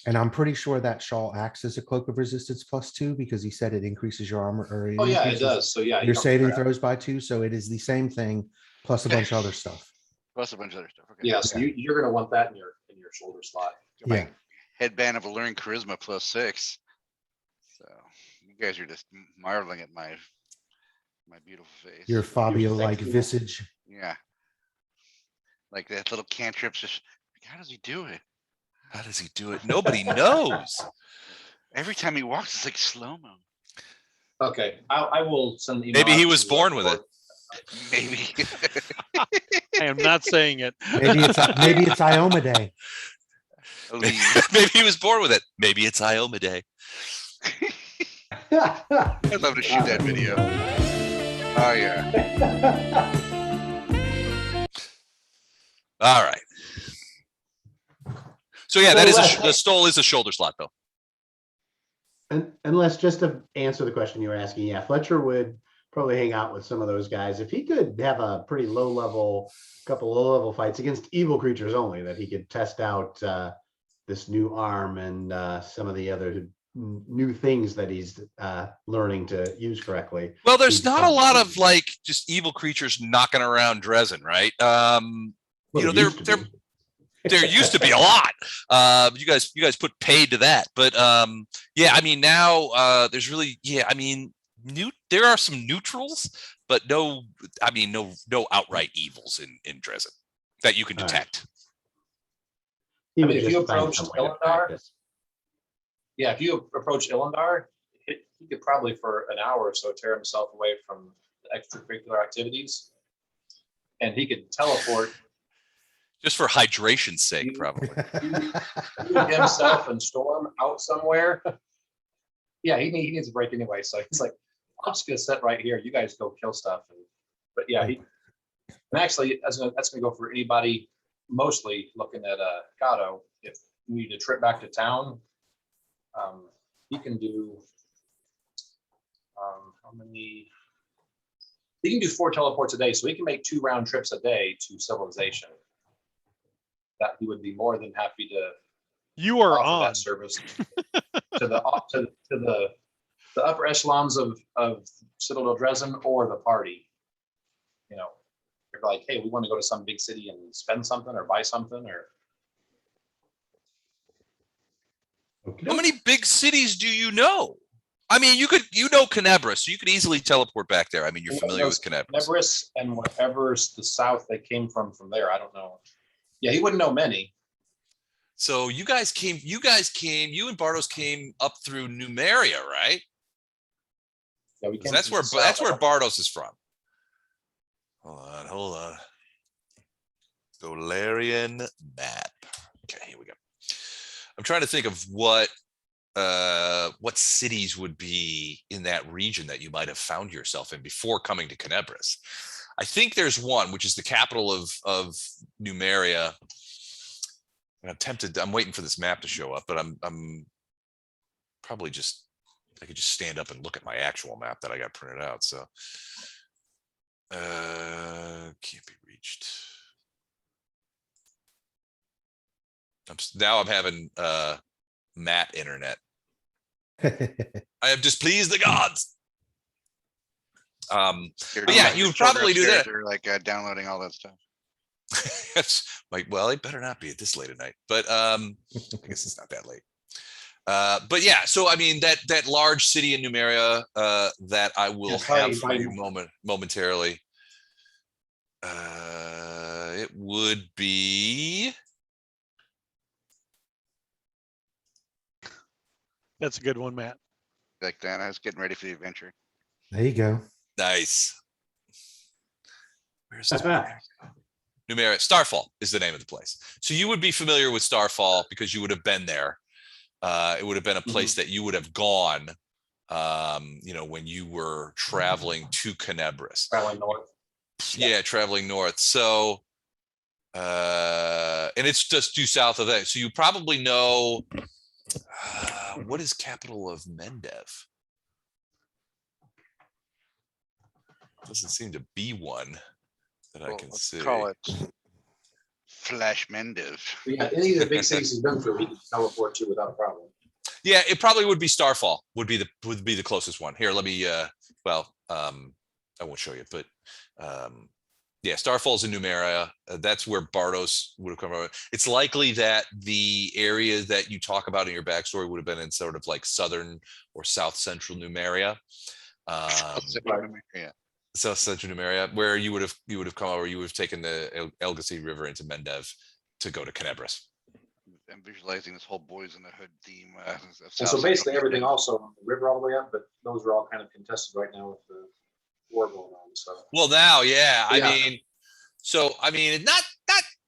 And I'm pretty sure that shawl acts as a cloak of resistance +2 because he said it increases your armor. Or Oh yeah, it does. So yeah, your saving throws by 2. So it is the same thing plus a bunch of other stuff. Plus a bunch of other stuff. Okay. Yeah, so you're going to want that in your shoulder slot. Yeah. Headband of Alluring Charisma +6. So you guys are just marveling at my beautiful face. Your Fabio-like visage. Yeah. Like that little cantrips. Just how does he do it? How does he do it? Nobody knows. Every time he walks, it's like slow-mo. Okay, I will send the email. Maybe he was born with it. Maybe. I am not saying it. Maybe it's Iomedae. Maybe he was born with it. Maybe it's Iomedae. I'd love to shoot that video. Oh yeah. All right. So yeah, that is the stole is a shoulder slot though. And unless, just to answer the question you were asking, yeah, Fletcher would probably hang out with some of those guys if he could have a pretty couple low level fights against evil creatures only, that he could test out this new arm and some of the other new things that he's learning to use correctly. Well, there's not a lot of like just evil creatures knocking around Dresden, right? There used to be a lot. You guys put paid to that, but yeah, I mean now there's really there are some neutrals, but no outright evils in Dresden. that you can All right. detect. He I would mean, if you just find approach some way to Illinar, practice. yeah, if you approach Illinar, he could probably for an hour or so tear himself away from the extracurricular activities, and he could teleport Just for hydration's sake, You- probably. himself and Storm out somewhere. Yeah, he needs a break anyway. So he's like, I'm just gonna sit right here. You guys go kill stuff. But yeah, and actually that's gonna go for anybody mostly looking at Gato. If you need a trip back to town, he can do how many? He can do 4 teleports a day, so he can make 2 round trips a day to civilization. That he would be more than happy to You are offer on. that service to the upper echelons of Citadel Dresden or the party. You know, they're like, hey, we want to go to some big city and spend something or buy something or. How many big cities do you know? I mean, you know Canebra, so you could easily teleport back there. I mean, you're familiar with Canebra. Canebra and whatever's the south they came from there. I don't know. Yeah, he wouldn't know many. So you and Bardos came up through Numeria, right? Yeah, we came That's from where the south. Bardos is from. Hold on. Solarian map. Okay, here we go. I'm trying to think of what cities would be in that region that you might have found yourself in before coming to Canebras. I think there's one, which is the capital of Numeria. I'm waiting for this map to show up, but I'm probably I could just stand up and look at my actual map that I got printed out. So can't be reached. Now I'm having Matt internet. I have displeased the gods. But yeah, you would probably do that. They're like downloading all that stuff. It's like, well, it better not be at this late at night, but I guess it's not that late. But yeah, so I mean that large city in Numeria that I will have for you momentarily. It would be. That's a good one, Matt. Like that. I was getting ready for the adventure. There you go. Nice. Where's this? Numeria. Starfall is the name of the place. So you would be familiar with Starfall because you would have been there. It would have been a place that you would have gone, when you were traveling to Canebras. Traveling north. Yeah, traveling north. So, and it's just due south of that. So you probably know, what is capital of Mendev? Doesn't seem to be one that I can see. Call it Flash Mendev. Yeah, any of the big cities he's been through, he can teleport to without a problem. Yeah, it probably would be Starfall. Would be the closest one. Here, let me. I won't show you, but yeah, Starfall's in Numeria. That's where Bardos would have come from. It's likely that the area that you talk about in your backstory would have been in sort of like southern or south central Numeria. South central Numeria, where you would have come over. You would have taken the Elgasy River into Mendev to go to Canebras. I'm visualizing this whole boys in the hood theme. And so basically everything also on the river all the way up, but those are all kind of contested right now with the war going on. So well, now, yeah, Yeah. I mean, not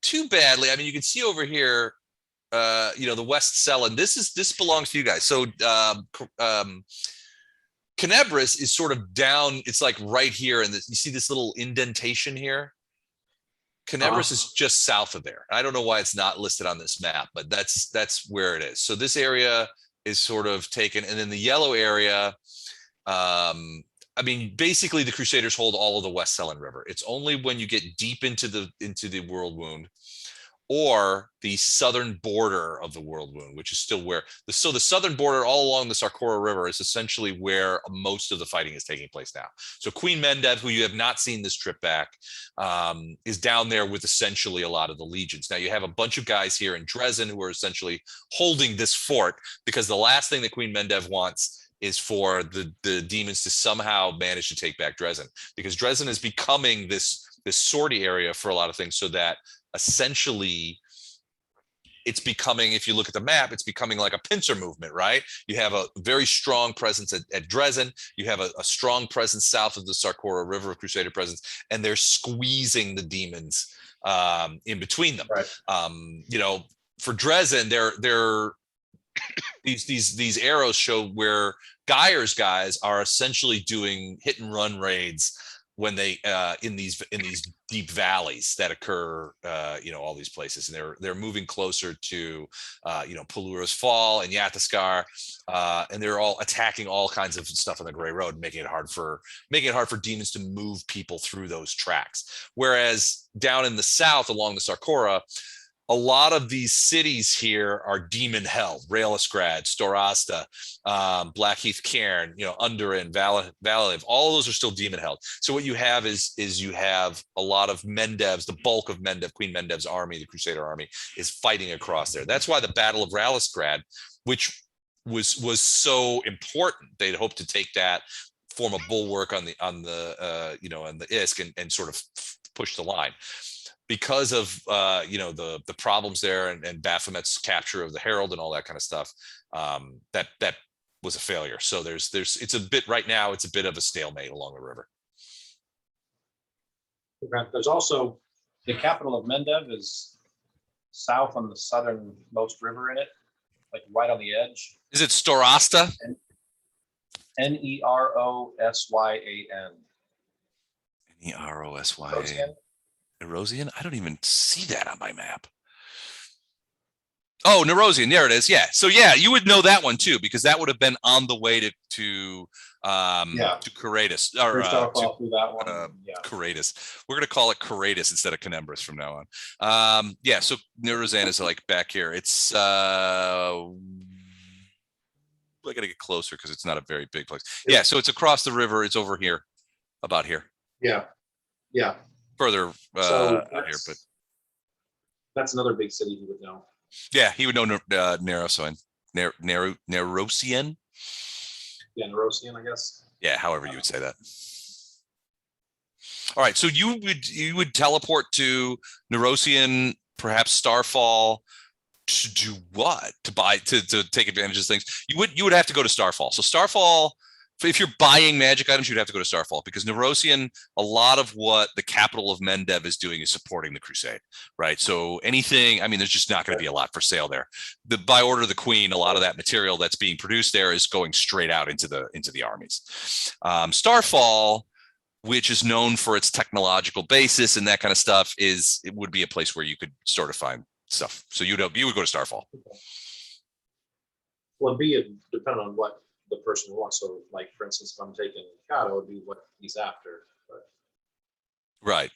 too badly. I mean, you can see over here, the West Selen. This belongs to you guys. So Canebras is sort of down. It's like right here, and you see this little indentation here. Canebras is just south of there. I don't know why it's not listed on this map, but that's where it is. So this area is sort of taken, and then the yellow area. I mean, basically, the Crusaders hold all of the West Selen River. It's only when you get deep into the World Wound, or the southern border of the World Wound, which is still where the southern border all along the Sarkora River is essentially where most of the fighting is taking place now. So Queen Mendev, who you have not seen this trip back, is down there with essentially a lot of the legions. Now you have a bunch of guys here in Dresden who are essentially holding this fort, because the last thing that Queen Mendev wants is for the demons to somehow manage to take back Dresden, because Dresden is becoming this sortie area for a lot of things, so that essentially it's becoming, if you look at the map, it's becoming like a pincer movement, right? You have a very strong presence at Dresden. You have a strong presence south of the Sarkora River, Crusader presence, and they're squeezing the demons in between them. Right. You know, for Dresden, they're these arrows show where Geyer's guys are essentially doing hit and run raids when they in these deep valleys that occur, you know, all these places, and they're moving closer to, you know, Pelura's Fall and Yataskar, and they're all attacking all kinds of stuff on the Grey Road, making it hard for demons to move people through those tracks. Whereas down in the south along the Sarkora, a lot of these cities here are demon held. Raelisgrad, Storasta, Blackheath Cairn, you know, Underin, Valaliv, all those are still demon held. So what you have is you have a lot of Mendev's, the bulk of Mendev, Queen Mendev's army, the Crusader army, is fighting across there. That's why the Battle of Raelisgrad, which was so important, they'd hoped to take that, form a bulwark on the you know, on the Isk and sort of push the line. Because of you know, the problems there and Baphomet's capture of the Herald and all that kind of stuff, that was a failure. So it's a bit right now. It's a bit of a stalemate along the river. There's also the capital of Mendev is south on the southernmost river in it, like right on the edge. Is it Storasta? Nerosyan. Nerosyan. Nerosian? I don't even see that on my map. Oh, Nerosian, there it is. Yeah. So yeah, you would know that one too, because that would have been on the way to Curatus, or through that one. Curatus. We're gonna call it Curatus instead of Canembris from now on. Yeah. So Nerosian is like back here. It's I gotta get closer because it's not a very big place. Yeah. So it's across the river. It's over here, about here. Yeah. Yeah. Further out here, but that's another big city he would know. Yeah, he would know Nerosian. Nerosian. Yeah, Nerosian, I guess. Yeah, however you would say that. All right, so you would teleport to Nerosian, perhaps Starfall, to do what? To take advantage of things. You would have to go to Starfall. So Starfall, if you're buying magic items, you'd have to go to Starfall, because Nerosian, a lot of what the capital of Mendev is doing is supporting the crusade, right? So anything, I mean, there's just not going to be a lot for sale there. By order of the Queen, a lot of that material that's being produced there is going straight out into the armies. Starfall, which is known for its technological basis and that kind of stuff, it would be a place where you could sort of find stuff. So you would go to Starfall. Well, depending on what the person wants. So, like, for instance, if I'm taking Kato, it would be what he's after. But. Right.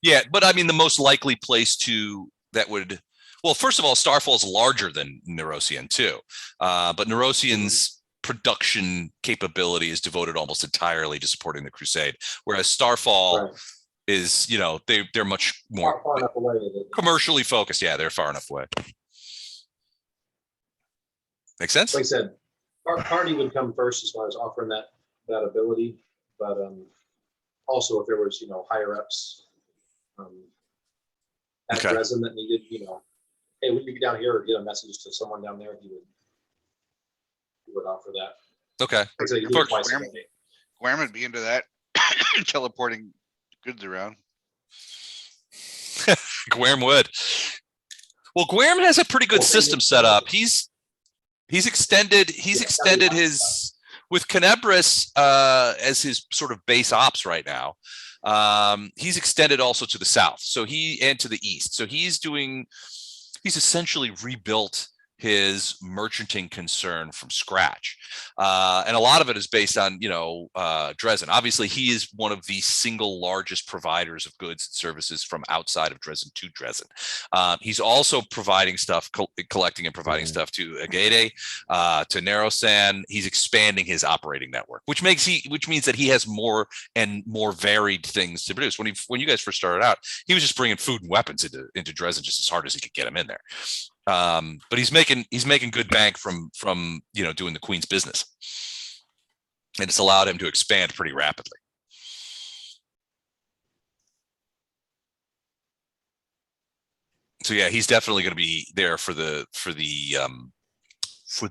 Yeah, but I mean, the most likely place well, first of all, Starfall is larger than Nerosian too, but Nerosian's production capability is devoted almost entirely to supporting the crusade, whereas Starfall is, you know, they're much more far enough away, commercially focused. Yeah, they're far enough away. Make sense? Like I said, Cardi would come first as far as offering that ability, but also if there was, you know, higher ups at Dresden that needed, you know, hey, we could be down here or get a message to someone down there, he would offer that. Okay. Like I said, you do it twice a day. Guam would be into that, teleporting goods around. Guam would. Well, Guam has a pretty good system set up. He's extended his, with Canembris as his sort of base ops right now. He's extended also to the south, and to the east. So he's essentially rebuilt his merchanting concern from scratch. And a lot of it is based on, you know, Dresden. Obviously, he is one of the single largest providers of goods and services from outside of Dresden to Dresden. He's also providing stuff, collecting and providing stuff to Iomedae, to Nerosian. He's expanding his operating network, which means that he has more and more varied things to produce. When you guys first started out, he was just bringing food and weapons into Dresden just as hard as he could get them in there. But he's making good bank from you know, doing the Queen's business, and it's allowed him to expand pretty rapidly. So yeah, he's definitely going to be there for the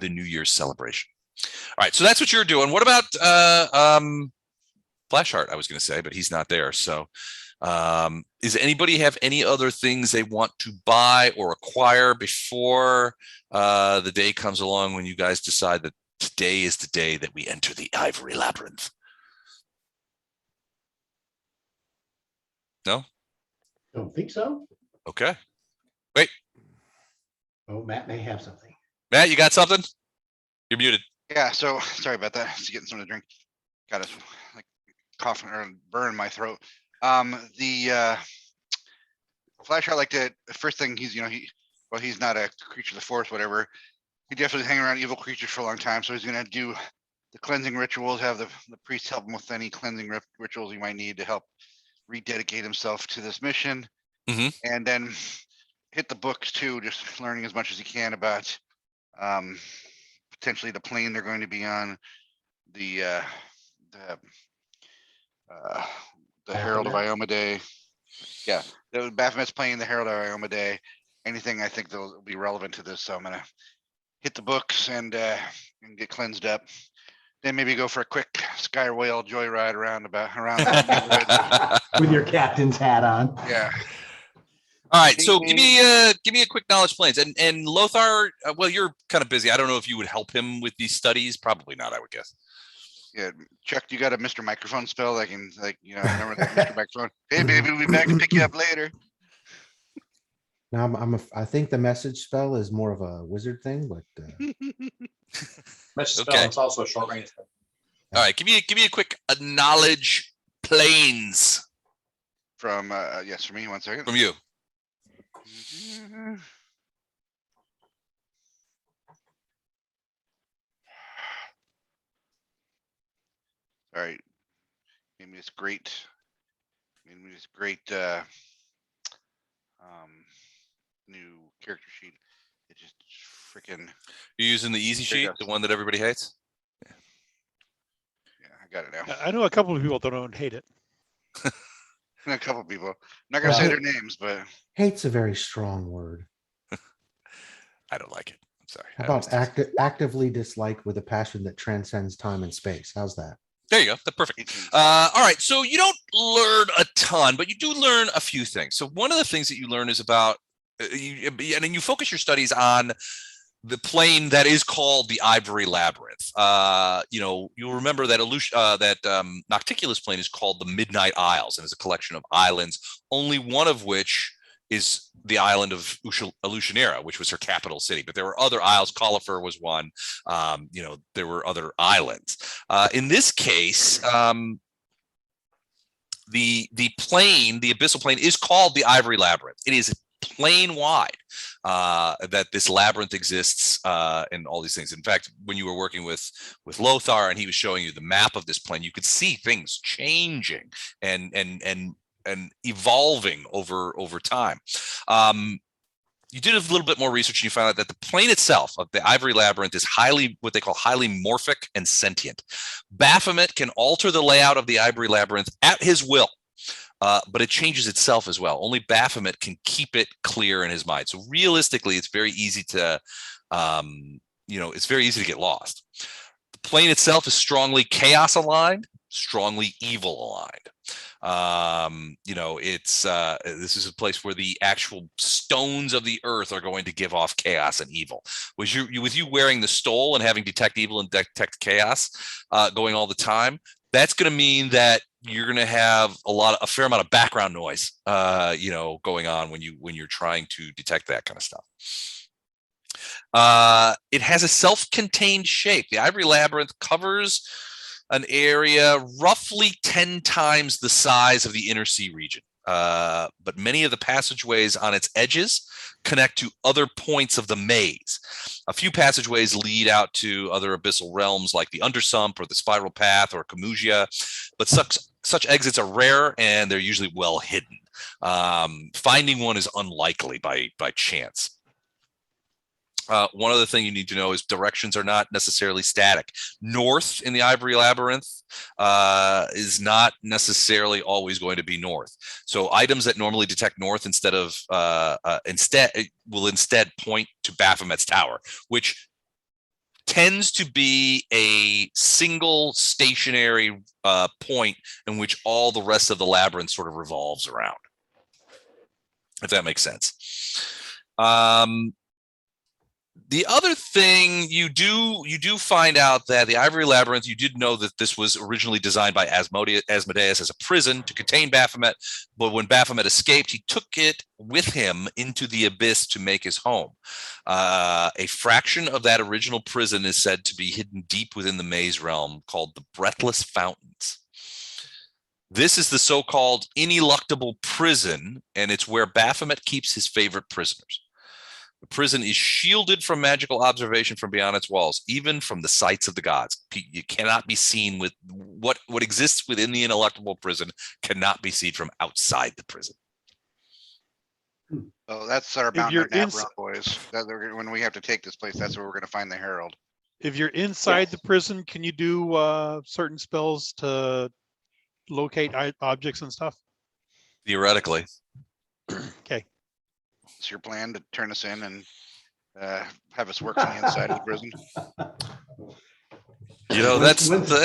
New Year's celebration. All right, so that's what you're doing. What about Flashheart? I was going to say, but he's not there. So, does anybody have any other things they want to buy or acquire before the day comes along when you guys decide that today is the day that we enter the Ivory Labyrinth? No? Don't think so. Okay. Wait, Oh, Matt may have something. Matt, you got something? You're muted. Yeah, so sorry about that. Just getting something to drink. Got a like coughing or burn in my throat. The Flashheart like to first thing he's he's not a creature of the force, whatever. He definitely hang around evil creatures for a long time, so he's gonna do the cleansing rituals, have the priest help him with any cleansing rituals he might need to help rededicate himself to this mission. And then hit the books too, just learning as much as he can about potentially the plane they're going to be on, the Herald of Iomedae. Yeah, the Baphomet's playing the Herald of Iomedae. Anything I think that will be relevant to this. So I'm gonna hit the books and get cleansed up. Then maybe go for a quick Sky Whale joyride around the With your captain's hat on. Yeah. All right, so give me a quick knowledge planes, and Lothar. Well, you're kind of busy. I don't know if you would help him with these studies. Probably not, I would guess. Yeah, Chuck, you got a Mr. Microphone spell? I can remember that Mr. Microphone. Hey, baby, we'll be back to pick you up later. Now I think the message spell is more of a wizard thing, but Message Okay. spell, it's also a short range spell. All right, give me a quick knowledge planes From yes, for me, 1 second. from you. All right. Gave me this great new character sheet. It just freaking You're using the easy There you sheet, go. the one that everybody hates. yeah, I got it now. I know a couple of people that don't hate it. A couple people. I'm not gonna Well, say their names, but hate's a very strong word. I don't like it. I'm sorry. How I about always- actively dislike with a passion that transcends time and space? How's that? There you go. That's perfect. 18. All right. So you don't learn a ton, but you do learn a few things. So one of the things that you learn is about, and then you focus your studies on the plane that is called the Ivory Labyrinth. You'll remember that Nocticulus plane is called the Midnight Isles and is a collection of islands, only one of which is the island of Illusionera, which was her capital city. But there were other isles. Colifer was one. There were other islands. In this case, the plane, the abyssal plane, is called the Ivory Labyrinth. It is plane wide that this labyrinth exists and all these things. In fact, when you were working with Lothar and he was showing you the map of this plane, you could see things changing and evolving over time. You did a little bit more research and you found out that the plane itself of the Ivory Labyrinth is what they call highly morphic and sentient. Baphomet can alter the layout of the Ivory Labyrinth at his will. But it changes itself as well. Only Baphomet can keep it clear in his mind. So realistically, it's very easy to, get lost. The plane itself is strongly chaos aligned, strongly evil aligned. This is a place where the actual stones of the earth are going to give off chaos and evil. With you wearing the stole and having detect evil and detect chaos going all the time, that's going to mean that you're going to have a fair amount of background noise, going on when you're trying to detect that kind of stuff. It has a self-contained shape. The Ivory Labyrinth covers an area roughly 10 times the size of the inner sea region. But many of the passageways on its edges connect to other points of the maze. A few passageways lead out to other abyssal realms like the Undersump or the Spiral Path or Camusia, but such exits are rare and they're usually well hidden. Finding one is unlikely by chance. One other thing you need to know is directions are not necessarily static. North in the Ivory Labyrinth is not necessarily always going to be north. So items that normally detect north will instead point to Baphomet's tower, which tends to be a single stationary point in which all the rest of the labyrinth sort of revolves around, if that makes sense. The other thing you do find out that the Ivory Labyrinth, you did know that this was originally designed by Asmodeus as a prison to contain Baphomet, but when Baphomet escaped, he took it with him into the abyss to make his home. A fraction of that original prison is said to be hidden deep within the maze realm, called the Breathless Fountains. This is the so-called ineluctable prison, and it's where Baphomet keeps his favorite prisoners. The prison is shielded from magical observation from beyond its walls, even from the sights of the gods. You cannot be seen with what exists within the ineluctable prison cannot be seen from outside the prison. Oh, that's our bound to Navron boys. When we have to take this place, that's where we're going to find the Herald. If you're inside the prison, can you do certain spells to locate objects and stuff? Theoretically. Okay. It's your plan to turn us in and have us work from the inside of the prison. You know,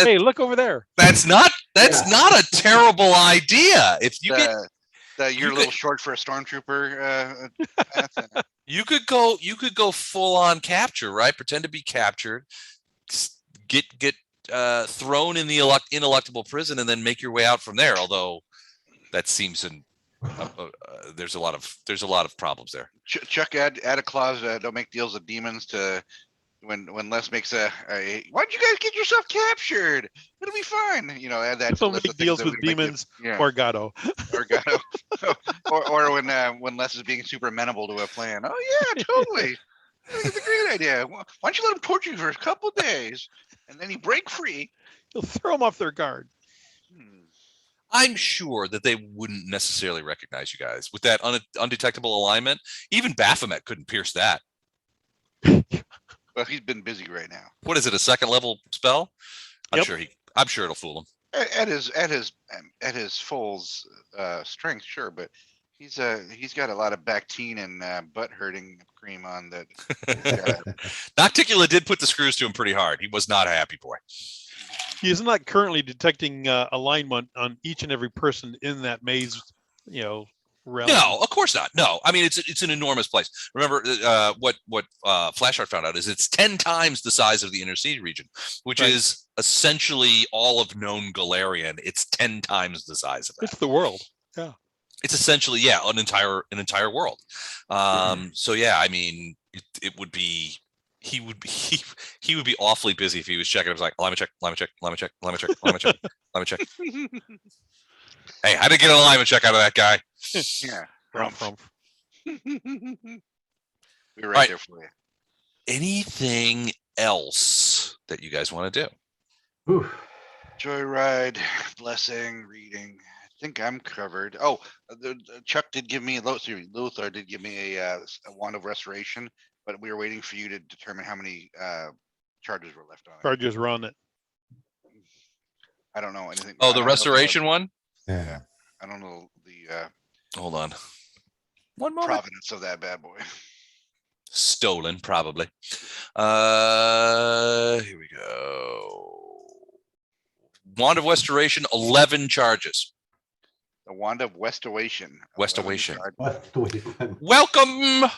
hey, look over there. That's not a terrible idea. If you you're a little short for a stormtrooper. You could go full on capture, right? Pretend to be captured, get thrown in the ineluctable prison, and then make your way out from there. Although that seems there's a lot of problems there. Chuck, add a clause. Don't make deals with demons. To when Les makes why'd you guys get yourself captured? It'll be fine. You know, add that. Don't make deals with demons. Or Gato. Or Gato. or when Les is being super amenable to a plan. Oh yeah, totally. It's a great idea. Why don't you let him torture you for a couple of days, and then you break free? You'll throw them off their guard. I'm sure that they wouldn't necessarily recognize you guys with that undetectable alignment. Even Baphomet couldn't pierce that. Well, he's been busy right now. What is it? A second level spell? I'm Yep. sure it'll fool him. At his full strength, sure, but he's got a lot of Bactine and butt hurting cream on that. Nocticula did put the screws to him pretty hard. He was not a happy boy. He is not currently detecting alignment on each and every person in that maze, realm. No, of course not. No, I mean it's an enormous place. Remember, what Flashheart found out is it's 10 times the size of the Inner Sea region, which is essentially all of known Galarian. It's 10 times the size of that. It's the world. Yeah. It's essentially an entire world. So yeah, I mean it would be. He would be awfully busy if he was checking. It was like, alignment check. Hey, I didn't get an alignment check out of that guy. Yeah. We're right there for you. Anything else that you guys want to do? Ooh. Joyride, blessing, reading. I think I'm covered. Oh, Chuck did give me, Lothar did give me a wand of restoration, but we were waiting for you to determine how many charges were left on it. Charges were on it. I don't know anything. Oh, the restoration one? Yeah. I don't know the Hold on. One moment. provenance of that bad boy. Stolen, probably. Here we go. Wand of Restoration, 11 charges. The wand of Westoation. Westoation. Welcome. Welcome,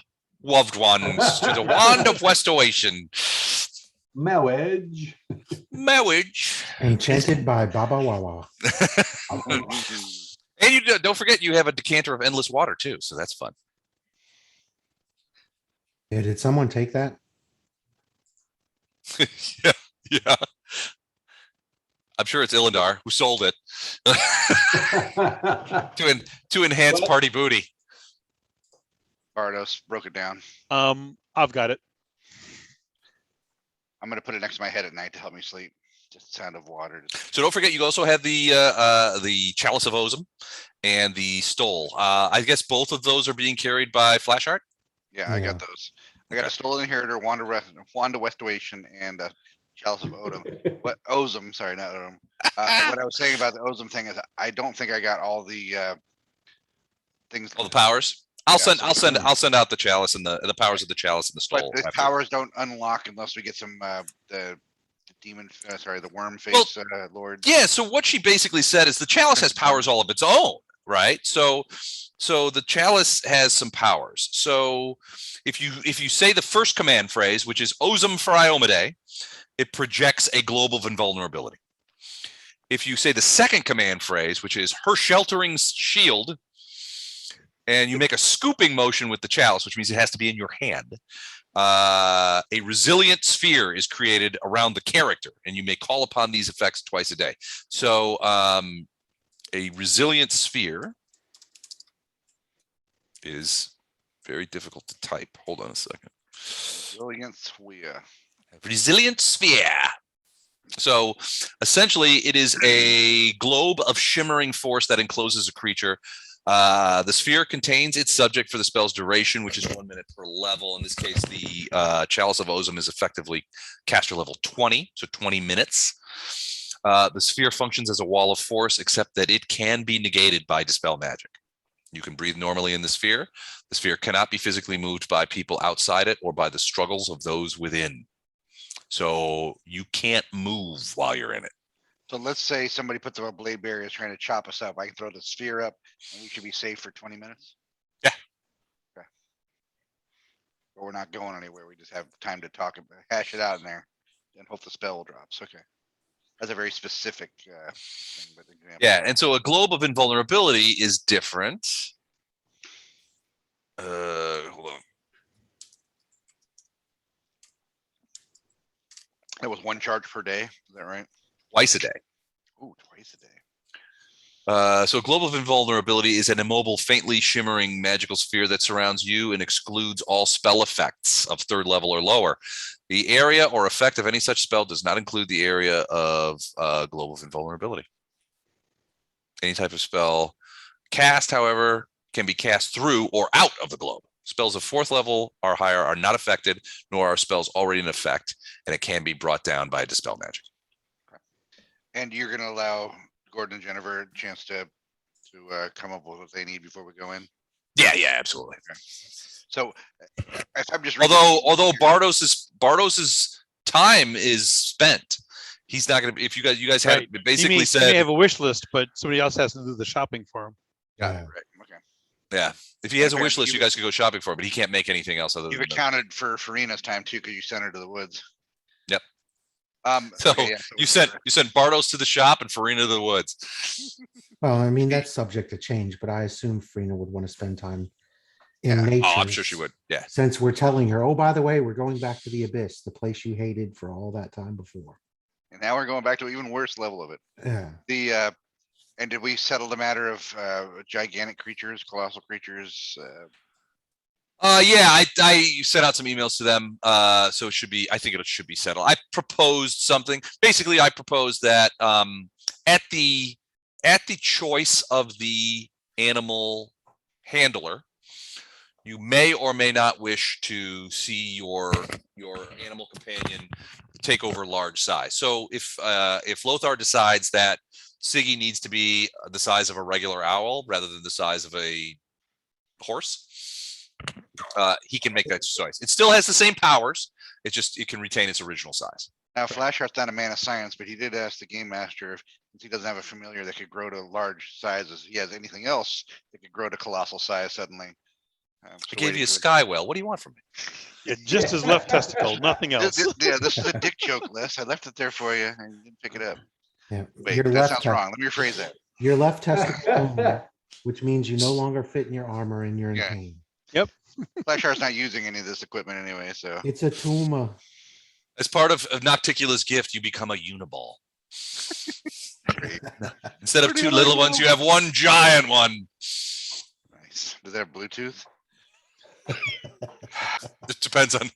loved ones, to the Wand of Westoation. Marriage. Marriage. Enchanted by Baba Wawa. And you don't forget you have a decanter of endless water too, so that's fun. Yeah, did someone take that? yeah. I'm sure it's Ilindar who sold it to enhance party booty. Bardos broke it down. I've got it. I'm gonna put it next to my head at night to help me sleep. Just the sound of water. So don't forget, you also have the Chalice of Ozum and the Stole. I guess both of those are being carried by Flashheart. Yeah, I got those. I got a stolen inheritor, Wanda Westwation, and a Chalice of Odom. What Ozum? Sorry, not Odom. What I was saying about the Ozum thing is, I don't think I got all the things. All the powers. Yeah, I'll send out the chalice and the powers of the chalice and the But stole. the after. powers don't unlock unless we get some the demon. The worm face lord. Yeah. So what she basically said is the chalice has powers all of its own, right? So the chalice has some powers. So if you say the first command phrase, which is Ozum for Iomedae, it projects a globe of invulnerability. If you say the second command phrase, which is her sheltering shield, and you make a scooping motion with the chalice, which means it has to be in your hand, a resilient sphere is created around the character, and you may call upon these effects twice a day. So a resilient sphere is very difficult to type. Hold on a second. Resilient sphere. Resilient sphere. So essentially, it is a globe of shimmering force that encloses a creature. The sphere contains its subject for the spell's duration, which is 1 minute per level. In this case, the Chalice of Ozum is effectively caster level 20, so 20 minutes. The sphere functions as a wall of force, except that it can be negated by dispel magic. You can breathe normally in the sphere. The sphere cannot be physically moved by people outside it or by the struggles of those within. So you can't move while you're in it. So let's say somebody puts up a blade barrier is trying to chop us up. I can throw the sphere up and we should be safe for 20 minutes. Yeah. Okay. But we're not going anywhere. We just have time to talk about hash it out in there and hope the spell drops. Okay. That's a very specific thing. But yeah, and so a globe of invulnerability is different. Hold on. That was 1 charge per day. Is that right? Twice a day. Ooh, twice a day. So a globe of invulnerability is an immobile, faintly shimmering magical sphere that surrounds you and excludes all spell effects of 3rd level or lower. The area or effect of any such spell does not include the area of globe of invulnerability. Any type of spell cast, however, can be cast through or out of the globe. Spells of 4th level or higher are not affected, nor are spells already in effect, and it can be brought down by dispel magic. Okay. And you're going to allow Gordon and Jennifer a chance to come up with what they need before we go in? Yeah, absolutely. Okay. So if I'm just although Bardos's time is spent, he's not going to be. If you guys have basically said he may have a wish list, but somebody else has to do the shopping for him. Got it. Right. Okay. Yeah. If he has a wish list, you guys could go shopping for it, but he can't make anything else other than. You've accounted for Farina's time too, because you sent her to the woods. Yep. So you sent Bardos to the shop and Farina to the woods. Well, I mean, that's subject to change, but I assume Farina would want to spend time in nature. Oh, I'm sure she would. Yeah. Since we're telling her, oh, by the way, we're going back to the abyss, the place you hated for all that time before. And now we're going back to an even worse level of it. Yeah. And did we settle the matter of gigantic creatures, colossal creatures? Yeah, I sent out some emails to them. So I think it should be settled. I proposed something. Basically, I proposed that at the choice of the animal handler, you may or may not wish to see your animal companion take over large size. So if Lothar decides that Siggy needs to be the size of a regular owl rather than the size of a horse, he can make that choice. It still has the same powers. It can retain its original size. Now, Flashheart's not a man of science, but he did ask the game master if he doesn't have a familiar that could grow to large sizes, he has anything else that could grow to colossal size suddenly. I gave you a sky whale. What do you want from me? Yeah, just his left testicle, nothing else. This is a dick joke list. I left it there for you and you didn't pick it up. Yeah. Wait, that sounds wrong. Let me rephrase that. Your left testicle, which means you no longer fit in your armor and you're in pain. Yep. Flashheart's not using any of this equipment anyway, so. It's a tumor. As part of Nocticula's gift, you become a uniball. Instead of 2 little ones, you have 1 giant one. Nice. Does that have Bluetooth? It depends on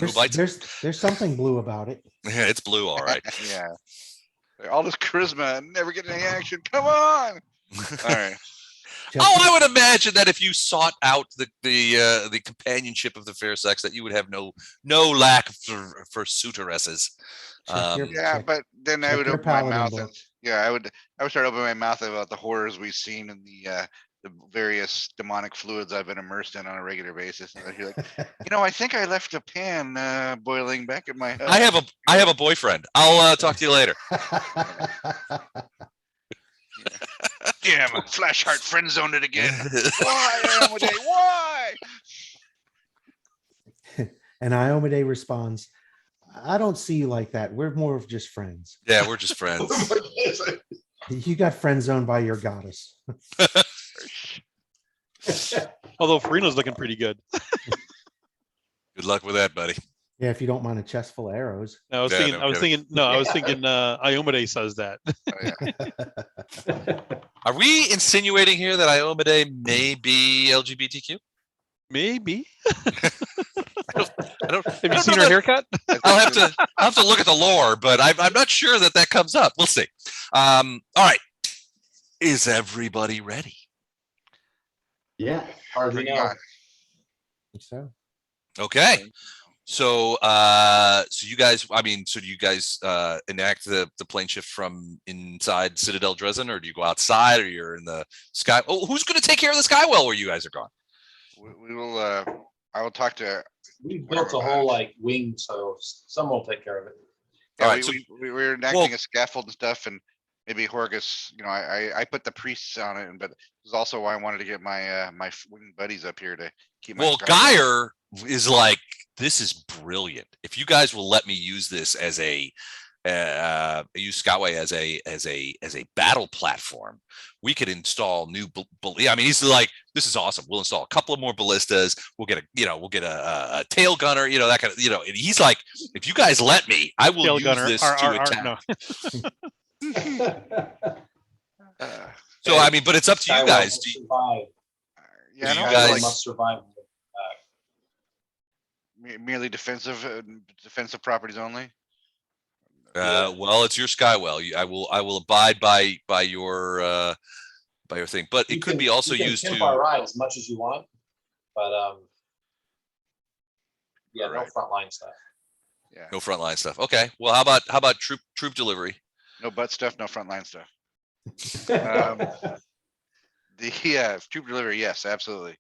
who bites it. There's something blue about it. Yeah, it's blue, all right. Yeah. All this charisma and never getting any action. Come on. All right. Oh, I would imagine that if you sought out the companionship of the fair sex, that you would have no lack for suitoresses. Check your- Yeah, check- but then I check would your open my paladin mouth book. and I would start opening my mouth about the horrors we've seen in the various demonic fluids I've been immersed in on a regular basis. And I'd be like, I think I left a pan boiling back at my house. I have a boyfriend. I'll talk to you later. Damn, Flashheart friend zoned it again. Why, Iomedae? Why? And Iomedae responds, I don't see you like that. We're more of just friends. Yeah, we're just friends. You got friend zoned by your goddess. Although Farina's looking pretty good. Good luck with that, buddy. Yeah, if you don't mind a chest full of arrows. I was Yeah, thinking, no I was thinking, no, I was thinking Iomedae says that. Are we insinuating here that Iomedae may be LGBTQ? Maybe. I don't. Have you seen her haircut? I'll have to look at the lore, but I'm not sure that comes up. We'll see. All right. Is everybody ready? Yeah. Hardly Bring it know. on. So Okay. So you guys, so do you guys enact the plane shift from inside Citadel Dresden, or do you go outside, or you're in the sky? Oh, who's going to take care of the skywell where you guys are gone? We will. I will talk to. We built a whole wing, so someone will take care of it. Yeah, All right, we were enacting a scaffold and stuff, and maybe Horgus. I put the priests on it, but this is also why I wanted to get my my wing buddies up here to keep my. Well, Geyer is like, this is brilliant. If you guys will let me use this as a use Scotway as a battle platform, we could install new. He's like, this is awesome. We'll install a couple of more ballistas. We'll get a tail gunner. That kind of. And he's like, if you guys let me, I will Tail use gunner. this to attack. No. So but it's up to you guys. Survive. Yeah, I you don't guys- like must survive. merely defensive properties only. Well, it's your skywell. I will abide by your thing, but it could be also used to to. our ride as much as you want, but yeah, Alright. no frontline stuff. Yeah, No frontline stuff. Okay. Well, how about troop delivery? no butt stuff, no frontline stuff. The troop delivery, yes, absolutely.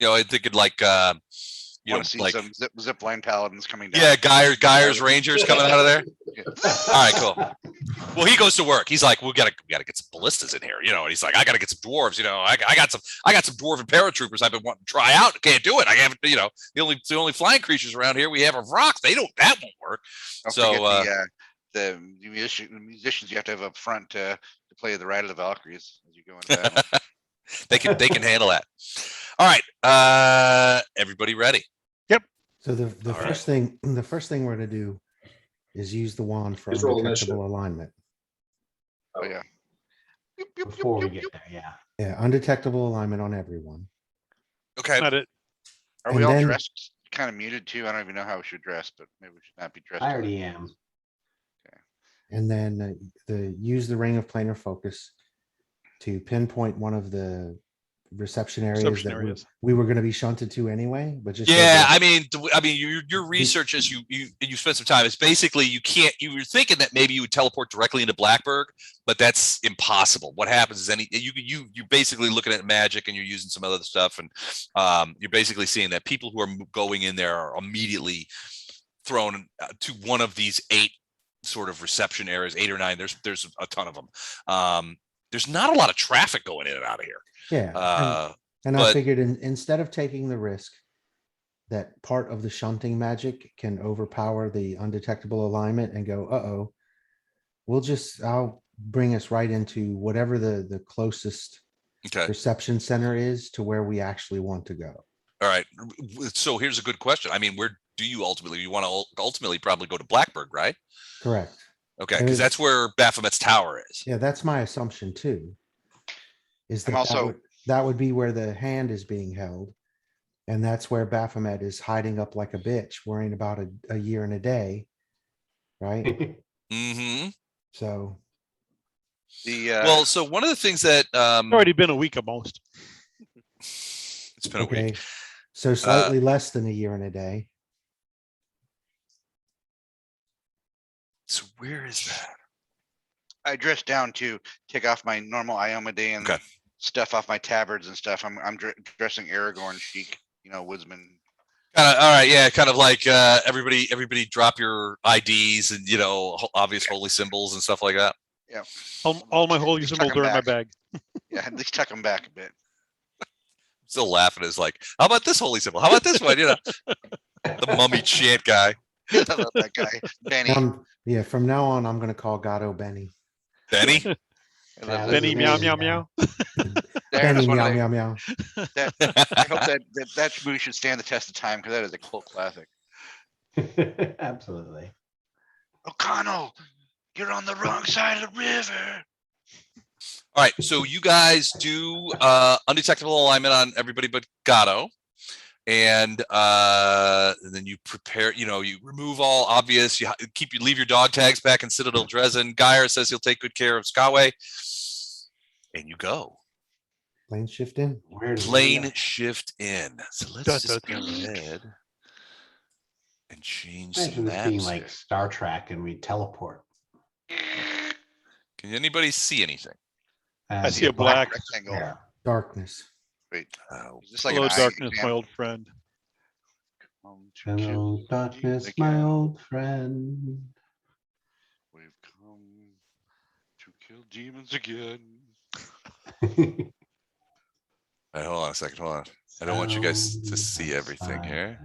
I think it Want to see like some zip line paladins coming down. yeah, Geyer's Rangers coming out of there. All right, cool. Well, he goes to work. He's like, we gotta get some ballistas in here, and he's like, I gotta get some dwarves. I got some dwarven paratroopers I've been wanting to try out. Can't do it. I haven't. The only flying creatures around here we have are rocks. That won't work. Don't So forget the musicians you have to have up front to play the Ride of the Valkyries as you go into battle. they can handle that. All right, everybody ready? So the first thing we're gonna do is use the wand for Just roll initiative. undetectable alignment. Oh yeah. Before we get there, yeah. Yeah, undetectable alignment on everyone. Okay. Not it. Are we And all then- dressed kind of muted too? I don't even know how we should dress, but maybe we should not be dressed. I already am. And then use the ring of planar focus to pinpoint one of the reception areas Reception that areas. we were going to be shunted to anyway. But just so Yeah, that- your research as you spent some time is basically you were thinking that maybe you would teleport directly into Blackburg, but that's impossible. What happens is you're basically looking at magic and you're using some other stuff, and you're basically seeing that people who are going in there are immediately thrown to one of these 8 sort of reception areas, 8 or 9. There's a ton of them. There's not a lot of traffic going in and out of here. yeah. And I but- figured in, of taking the risk that part of the shunting magic can overpower the undetectable alignment and go, I'll bring us right into whatever the closest Okay. reception center is to where we actually want to go. All right. So here's a good question. where do you ultimately? You want to ultimately probably go to Blackburg, right? Correct. Okay, because that's where Baphomet's tower is. Yeah, that's my assumption too. Is I'm that also- that would be where the hand is being held. And that's where Baphomet is hiding up like a bitch, worrying about a year and a day. Right? Mm-hmm. So The Well, so one of the things that It's already been a week at most. it's been a Okay, week. so slightly less than a year and a day. So where is that? I dressed down to take off my normal Iomedae and Okay. stuff off my tabards and stuff. I'm dressing Aragorn chic, woodsman. All right, yeah, kind of like everybody drop your IDs and obvious holy symbols and stuff like that. Yeah. All my holy Just symbols tuck 'em are in my back. bag. Yeah, at least tuck them back a bit. Still laughing is like, how about this holy symbol? How about this one? The mummy chant guy. I love that guy, Benny. Yeah, from now on, I'm gonna call Gato Benny. Benny. I love that. Benny, meow, amazing, meow, yeah. meow. Benny, That's one of meow, the- meow, meow. I hope that movie should stand the test of time because that is a cult classic. Absolutely. O'Connell, you're on the wrong side of the river. All right, so you guys do undetectable alignment on everybody but Gato. And then you prepare, you remove all obvious, leave your dog tags back in Citadel Dresden. Geyer says he'll take good care of Skyway. And you go. Plane shift in. Where does it Plane end up? shift in. So let's Da, just da, go da. ahead and change some Imagine this maps being here. like Star Trek and we teleport. Can anybody see anything? I see a black. rectangle. Yeah. Darkness. Wait, Oh, is this like Hello, an eye darkness, exam? my old friend. Come to Hello, kill darkness, demons my again. old friend. We've come to kill demons again. All right, hold on a second. Hold on. I don't want you guys to see everything here.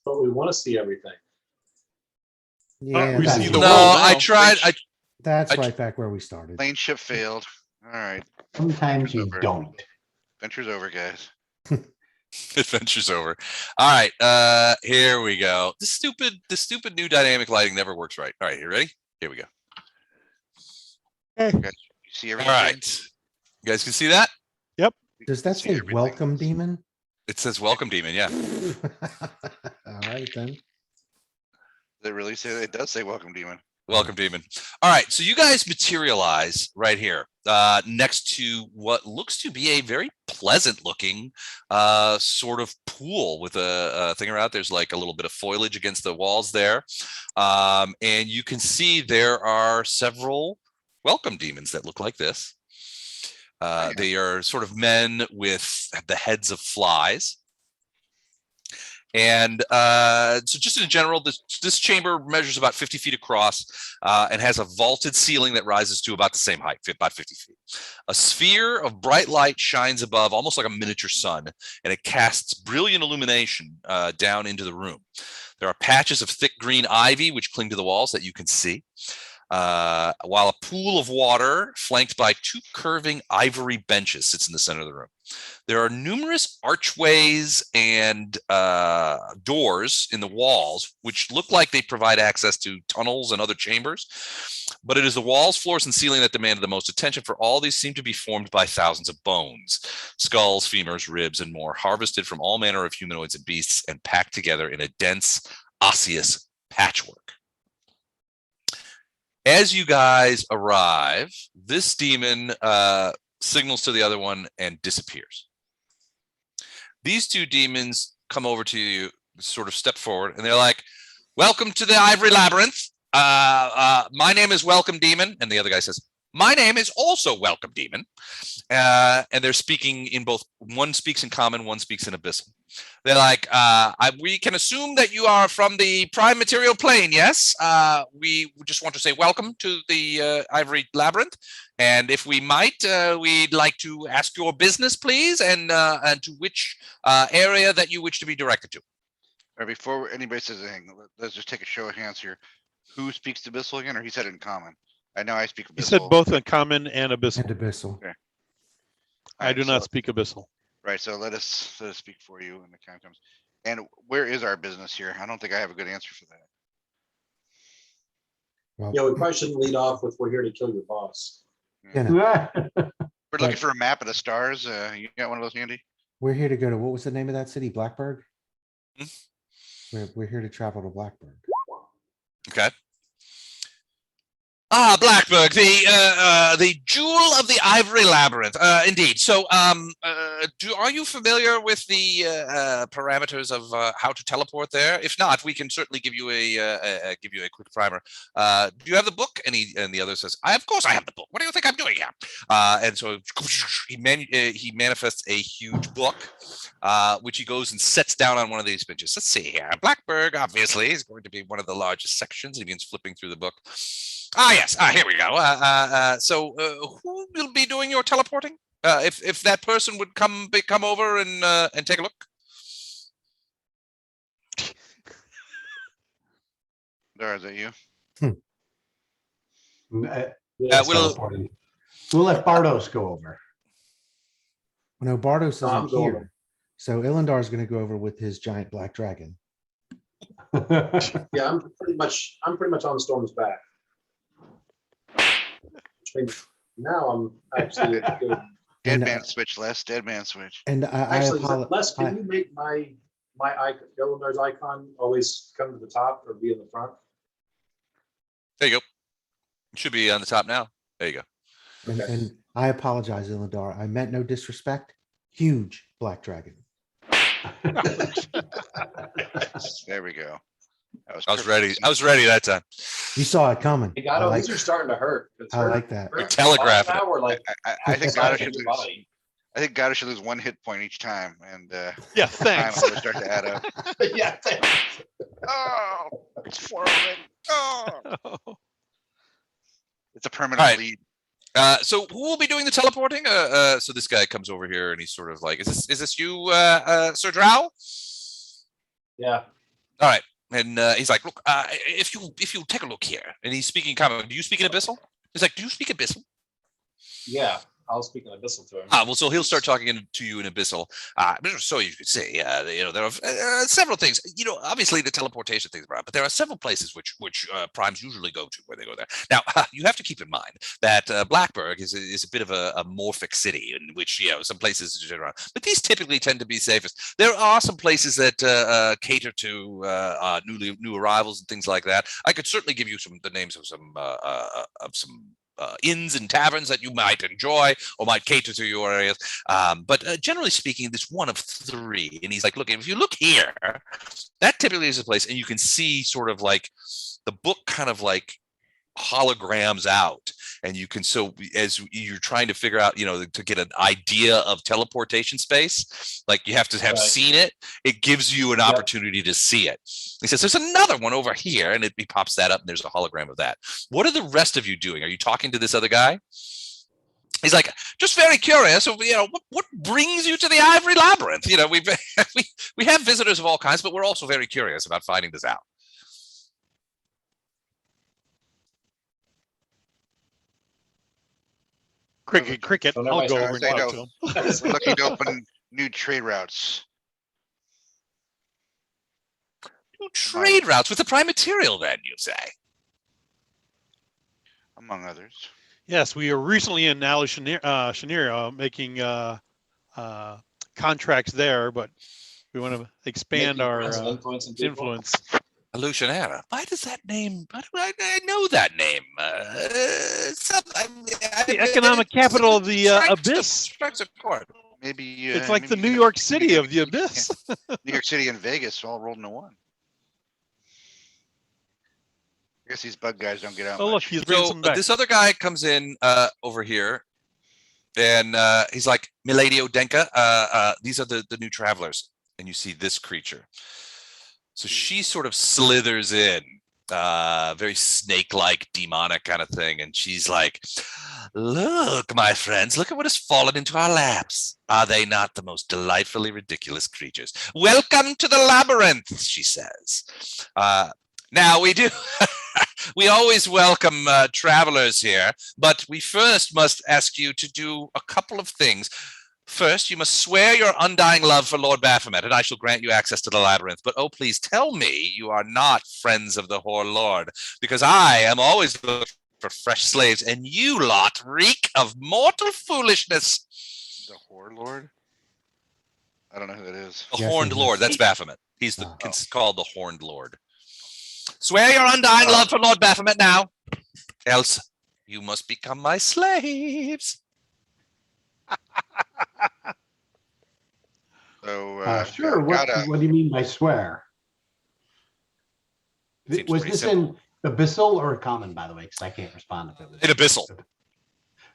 But we want to see everything. Yeah, we that's, see the No, world I now. tried. that's I- right back where we started. Plane ship failed. All right, Sometimes you Over. don't. adventure's over, guys. Adventure's over. All right, here we go. The stupid new dynamic lighting never works right. All right, you ready? Here we go. You see All everything? right, you guys can see that? Does that See say everything. welcome demon? It says welcome demon. Yeah. All right then. Does it really say? It does say welcome, demon. Welcome, demon. All right, so you guys materialize right here next to what looks to be a very pleasant-looking sort of pool with a thing around. There's like a little bit of foliage against the walls there, and you can see there are several welcome demons that look like this. They are sort of men with the heads of flies. And so just in general, this chamber measures about 50 feet across and has a vaulted ceiling that rises to about the same height, about 50 feet. A sphere of bright light shines above, almost like a miniature sun, and it casts brilliant illumination down into the room. There are patches of thick green ivy which cling to the walls that you can see, while a pool of water flanked by two curving ivory benches sits in the center of the room. There are numerous archways and doors in the walls, which look like they provide access to tunnels and other chambers. But it is the walls, floors, and ceiling that demanded the most attention, for all these seem to be formed by thousands of bones, skulls, femurs, ribs, and more, harvested from all manner of humanoids and beasts and packed together in a dense, osseous patchwork. As you guys arrive, this demon signals to the other one and disappears. These two demons come over to you, sort of step forward, and they're like, "Welcome to the Ivory Labyrinth. My name is Welcome Demon." And the other guy says, "My name is also Welcome Demon." And they're speaking in both, one speaks in common, one speaks in abyssal. They're like, we can assume that you are from the prime material plane, yes? We just want to say welcome to the Ivory Labyrinth. And if we might, we'd like to ask your business, please, and to which area that you wish to be directed to. All right, before anybody says anything, let's just take a show of hands here. Who speaks abyssal again, or he said it in common? I know I speak abyssal. He said both in common and abyssal. And abyssal. Okay. I do not speak abyssal. Right, so let us speak for you when the time comes. And where is our business here? I don't think I have a good answer for that. Well, Yeah, we probably shouldn't lead off with "We're here to kill your boss." you know, We're looking for a map of the stars. You got one of those handy? we're here to go to, what was the name of that city? Blackburg? Hmm? We're here to travel to Blackburg. Okay. Blackberg, the jewel of the Ivory Labyrinth. Indeed. So, are you familiar with the parameters of how to teleport there? If not, we can certainly give you a quick primer. Do you have the book? And the other says, of course I have the book. What do you think I'm doing here? And so he manifests a huge book, which he goes and sets down on one of these benches. Let's see here. Blackberg, obviously, is going to be one of the largest sections. He begins flipping through the book. Yes. Here we go. So who will be doing your teleporting? If that person would come over and take a look. Dara, is that you? We'll let Bardos go over. No, Bardos I'm isn't going. here. So Ilindar is going to go over with his giant black dragon. Yeah, I'm pretty much on Storm's back. Which means now I'm actually good. Dead And, man switch, Les. Dead man switch. And Actually, Les, I- can you make my icon, Ilindar's icon always come to the top or be in the front? There you go. It should be on the top now. There you go. Okay. and I apologize, Ilindar. I meant no disrespect. Huge black dragon. There we go. I was ready. I was ready that time. You saw it coming. Hey, I Gato, like, these are starting to hurt. It's I like that. You're telegraphing Now we're like, I think Gato should his lose. body. I think Gato should lose 1 hit point each time, and Yeah, time thanks. will start to add up. Yeah, thanks. Oh, it's 4 already. Oh, it's a permanent All right. lead. So who will be doing the teleporting? So this guy comes over here and he's sort of like, is this you, Sir Drow? Yeah. All right. And he's like, look, if you take a look here, and he's speaking common. Do you speak in Abyssal? He's like, do you speak Abyssal? Yeah. I'll speak in Abyssal to him. Well, so he'll start talking to you in Abyssal. So you could say, there are several things. Obviously the teleportation things around, but there are several places which primes usually go to where they go there. Now, you have to keep in mind that Blackberg is a bit of a morphic city in which some places are around, but these typically tend to be safest. There are some places that cater to new arrivals and things like that. I could certainly give you the names of some inns and taverns that you might enjoy or might cater to your areas. But generally speaking, this one of 3. And he's like, look, if you look here, that typically is a place, and you can see sort of like the book kind of like holograms out, and you can, so as you're trying to figure out, to get an idea of teleportation space, like you have to have seen it. It gives you an opportunity to see it. He says, there's another one over here, and he pops that up, and there's a hologram of that. What are the rest of you doing? Are you talking to this other guy? He's like, just very curious. What brings you to the Ivory Labyrinth? We have visitors of all kinds, but we're also very curious about finding this out. Cricket. Don't I'll everybody go start over and saying talk no. to him. We're looking to open new trade routes. New trade routes with the prime material, then, you say? Among others. Yes, we are recently in Shanira making contracts there, but we want to expand Making our friends and influencing people. influence. Illusionera. Why does that name? Why do I know that name? The economic capital of the Abyss. Strikes a chord. Maybe It's like the maybe New you York got- City maybe of the you Abyss. can't- New York City and Vegas all rolled into one. I guess these bug guys don't get out Oh, look, much. he's bringing So some back. this other guy comes in over here, and he's like, Milady Odenka, these are the new travelers. And you see this creature. So she sort of slithers in, very snake-like, demonic kind of thing. And she's like, look, my friends, look at what has fallen into our laps. Are they not the most delightfully ridiculous creatures? Welcome to the labyrinth, she says. Now we do, we always welcome travelers here, but we first must ask you to do a couple of things. First, you must swear your undying love for Lord Baphomet, and I shall grant you access to the labyrinth. But oh, please tell me you are not friends of the Whore Lord, because I am always looking for fresh slaves, and you lot reek of mortal foolishness. The Whore Lord? I don't know who that is. The Yes, Horned it Lord, is. that's Baphomet. He's the Oh. called the Horned Lord. Swear your undying love for Lord Baphomet now, else You must become my slaves. So sure. What gotta, do you mean by swear? Seems Was pretty this simple. in abyssal or common, by the way? Because I can't respond if it was In abyssal.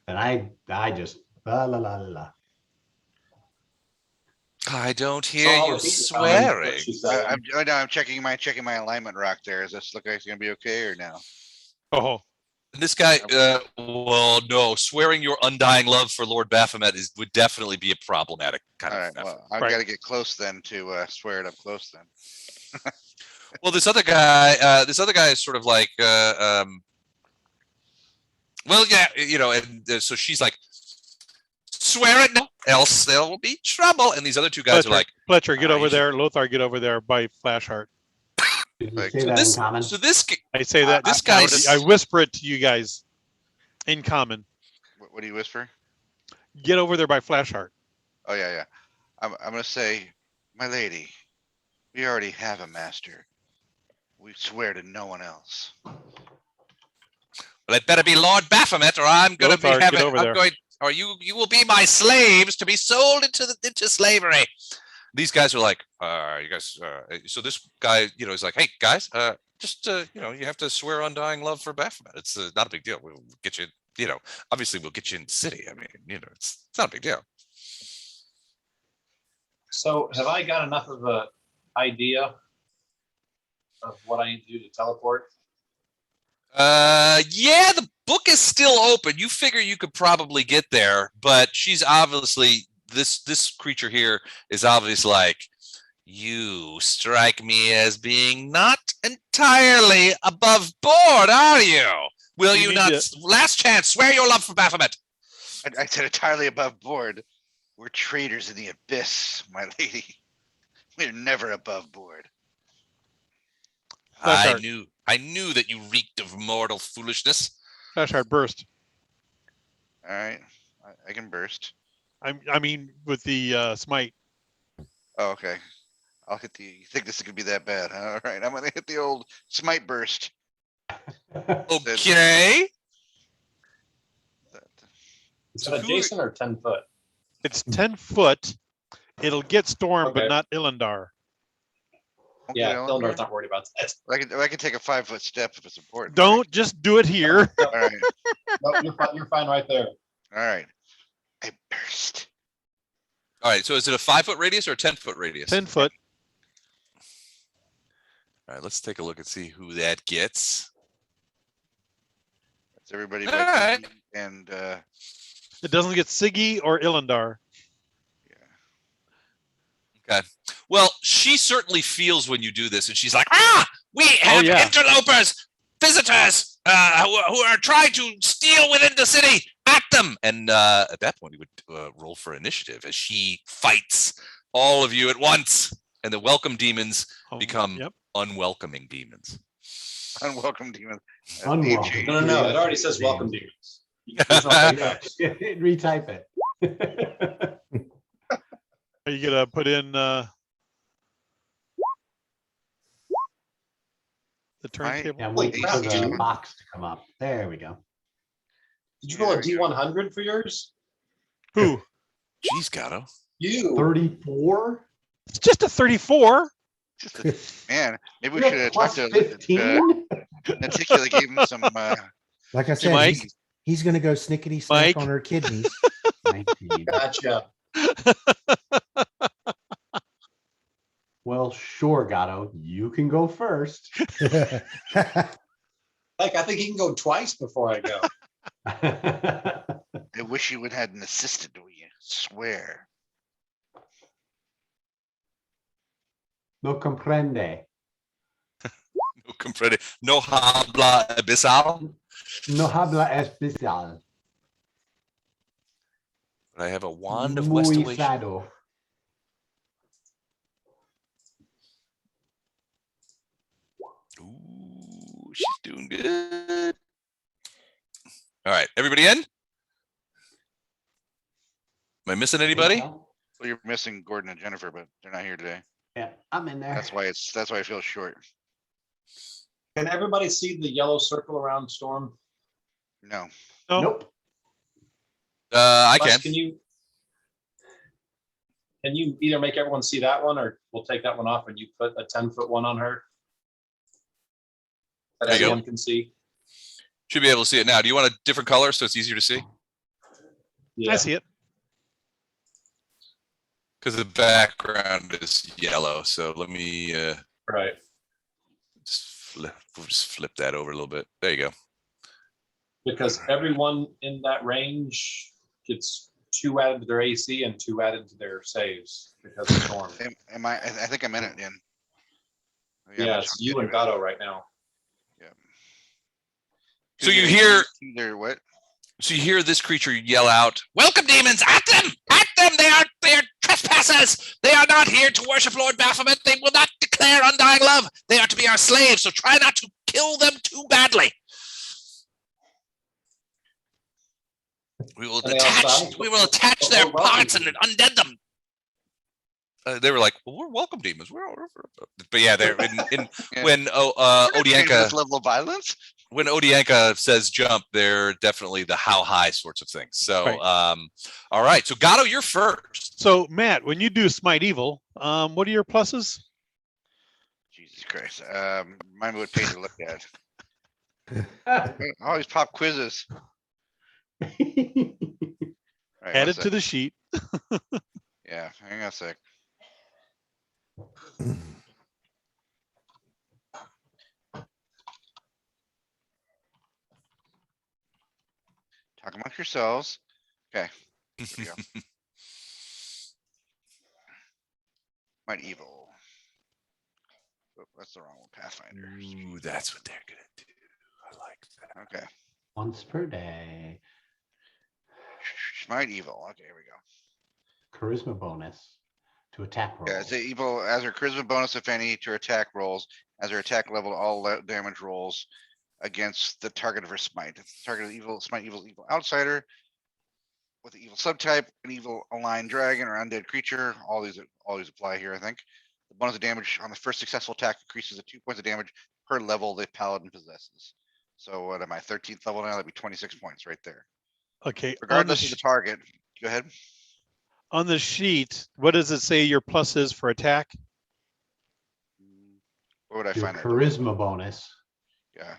And I just la la la la la. I don't So hear I'll you repeat the comment that swearing. she said. I'm checking my alignment rock there. Does this look like it's gonna be okay or no? Oh, This guy, well, no, swearing your undying love for Lord Baphomet would definitely be a problematic kind All of right, effort. well, I've Right. got to get close then to swear it up close then. Well, this other guy is sort of like, well, yeah, you know, and so she's like, swear it now, else there will be trouble. And these other two guys are like, Fletcher, get "Ah, over you should-" there. Lothar, get over there by Flashheart. Did you Like, say So that this, in common? so this, I say that. this now, guy's, I whisper it to you guys in common. What do you whisper? Get over there by Flashheart. Oh yeah. I'm gonna say, my lady, we already have a master. We swear to no one else. well, it better be Lord Baphomet, or I'm going to be Lothar, get having, over I'm there. going, or you will be my slaves to be sold into slavery. These guys are like, you guys, so this guy, you know, is like, hey guys, just, you know, you have to swear undying love for Baphomet. It's not a big deal. We'll get you, you know, obviously we'll get you in the city. I mean, you know, it's not a big deal. So have I got enough of an idea of what I need to do to teleport? Yeah, the book is still open. You figure you could probably get there, but she's obviously, this creature here is obviously like, you strike me as being not entirely above board, are you? Will You you need not? to- Last chance, swear your love for Baphomet. I said entirely above board. We're traitors in the abyss, my lady. We're never above board. I Flashheart. knew that you reeked of mortal foolishness. Flashheart burst. All right, I can burst. I mean, with the smite. Oh, okay. I'll hit the. You think this is gonna be that bad? Huh? All right, I'm gonna hit the old smite burst. Okay. Is So that who- adjacent or 10 foot? It's 10 foot. It'll get Storm, Okay. but not Illandar. Okay, Yeah, Ellen, Ildar's not worried about that. I can take a 5-foot step if it's important. Don't just do it here. No, All right. no, you're fine right there. All right. I burst. All right. So is it a 5-foot radius or a 10-foot radius? 10 foot. All right. Let's take a look and see who that gets. That's everybody All but right. Iggy and It doesn't get Siggy or Illandar. Okay. Well, she certainly feels when you do this, and she's like, "Ah, we have yeah. interlopers, visitors, who are trying to steal within the city. At them!" And at that point, we would roll for initiative as she fights all of you at once, and the welcome demons Oh, become Yep. unwelcome demons. unwelcome demon. Unwelcome. No, it already says welcome demons. There's no text. Retype it. Are you gonna put in the turntable? Yeah, Holy wait crap, for the dude. box to come up. There we go. Did you roll a D100 for yours? Who? Jeez, Gato. You. 34? It's just a 34. Man, maybe we You're should have plus talked to 15? Naticula, gave him some. Like I said, Mike? he's gonna go snickety snack Mike? on her kidneys. 19. Gotcha. Well, sure, Gatto. You can go first. Like, I think he can go twice before I go. I wish you would had an assistant. We swear. No comprende. No comprende. No habla abyssal. No habla especial. But I have a wand of Muy Westelation. sado. Ooh, she's doing good. All right, everybody in? Am I missing anybody? Well, you're missing Gordon and Jennifer, but they're not here today. Yeah, I'm in there. That's why I feel short. Can everybody see the yellow circle around Storm? No. No. Nope. I Wes, can. Can you either make everyone see that one, or we'll take that one off and you put a 10-foot one on her that There you go. everyone can see? Should be able to see it now. Do you want a different color so it's easier to see? Yeah. I see it. Because the background is yellow. So let me Right. we'll just flip that over a little bit. There you go. Because everyone in that range gets 2 added to their AC and 2 added to their saves because of storm. Am I think I'm in it, Dan. Yeah, it's you and Gato right now. Yeah. So you hear either what? So you hear this creature yell out, "Welcome, demons! At them! At them! They are trespassers! They are not here to worship Lord Baphomet. They will not declare undying love. They are to be our slaves. So try not to kill them too badly. We will attach their parts and undead them." They were like, "Well, we're welcome, demons." But yeah, they're in Yeah. when Odianka This level of violence. When Odianka says jump, they're definitely the how high sorts of things. So, Right. All right. So Gato, you're first. So Matt, when you do Smite Evil, what are your pluses? Jesus Christ. Mine would pay to look at. Always pop quizzes. All right, Add one it to sec. the sheet. Yeah, hang on a sec. Talk amongst yourselves. Okay. There we go. Might evil. Oh, that's the wrong one. Pathfinder. Ooh, that's what they're gonna do. I like that. Okay. Once per day. Smite evil. Okay, here we go. Charisma bonus to attack rolls. Yeah, it's a evil as her charisma bonus, if any, to her attack rolls. As her attack level, all damage rolls against the target of her smite. If the target of evil, smite evil outsider with the evil subtype, an evil aligned dragon or undead creature. All these apply here, I think. The bonus of damage on the first successful attack increases to 2 points of damage per level the paladin possesses. So what am I, 13th level now? That'd be 26 points right there. Okay. Regardless of the target. Go ahead. On the sheet, what does it say your plus is for attack? Where would I Your find that? charisma bonus. Yeah.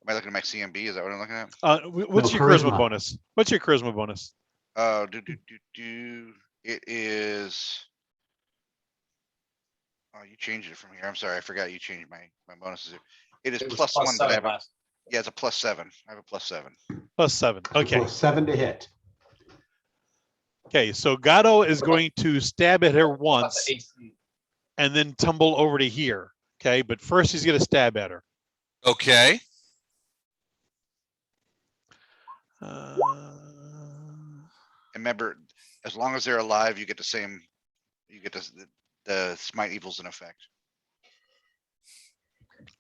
Am I looking at my CMB? Is that what I'm looking at? What's No, your charisma charisma. bonus? What's your charisma bonus? Oh, it is. Oh, you changed it from here. I'm sorry, I forgot you changed my bonuses. It is It was plus plus 1, but I 7 have a, last. yeah, it's a +7. I have a +7. +7. Okay. Plus 7 to hit. Okay. So Gato is going to stab at her About the once AC. and then tumble over to here. Okay. But first he's going to stab at her. Okay. Remember, as long as they're alive, you get the same. You get the smite evils in effect.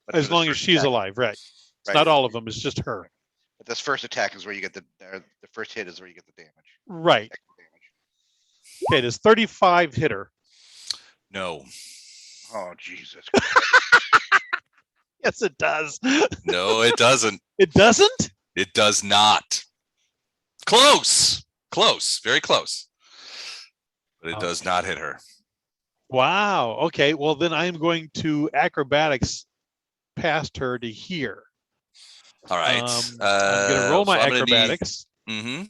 But As for long this as first she's attack- alive, right? It's Right. not all of them. It's just her. But this first attack is where you get the first hit is where you get the damage. Right. Extra damage. Okay. Does 35 hit her? No. Oh Jesus! Yes, it does. No, it doesn't. It doesn't? It does not. Close. Close. Very close. But it does not hit her. Wow. Okay. Well, then I'm going to acrobatics past her to here. All right. I'm going to roll my so I'm gonna need- acrobatics. Mm-hmm.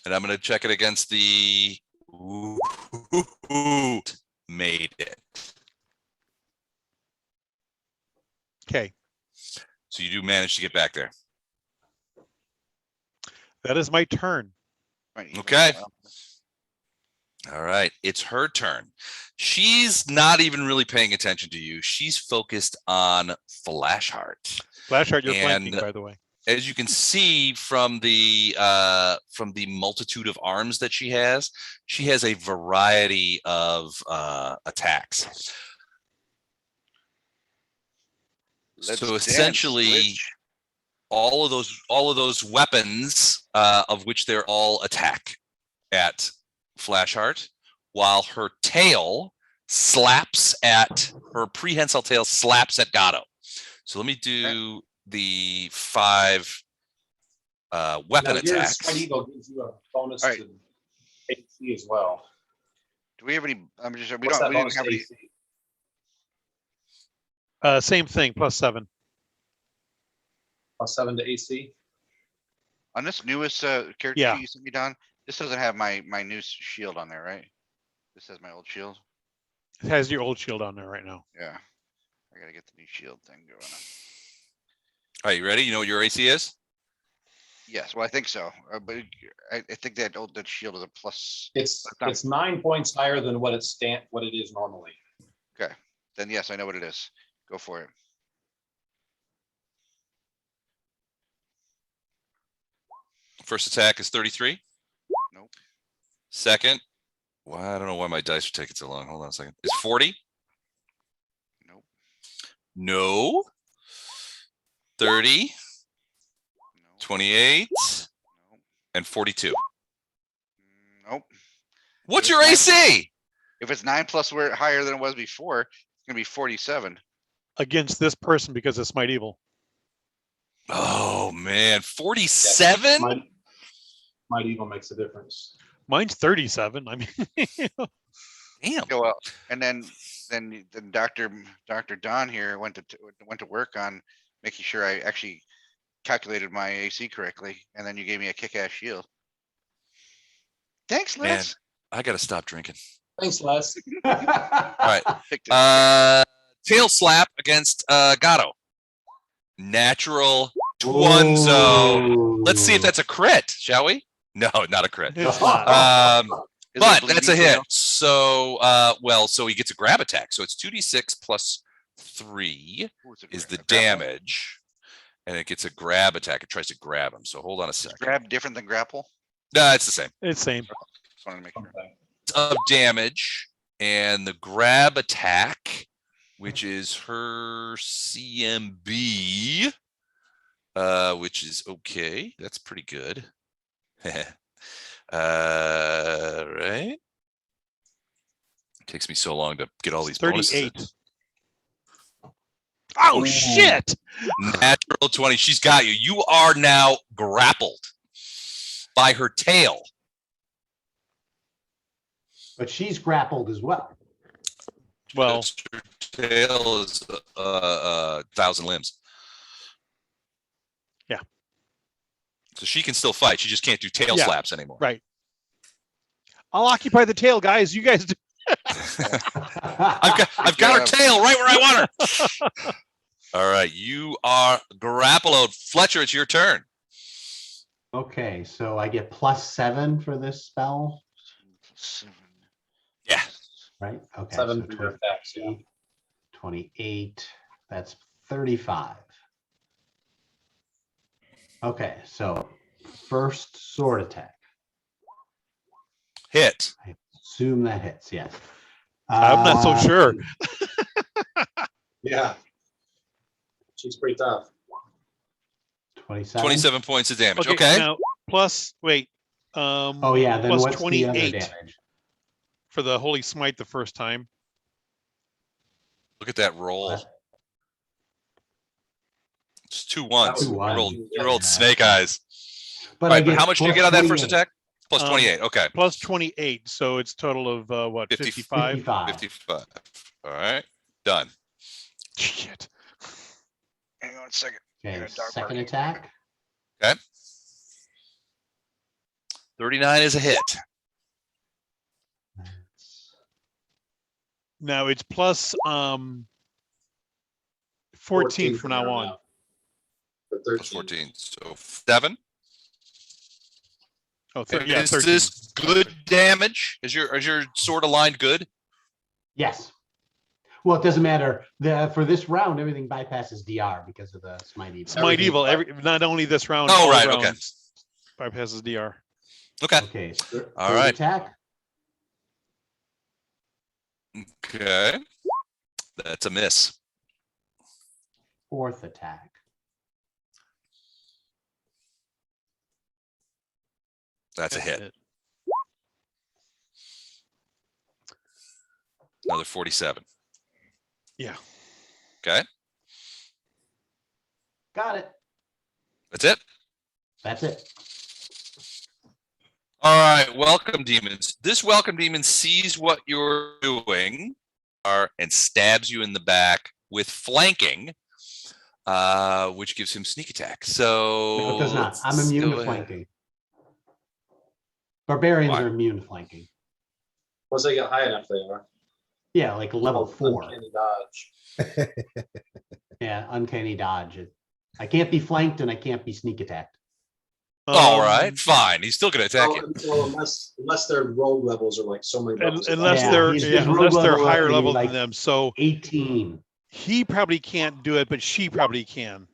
And I'm going to check it against the. Ooh, made it. Okay. So you do manage to get back there. That is my turn. Smite evil. Okay. All right. It's her turn. She's not even really paying attention to you. She's focused on Flashheart. Flashheart, you're And- flanking, by the way. As you can see from the multitude of arms that she has a variety of attacks. Let's So dance, essentially, witch. all of those weapons, of which they're all attack at Flashheart, while her tail slaps at her prehensile tail slaps at Gato. So let me do the 5 weapon Now, your attacks. Smite Eagle gives you a bonus All right. to AC as well. Do we have any? I'm just. We What's don't. that We didn't bonus have to any. AC? Same thing, +7. +7 to AC. On this newest character Yeah. sheet you sent me, Don, this doesn't have my new shield on there, right? This has my old shield. It has your old shield on there right now. Yeah. I gotta get the new shield thing going on. All right, you ready? You know what your AC is? Yes, well, I think so. But I think that shield is a plus. It's not- it's 9 points higher than what it is normally. Okay, then yes, I know what it is. Go for it. First attack is 33. Nope. Second, well, I don't know why my dice are taking so long. Hold on a second. It's 40. Nope. No. 30, No. 28, Nope. and 42. Nope. What's It's your nine- AC? If it's 9 plus where higher than it was before, it's gonna be 47. Against this person because it's Smite Evil. Oh man, 47? Smite Eagle makes a difference. Mine's 37. I mean, Damn. Yeah, well, and then Dr. Don here went to work on making sure I actually calculated my AC correctly, and then you gave me a kick-ass shield. Thanks, Man, Les. I gotta stop drinking. Thanks, Les. All right. Picked it. Tail slap against Gato. Natural Twunzo. Let's see if that's a crit, shall we? No, not a crit. it's not. Is it But bleeding that's a hit. tail? So, so he gets a grab attack. So it's 2d6 plus 3 Ooh, it's a is the grab- grapple. damage, and it gets a grab attack. It tries to grab him. So hold on a Is second. grab different than grapple? No, it's the same. It's same. Just wanted to make sure. Okay. Of damage, and the grab attack, which is her CMB, which is okay. That's pretty good. Right. Takes me so long to get all these bonuses in. 38. Oh Ooh. shit! Natural 20. She's got you. You are now grappled by her tail. But she's grappled as well. Well, Her tail is 1,000 limbs. Yeah. So she can still fight. She just can't do tail Yeah. slaps anymore. right. I'll occupy the tail, guys. You guys do. I've got her tail right where I want her. All right, you are grappled. Fletcher, it's your turn. Okay, so I get +7 for this spell, 7. Yeah. right? Okay, 7 so for your attacks. Yeah. 28, that's 35. Okay, so first sword attack. Hit. I assume that hits, yes. I'm not so sure. Yeah. She's pretty tough. 27. 27 points of damage. Okay. Now, plus, wait. Oh yeah, then plus what's the other 28 damage? for the Holy Smite the first time. Look at that roll. What? It's 2 1s. Two You ones. rolled, you Yeah. rolled snake eyes. But All right, I but get how much do you get on that first 28. attack? Plus 28. Okay. Plus 28, so it's total of what? 50 55. 55. 55. All right. Done. Shit. Hang on a second. Okay, Yeah, dark second mark. attack. 39 is a hit. Now it's plus 14 from now on. For Plus 13. 14. So 7. Oh, yeah, Is 13. this good damage? Is your sword aligned good? Yes. Well, it doesn't matter. For this round, everything bypasses DR because of the Smite Evil. Smite Evil. Not only this round. Oh, all right, okay. rounds Bypasses DR. Okay. Okay. All third right. Attack. Okay. That's a miss. Fourth attack. That's a hit. Another 47. Yeah. Okay. Got it. That's it. That's it. All right, welcome demons. This welcome demon sees what you're doing and stabs you in the back with flanking, which gives him sneak attack. So No, it does not. I'm immune to flanking. Barbarians Why? are immune to flanking. Once they get high enough, they are. Yeah, like level 4. Uncanny dodge. Yeah, uncanny dodge. I can't be flanked and I can't be sneak attacked. All right, fine. He's still going to attack you. Well, unless their rogue levels are like so many levels. Unless Yeah, they're his rogue unless they're level higher is level like than them. So 18. he probably can't do it, but she probably can.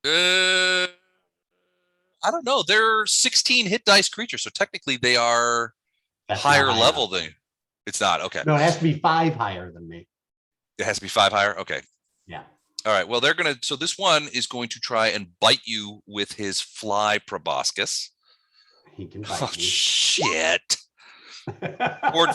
I don't know. They're 16 hit dice creatures, so technically they are That's higher not high level enough. than. It's not okay. No, it has to be 5 higher than me. It has to be 5 higher. Okay. Yeah. All right. Well, they're gonna. So this one is going to try and bite you with his fly proboscis. He can Oh bite me. shit!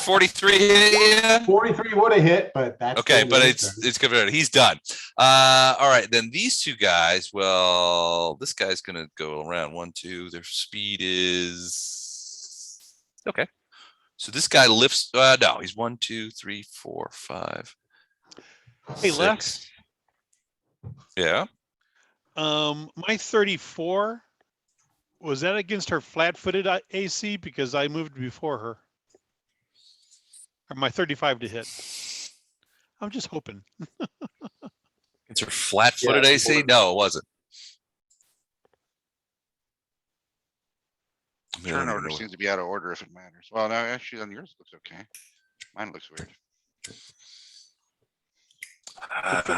43 hit ya? 43 would have hit, but that's Okay, still but his it's turn. converted. He's done. All right, then these two guys. Well, this guy's gonna go around 1, 2. Their speed is okay. So this guy lifts. No, he's 1, 2, 3, 4, 5. Hey, 6. Lex. Yeah. My 34, was that against her flat-footed AC? Because I moved before her. Or my 35 to hit. I'm just hoping. It's her flat-footed Yeah, AC. No, it wasn't. I mean, I don't Turn even order know what- seems to be out of order if it matters. Well, no, actually on yours looks okay. Mine looks weird.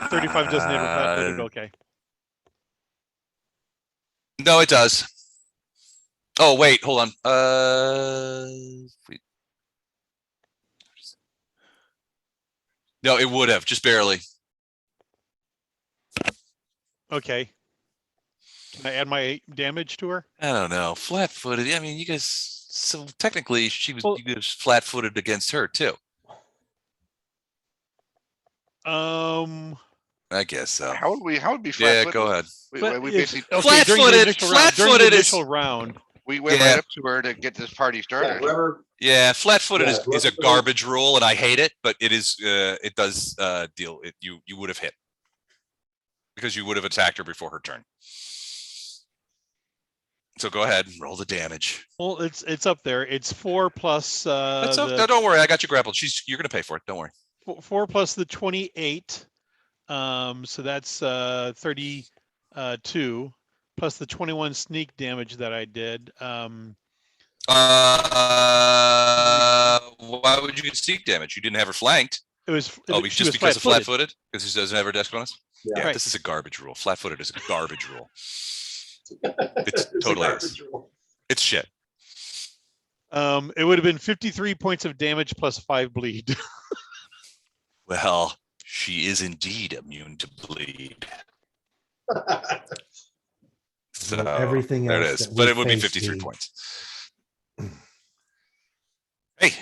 35 doesn't have her flat-footed. Okay. No, it does. Oh, wait, hold on. Wait. No, it would have, just barely. Okay. Can I add my damage to her? I don't know. Flat-footed. I mean, you guys. So technically, she was Well- you guys flat-footed against her too. I guess so. How would be Yeah, flat? go ahead. We but basically okay, Flat-footed- during the flat-footed is- initial round. we went Yeah. right up to her to get this party Yeah, started. whoever. Yeah, flat-footed Yeah, is a flat-footed- garbage rule, and I hate it. But it is. It does deal. You would have hit because you would have attacked her before her turn. So go ahead and roll the damage. Well, it's up there. It's 4 plus That's no, don't worry. I got you grappled. You're gonna pay for it. Don't worry. 4 plus the 28. So that's 32 plus the 21 sneak damage that I did. Why would you get sneak damage? You didn't have her flanked. It was Oh, she just was because of flat-footed. flat-footed? Because he doesn't have her dex bonus? Yeah. Yeah, Right. this is a garbage rule. Flat-footed is a garbage rule. It's a totally is. garbage rule. It's shit. It would have been 53 points of damage plus 5 bleed. Well, she is indeed immune to bleed. So everything there it else is. that But we it would be face, 53 we- points. Hey,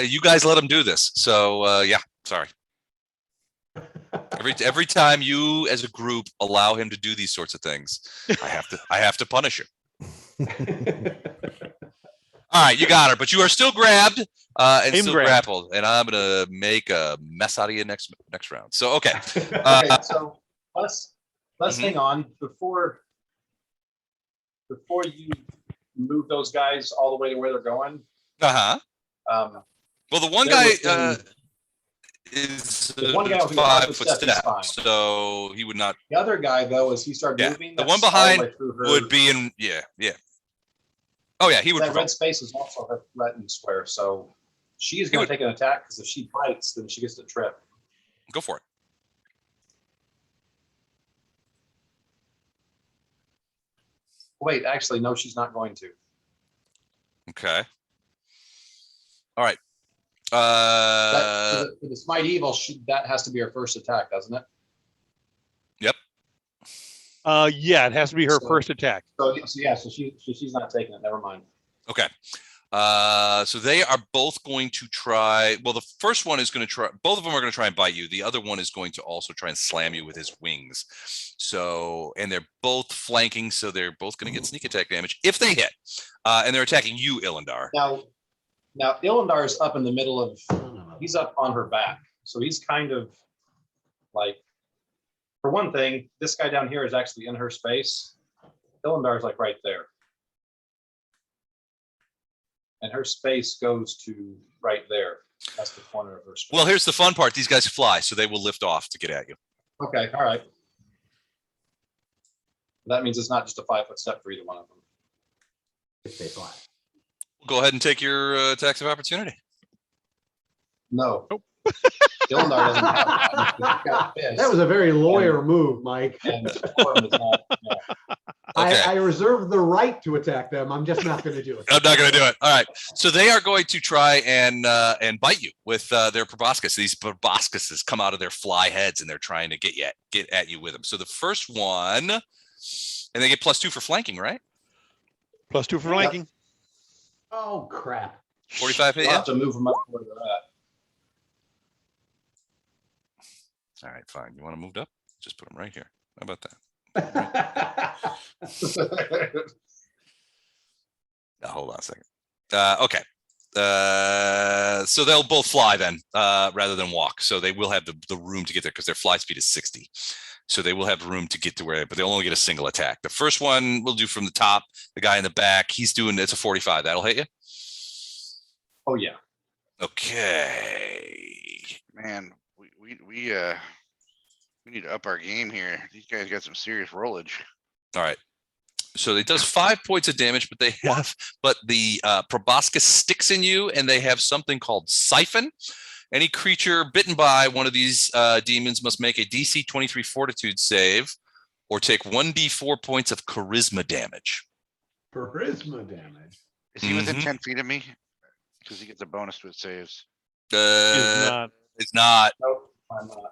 you guys let him do this. So yeah, sorry. Every time you as a group allow him to do these sorts of things, I have to punish you. All right, you got her, but you are still grabbed and I'm still grabbed. grappled, and I'm gonna make a mess out of you next round. So okay, Okay, so let's Mhm. hang on before you move those guys all the way to where they're going. Well, the one They're guy within- is The one guy with the 5 foot 5 foot step, fine. so he would not The other guy, though, as he started Yeah, moving, the that's one all behind way through her. would be in yeah. Oh yeah, he would That provoke. red space is also her threatened square, so she is He going would- to take an attack because if she bites, then she gets to trip. Go for it. Wait, actually, no, she's not going to. Okay. All right. For the Smite Evil, that has to be her first attack, doesn't it? Yeah, it has to be her So- first attack. So yeah, so she's not taking it. Never mind. Okay. So they are both going to try. Well, the first one is going to try. Both of them are going to try and bite you. The other one is going to also try and slam you with his wings. So, and they're both flanking. So they're both going to get sneak attack damage if they hit. And they're attacking you, Ilindar. Now Ilindar's up in the middle of. He's up on her back, so he's kind of like. For one thing, this guy down here is actually in her space. Ilindar's like right there. And her space goes to right there. That's the corner of her space. Well, here's the fun part. These guys fly, so they will lift off to get at you. Okay, all right. That means it's not just a 5-foot step for either one of them. If they fly. Go ahead and take your attacks of opportunity. No. Nope. Ilindar doesn't have that. He's got a fist, That was a very lawyer move, Mike. and Storm is not, yeah. Okay. I reserve the right to attack them. I'm just not going to do it. I'm not going to do it. All right. So they are going to try and bite you with their proboscis. These proboscises come out of their fly heads, and they're trying to get at you with them. So the first one, and they get +2 for flanking, right? +2 for flanking. Oh, crap. 45 hit. You'll Yeah. have to move them up where they're at. All right, fine. You want them moved up? Just put them right here. How about that? Now, hold on a second. Okay. So they'll both fly then, rather than walk. So they will have the room to get there because their fly speed is 60. So they will have room to get to where, but they'll only get a single attack. The first one we'll do from the top. The guy in the back, it's a 45. That'll hit you. Oh yeah. Okay. Man, we need to up our game here. These guys got some serious rollage. All right. So it does 5 points of damage, but the proboscis sticks in you, and they have something called siphon. Any creature bitten by one of these demons must make a DC 23 Fortitude save, or take 1d4 points of charisma damage. Charisma damage. Is he within 10 feet of me? Because he gets a bonus to his saves. It's not. Nope, I'm not.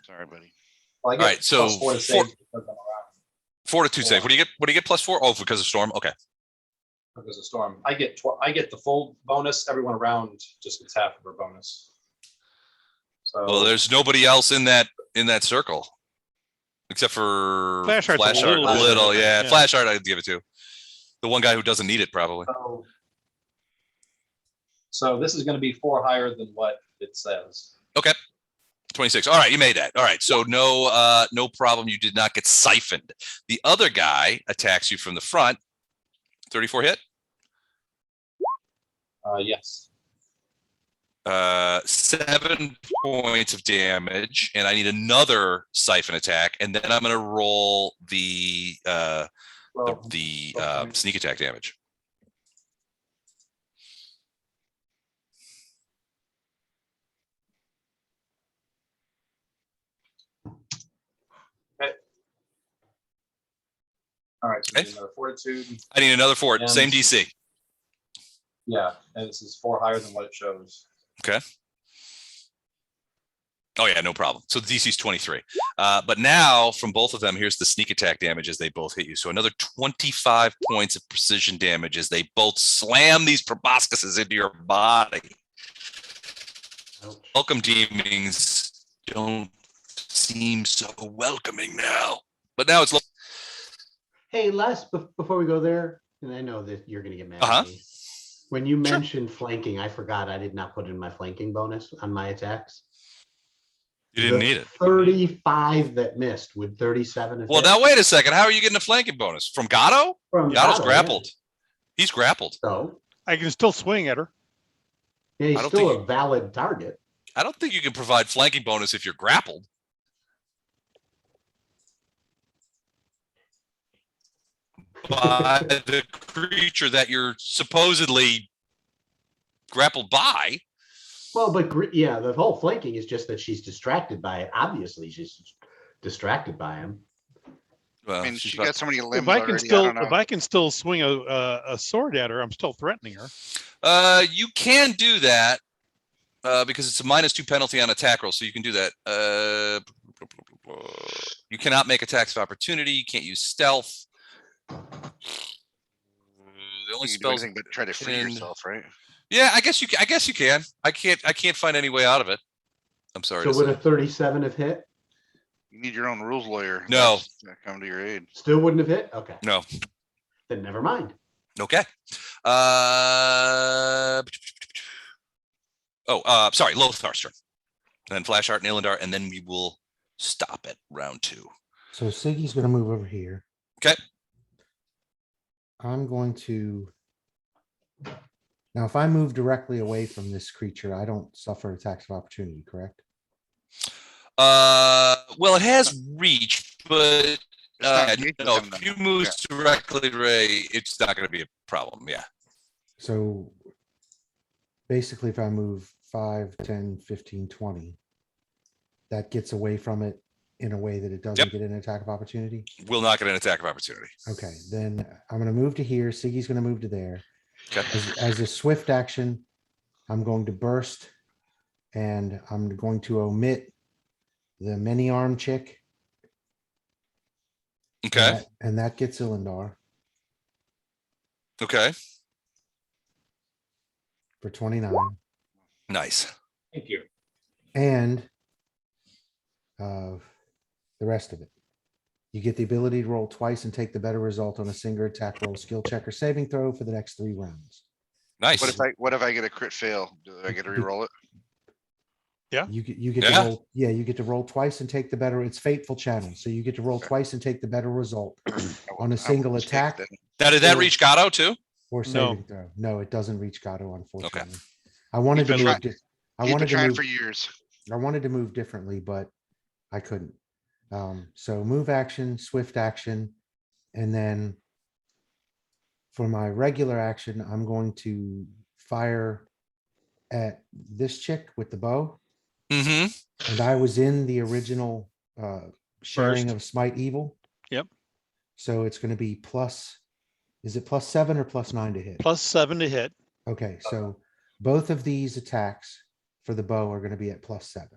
Sorry, buddy. Well, I get All right, so +4 to save because I'm around Fortitude save. What do you get? What do you get +4? Oh, because of storm. Okay. because of storm. I get the full bonus. Everyone around just gets half of her bonus. So Well, there's nobody else in that circle except for Flashheart's a Flashheart. little A little, bit, yeah. yeah. Flashheart, I'd give it to the one guy who doesn't need it, probably. so this is going to be 4 higher than what it says. 26. All right, you made that. All right, so no problem. You did not get siphoned. The other guy attacks you from the front. 34 hit. Yes. 7 points of damage, and I need another siphon attack, and then I'm going to roll the sneak attack damage. All right. So Okay. another fortitude. I need another fort. And- Same DC. Yeah, and this is 4 higher than what it shows. Okay. Oh yeah, no problem. So the DC is 23. But now from both of them, here's the sneak attack damage as they both hit you. So another 25 points of precision damage as they both slam these proboscises into your body. Ouch. Welcome demons don't seem so welcoming now. But now it's Hey, Les, before we go there, and I know that you're going to get mad at me. When you Sure. mentioned flanking, I forgot I did not put in my flanking bonus on my attacks. you didn't The need it. 35 that missed, would 37 have Well, hit? now wait a second. How are you getting a flanking bonus from Gatto? From Gatto's Gatto, grappled. He's grappled. Yeah. So, I can still swing at her. yeah, he's I don't still think a valid target. I don't think you can provide flanking bonus if you're grappled. By the creature that you're supposedly grappled by. Well, but yeah, the whole flanking is just that she's distracted by it. Obviously, she's distracted by him. Well, I mean, she's she about- got so many limbs If I already. can still swing a sword at her, I'm still threatening her. you can do that because it's a -2 penalty on attack roll, so you can do that. You cannot make attacks of opportunity. You can't use stealth. The only You can do spells. anything but try to free can- yourself, right? Yeah, I guess you can. I can't find any way out of it. I'm sorry. So to would say. a 37 have hit? You need your own rules lawyer. No. that's gonna come to your aid. Still wouldn't have hit? Okay, No. then never mind. Okay. Sorry, Lothar's turn. And then Flashheart and Ilindar, and then we will stop at round 2. So Siggy's gonna move over here. Okay. I'm going to. Now, if I move directly away from this creature, I don't suffer attacks of opportunity, correct? Well, it has reach, but not engaged with no, them, if you though. move Yeah. directly, Ray, it's not going to be a problem. Yeah. So basically, if I move 5, 10, 15, 20, that gets away from it in a way that it doesn't Yep. get an attack of opportunity. Will not get an attack of opportunity. Okay, then I'm gonna move to here. Siggy's gonna move to there. Okay. As a swift action, I'm going to burst and I'm going to omit the many arm chick. Okay. And that gets Ilindar Okay. for 29. Nice. Thank you. And the rest of it. You get the ability to roll twice and take the better result on a single attack roll, skill check, or saving throw for the next 3 rounds. Nice. What if I get a crit fail? Do I get to re-roll it? You get to Yeah. roll, you get to roll twice and take the better, it's fateful channel. So you get to roll twice and take the better result on a single attack Now, did that Or- reach Gatto too? or No. saving throw. No, it doesn't reach Gato, unfortunately. I wanted to been move, I He's wanted been to trying move, for years. I wanted to move differently, but I couldn't. So move action, swift action, and then for my regular action, I'm going to fire at this chick with the bow. Mm-hmm. And I was in the original sharing of Smite Evil. Yep. So it's going to be plus, is it +7 or +9 to hit? +7 to hit. Okay, so both of these attacks for the bow are going to be at +7.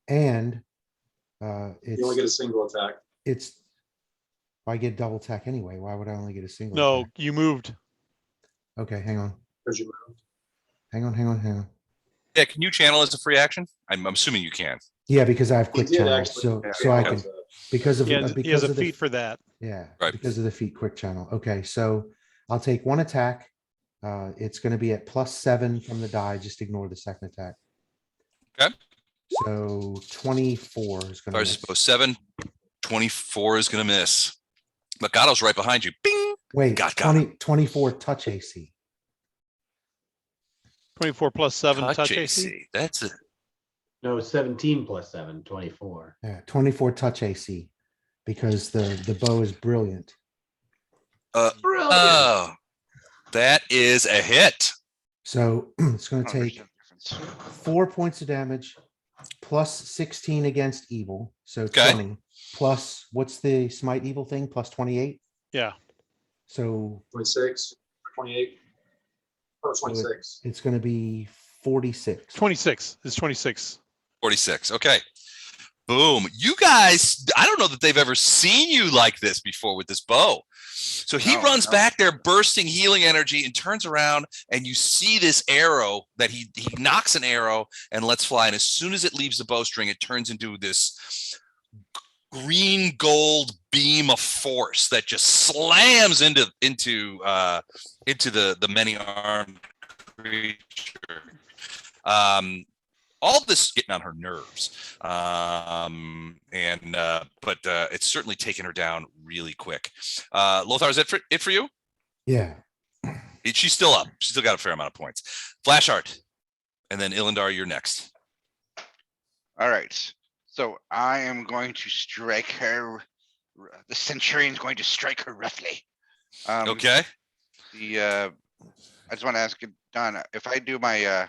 And You only get a it's, single attack. I get double attack anyway. Why would I only get a single? No, attack? you moved. Okay, hang on. Because you moved. Hang on. Yeah. Can you channel as a free action? I'm assuming you can. Yeah, because I have He quick did channel, actually. so I can, Because, because of, He has a because of the, feat for that. yeah, Right. because of the feat quick channel. Okay, so I'll take 1 attack. It's gonna be at +7 from the die, just ignore the second attack. Okay. So 24 is I gonna was miss. supposed 7, 24 is going to miss. But Gatto's right behind you. Bing. Wait, got 24 touch AC. 24 +7 touch AC. That's it. No, 17 + 7, 24. Yeah, 24 touch AC, because the bow is brilliant. Brilliant. Oh, that is a hit. So it's gonna I don't take understand the difference. 4 points of damage, +16 against evil, so Okay. 20. Plus, what's the smite evil thing? +28. Yeah. So 26, 28, or 26. it's gonna be 46. 26. It's 26. 46. Okay. Boom. You guys, I don't know that they've ever seen you like this before with this bow. So he No, runs no. back there, bursting healing energy, and turns around, and you see this arrow that he knocks an arrow and lets fly. And as soon as it leaves the bowstring, it turns into this green gold beam of force that just slams into the many-armed creature. All this getting on her nerves, but it's certainly taken her down really quick. Lothar, is it for you? Yeah. She's still up. She's still got a fair amount of points. Flashheart, and then Ilindar, you're next. All right. So I am going to strike her. The Centurion's going to strike her roughly. Okay. I just want to ask Don, if I do my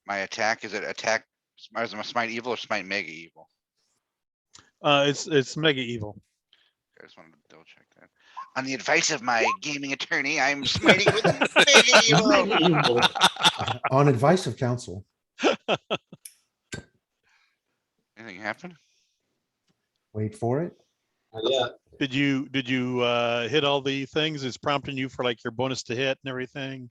my attack, is it attack as a smite evil or smite mega evil? It's mega evil. I just wanted to double check that. On the advice of my gaming attorney, I'm smiting with mega evil. On advice of counsel. Anything happen? Wait for it. Not yet. Did you hit all the things? It's prompting you for like your bonus to hit and everything.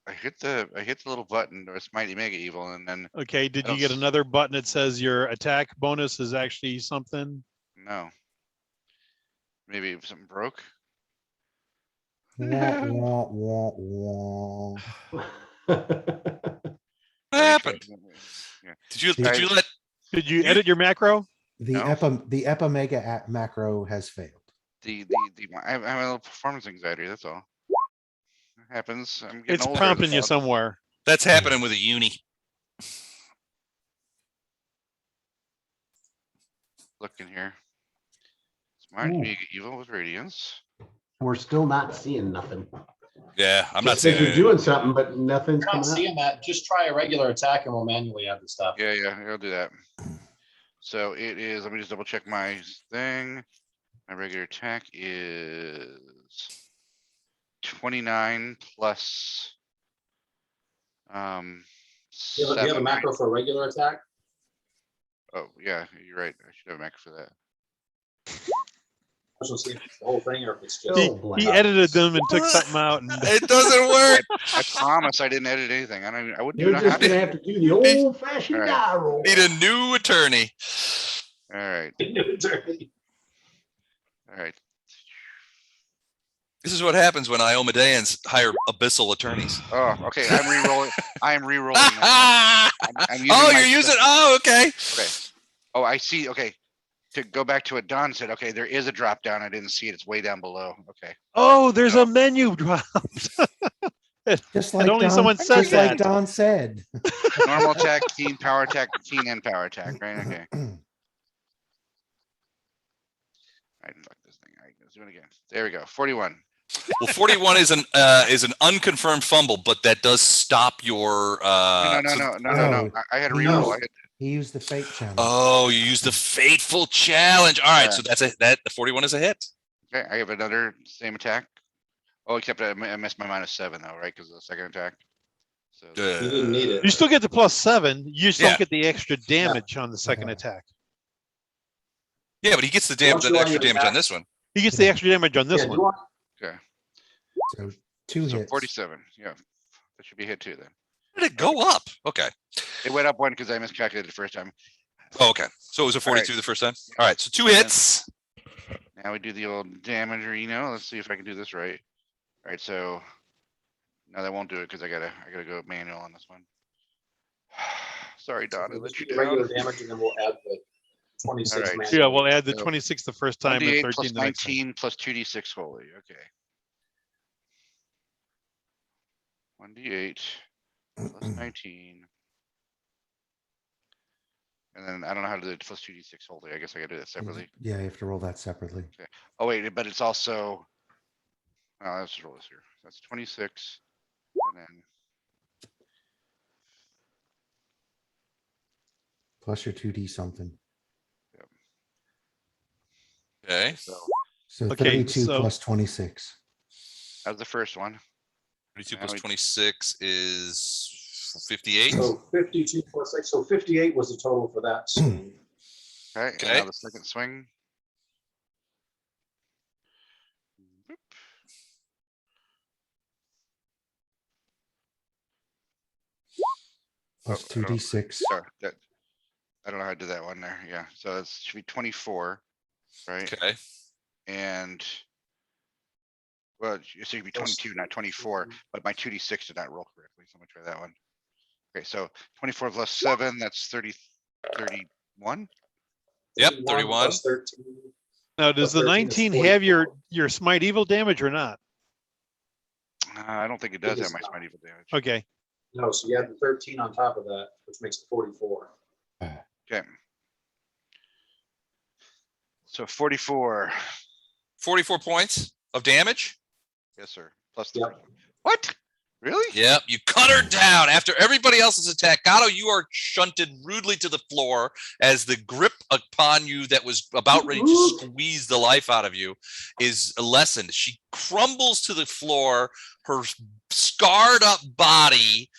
I hit the little button or it's mighty mega evil, and then Okay, did I you get don't s- another button that says your attack bonus is actually something? no. Maybe something broke. Wah, wah, wah, wah. What happened? Yeah. Did you let Did you edit your macro? The No. epa mega macro has failed. I have a little performance anxiety. That's all. It happens. I'm getting It's older. prompting that's you all. somewhere. that's happening with a uni? Looking here. Smart Ooh. mega evil with radiance. We're still not seeing nothing. Yeah, I'm not Just saying says you're anything. doing something, but nothing's Not coming up. seeing that. Just try a regular attack and we'll manually add the stuff. Yeah, I'll do that. So it is. Let me just double check my thing. My regular attack is 29 plus Do you have a 7. Right? macro for a regular attack? Oh yeah, you're right. I should have a macro for that. I was gonna see if it's the whole thing or if it's just. Still He blank. edited them and took something out. And It doesn't work. I promise I didn't edit anything. I wouldn't You're do just that. gonna have to do the old fashioned All right. die roll. Need a new attorney. All right. All right. This is what happens when Iomedaeans hire abyssal attorneys. Oh, okay. I'm re-rolling. I am re-rolling. I'm using Oh, my you're using. Oh, okay. Okay. Oh, I see. Okay. To go back to what Don said. Okay, there is a drop down. I didn't see it. It's way down below. Okay. oh, there's a menu drop. Just And like only Don, someone said just like that. Don said. Normal attack, keen, power attack, keen, and power attack. Right. Okay. I didn't fuck this thing. All right, let's do it again. There we go. 41. Well, 41 is an unconfirmed fumble, but that does stop your. No. no. I had a He reroll. used- He used the fate channel. Oh, you used the fateful challenge. All right, Yeah. so the 41 is a hit. Okay, I have another same attack. Oh, except I missed my -7 though, right? Because of the second attack. So You didn't need it. You still get the +7. You just Yeah. don't get the extra damage on the second Yeah. attack. Yeah, but he gets the Once you extra want your damage on attack- this one. He gets the extra damage on this Yeah, one. you want- okay, So two so hits. 47. Yeah, that should be hit too then. Where did it go up? Okay. It went up 1 because I miscalculated the first time. Oh, okay. So it was a 42 the first time. All right. So 2 hits. Now we do the old damage Reno. Let's see if I can do this right. All right, so no, that won't do it because I gotta go manual on this one. Sorry, Don, I We'll let just you do regular down. damage and then we'll add the 26 All right. manually. Yeah, we'll add the So, 26 the first time and 1d8 13 plus the next time. 19 plus 2d6 holy. Okay. 1d8 plus 19. And then I don't know how to do the plus 2d6 holy. I guess I gotta do that separately. Yeah, you have to roll that separately. Oh wait, but it's also. Oh, let's just roll this here. That's 26. And then Plus your 2D something. Okay. so So Okay, 32 so- plus 26. that was the first one. 32 Now plus we- 26 is 58. So 52 plus 6, so 58 was the total for that swing. Okay, and Okay. now the second swing. Boop. Plus Oh, I don't- 2D6. Sorry, that, I don't know how to do that one there. Yeah, so it should be 24, right? Okay. And well, it should be 22, not 24, but my 2d6 did not roll correctly, so I'm gonna try that one. Okay, so 24 plus 7, that's 31. Yep, 31. Plus 13. Now, does the Plus 13 is 19 have 44. your smite evil damage or not? I don't think it does It have is my not. smite evil damage. Okay. No, so you add the 13 on top of that, which makes it 44. Okay. So 44. 44 points of damage. Yes, sir. Plus Yep. 3. What? Really? Yep, you cut her down after everybody else's attack. Gato, you are shunted rudely to the floor as the grip upon you that was about ready to squeeze the life out of you is lessened. She crumbles to the floor, her scarred up body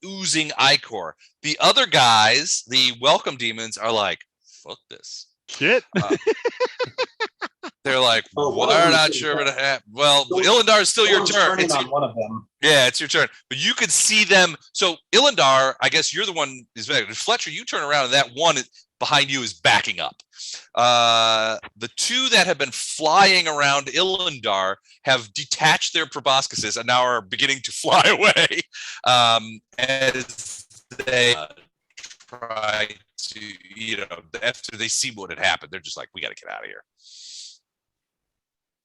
oozing ichor. The other guys, the welcome demons, are like, fuck this. Shit. They're like, Oh, we're one of them not is sure gonna what happened. Well, Ilindar is still your One's turn. turning It's on one of them. Yeah, it's your turn. But you could see them. So Ilindar, I guess you're the one is Fletcher, you turn around and that one behind you is backing up. The two that have been flying around Ilindar have detached their proboscises and now are beginning to fly away as they try to, after they see what had happened, they're just like, we got to get out of here.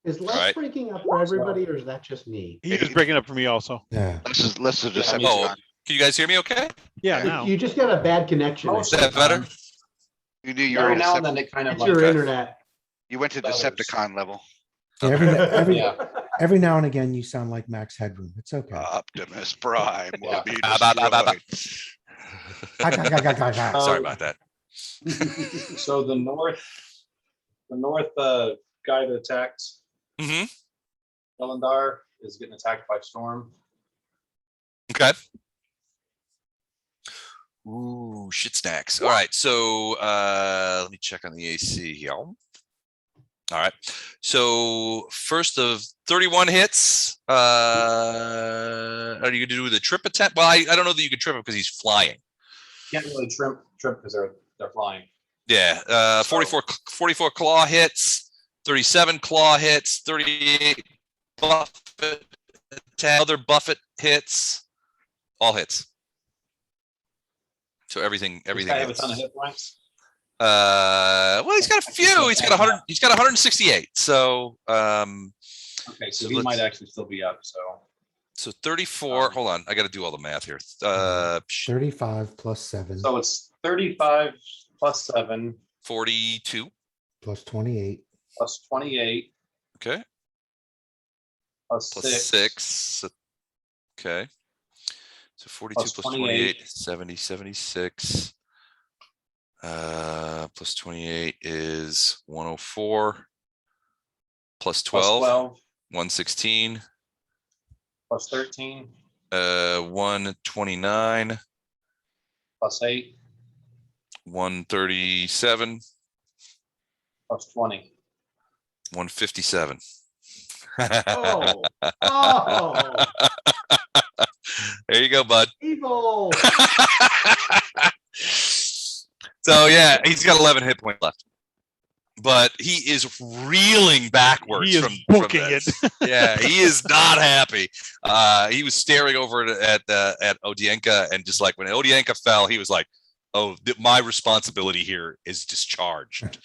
Is Les Right. breaking up for everybody, or is that just me? He was breaking up for me also. Yeah. Let's just Yeah, have me Oh, too. can you guys hear me okay? Yeah, Yeah. now. You just got a bad connection. I Most Is think. that better? you do your Every now and then it kind of It's like your Okay. internet. you went to Others. Decepticon level. Yeah. Every now and again, you sound like Max Headroom. It's okay. Optimus Prime will Yeah. be Ba-ba-ba-ba-ba. destroyed. Sorry about that. So the north guy that attacked Hmm. Elendar is getting attacked by Storm. Okay. Ooh, shit snacks. All right. So let me check on the AC here. All right. So first of 31 hits. Are you going to do the trip attempt? Well, I don't know that you can trip him because he's flying. Can't really trip because they're flying. Yeah. 44 claw hits, 37 claw hits, 38 buffet, other buffet hits, all hits. So everything Does this guy have a hits. ton of hit points? Well, he's got a few. He's got 100. He's got 168. So Okay, so So he let's- might actually still be up. so 34. Hold on, I got to do all the math here. 35 plus 7 So it's 35 plus 7 42. plus 28. plus 28 Okay, plus plus 6. 6. Okay, so 42 Plus plus 28, 28. 70, 76. Plus 28 is 104. Plus 12, 116. Plus 13 129, plus 8 137, plus 20. 157. Oh, oh, There you go, bud. evil. So yeah, he's got 11 hit points left, but he is reeling backwards He is from booking this. Yeah, he is not happy. He was staring over at Odienka, and just like when Odienka fell, he was like, "Oh, my responsibility here is discharged."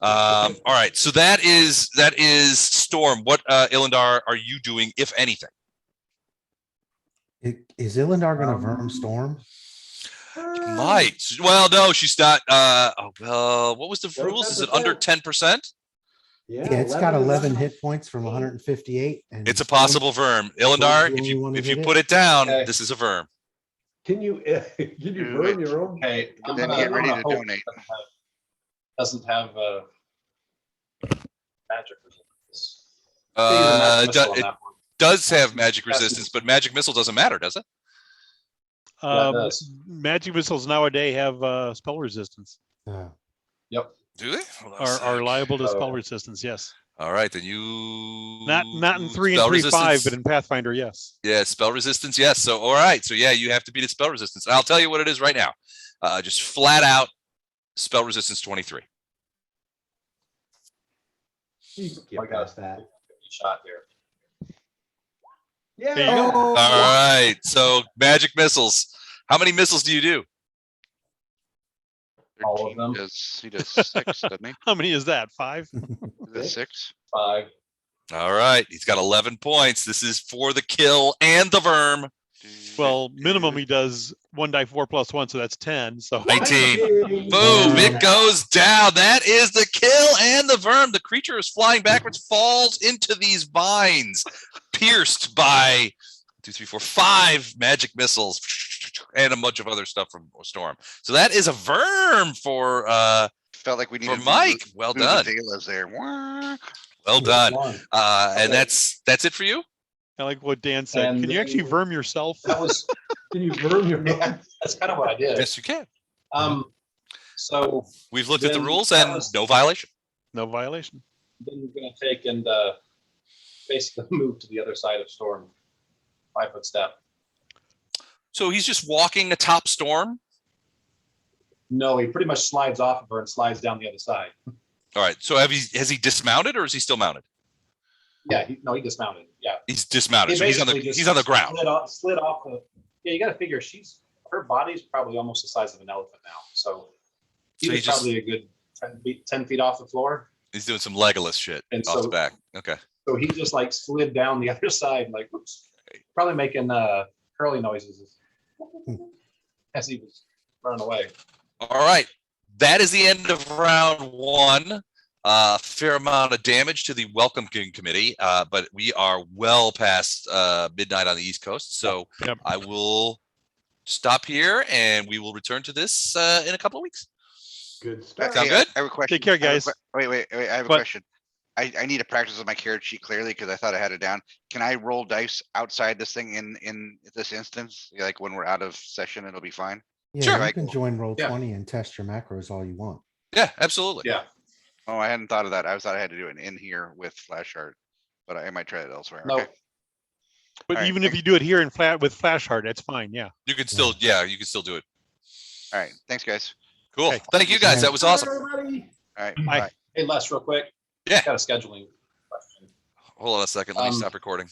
All right, so that is Storm. What Ilindar are you doing, if anything? Is Ilindar going to Verm Storm? Might. Well, no, she's not. What was the Go rules? Is it under 10%? Yeah, it's got 11 hit points from 158. And It's a Storm- possible verm. Ilindar, the only one who if you hit put it down, Okay. this is a verm. Can you burn your own? Okay, I'm Then gonna, get ready I'm to gonna hope donate. it doesn't have magic resistance. It does have magic resistance, but magic missile doesn't matter, does it? Yeah, it does. Magic missiles nowadays have spell resistance. Yep. Do they? Hold on a Are sec. liable to spell Oh. resistance. Yes. All right, then you Not in 3 spell and 3.5, resistance. but in Pathfinder, yes. Yeah, spell resistance. Yes. So, all right. So, yeah, you have to beat a spell resistance. And I'll tell you what it is right now. Just flat out spell resistance 23. You can I get got past that. shot here. Yeah. There you go. All right. So, magic missiles. How many missiles do you do? All of them. He does 6, doesn't he? How many is that? 5? He does 6. 5. All right. He's got 11 points. This is for the kill and the verm. Well, minimum he does 1 die 4 plus 1, so that's 10. So 19. Boom. It goes down. That is the kill and the verm. The creature is flying backwards, falls into these vines, pierced by 2, 3, 4, 5 magic missiles and a bunch of other stuff from Storm. So that is a verm for Felt like we needed Mike. Well done. Zayla's there. Wah. Well done. One. And Okay. that's it for you? I like what Dan said. And Can you actually then- verm yourself? That was Can you burn your yeah, that's kind of what I did. Yes, you can. So We've looked at the Then rules that and was- no violation. No violation. then we're gonna take and basically move to the other side of Storm. 5-foot step. So he's just walking atop Storm. No, he pretty much slides off of her and slides down the other side. All right. So has he dismounted or is he still mounted? Yeah, he dismounted. Yeah. He's dismounted. He So basically just he's on the ground. Slid off the. Yeah, you got to figure her body's probably almost the size of an elephant now. So he So he was just- probably a good 10 feet off the floor. He's doing some Legolas shit And off the so- back. Okay. So he just like slid down the other side, like whoops, probably making curly noises as he was running away. All right. That is the end of round one. Fair amount of damage to the Welcome Committee, but we are well past midnight on the East Coast. So Yep. I will stop here and we will return to this in a couple of weeks. Good stuff. Sound Hey, good? I have a question. Take care, I have a guys. Wait. I have a What? question. I need to practice with my carrot sheet clearly because I thought I had it down. Can I roll dice outside this thing in this instance? Like when we're out of session, it'll be fine. Yeah, Sure. you can join roll Yeah. 20 and test your macros all you want. Yeah, absolutely. Yeah. Oh, I hadn't thought of that. I thought I had to do it in here with flash art, but I might try it elsewhere. No, Okay. But All right, even if thanks. you do it here in with flash heart, that's fine. Yeah. You can still, you can still do it. All right. Thanks, guys. Cool. Okay. Thank you guys. That was awesome. Everybody. All right. Bye. Bye. hey Les, real quick. Yeah. Got a scheduling question. Hold on a second. Let me Um, stop recording.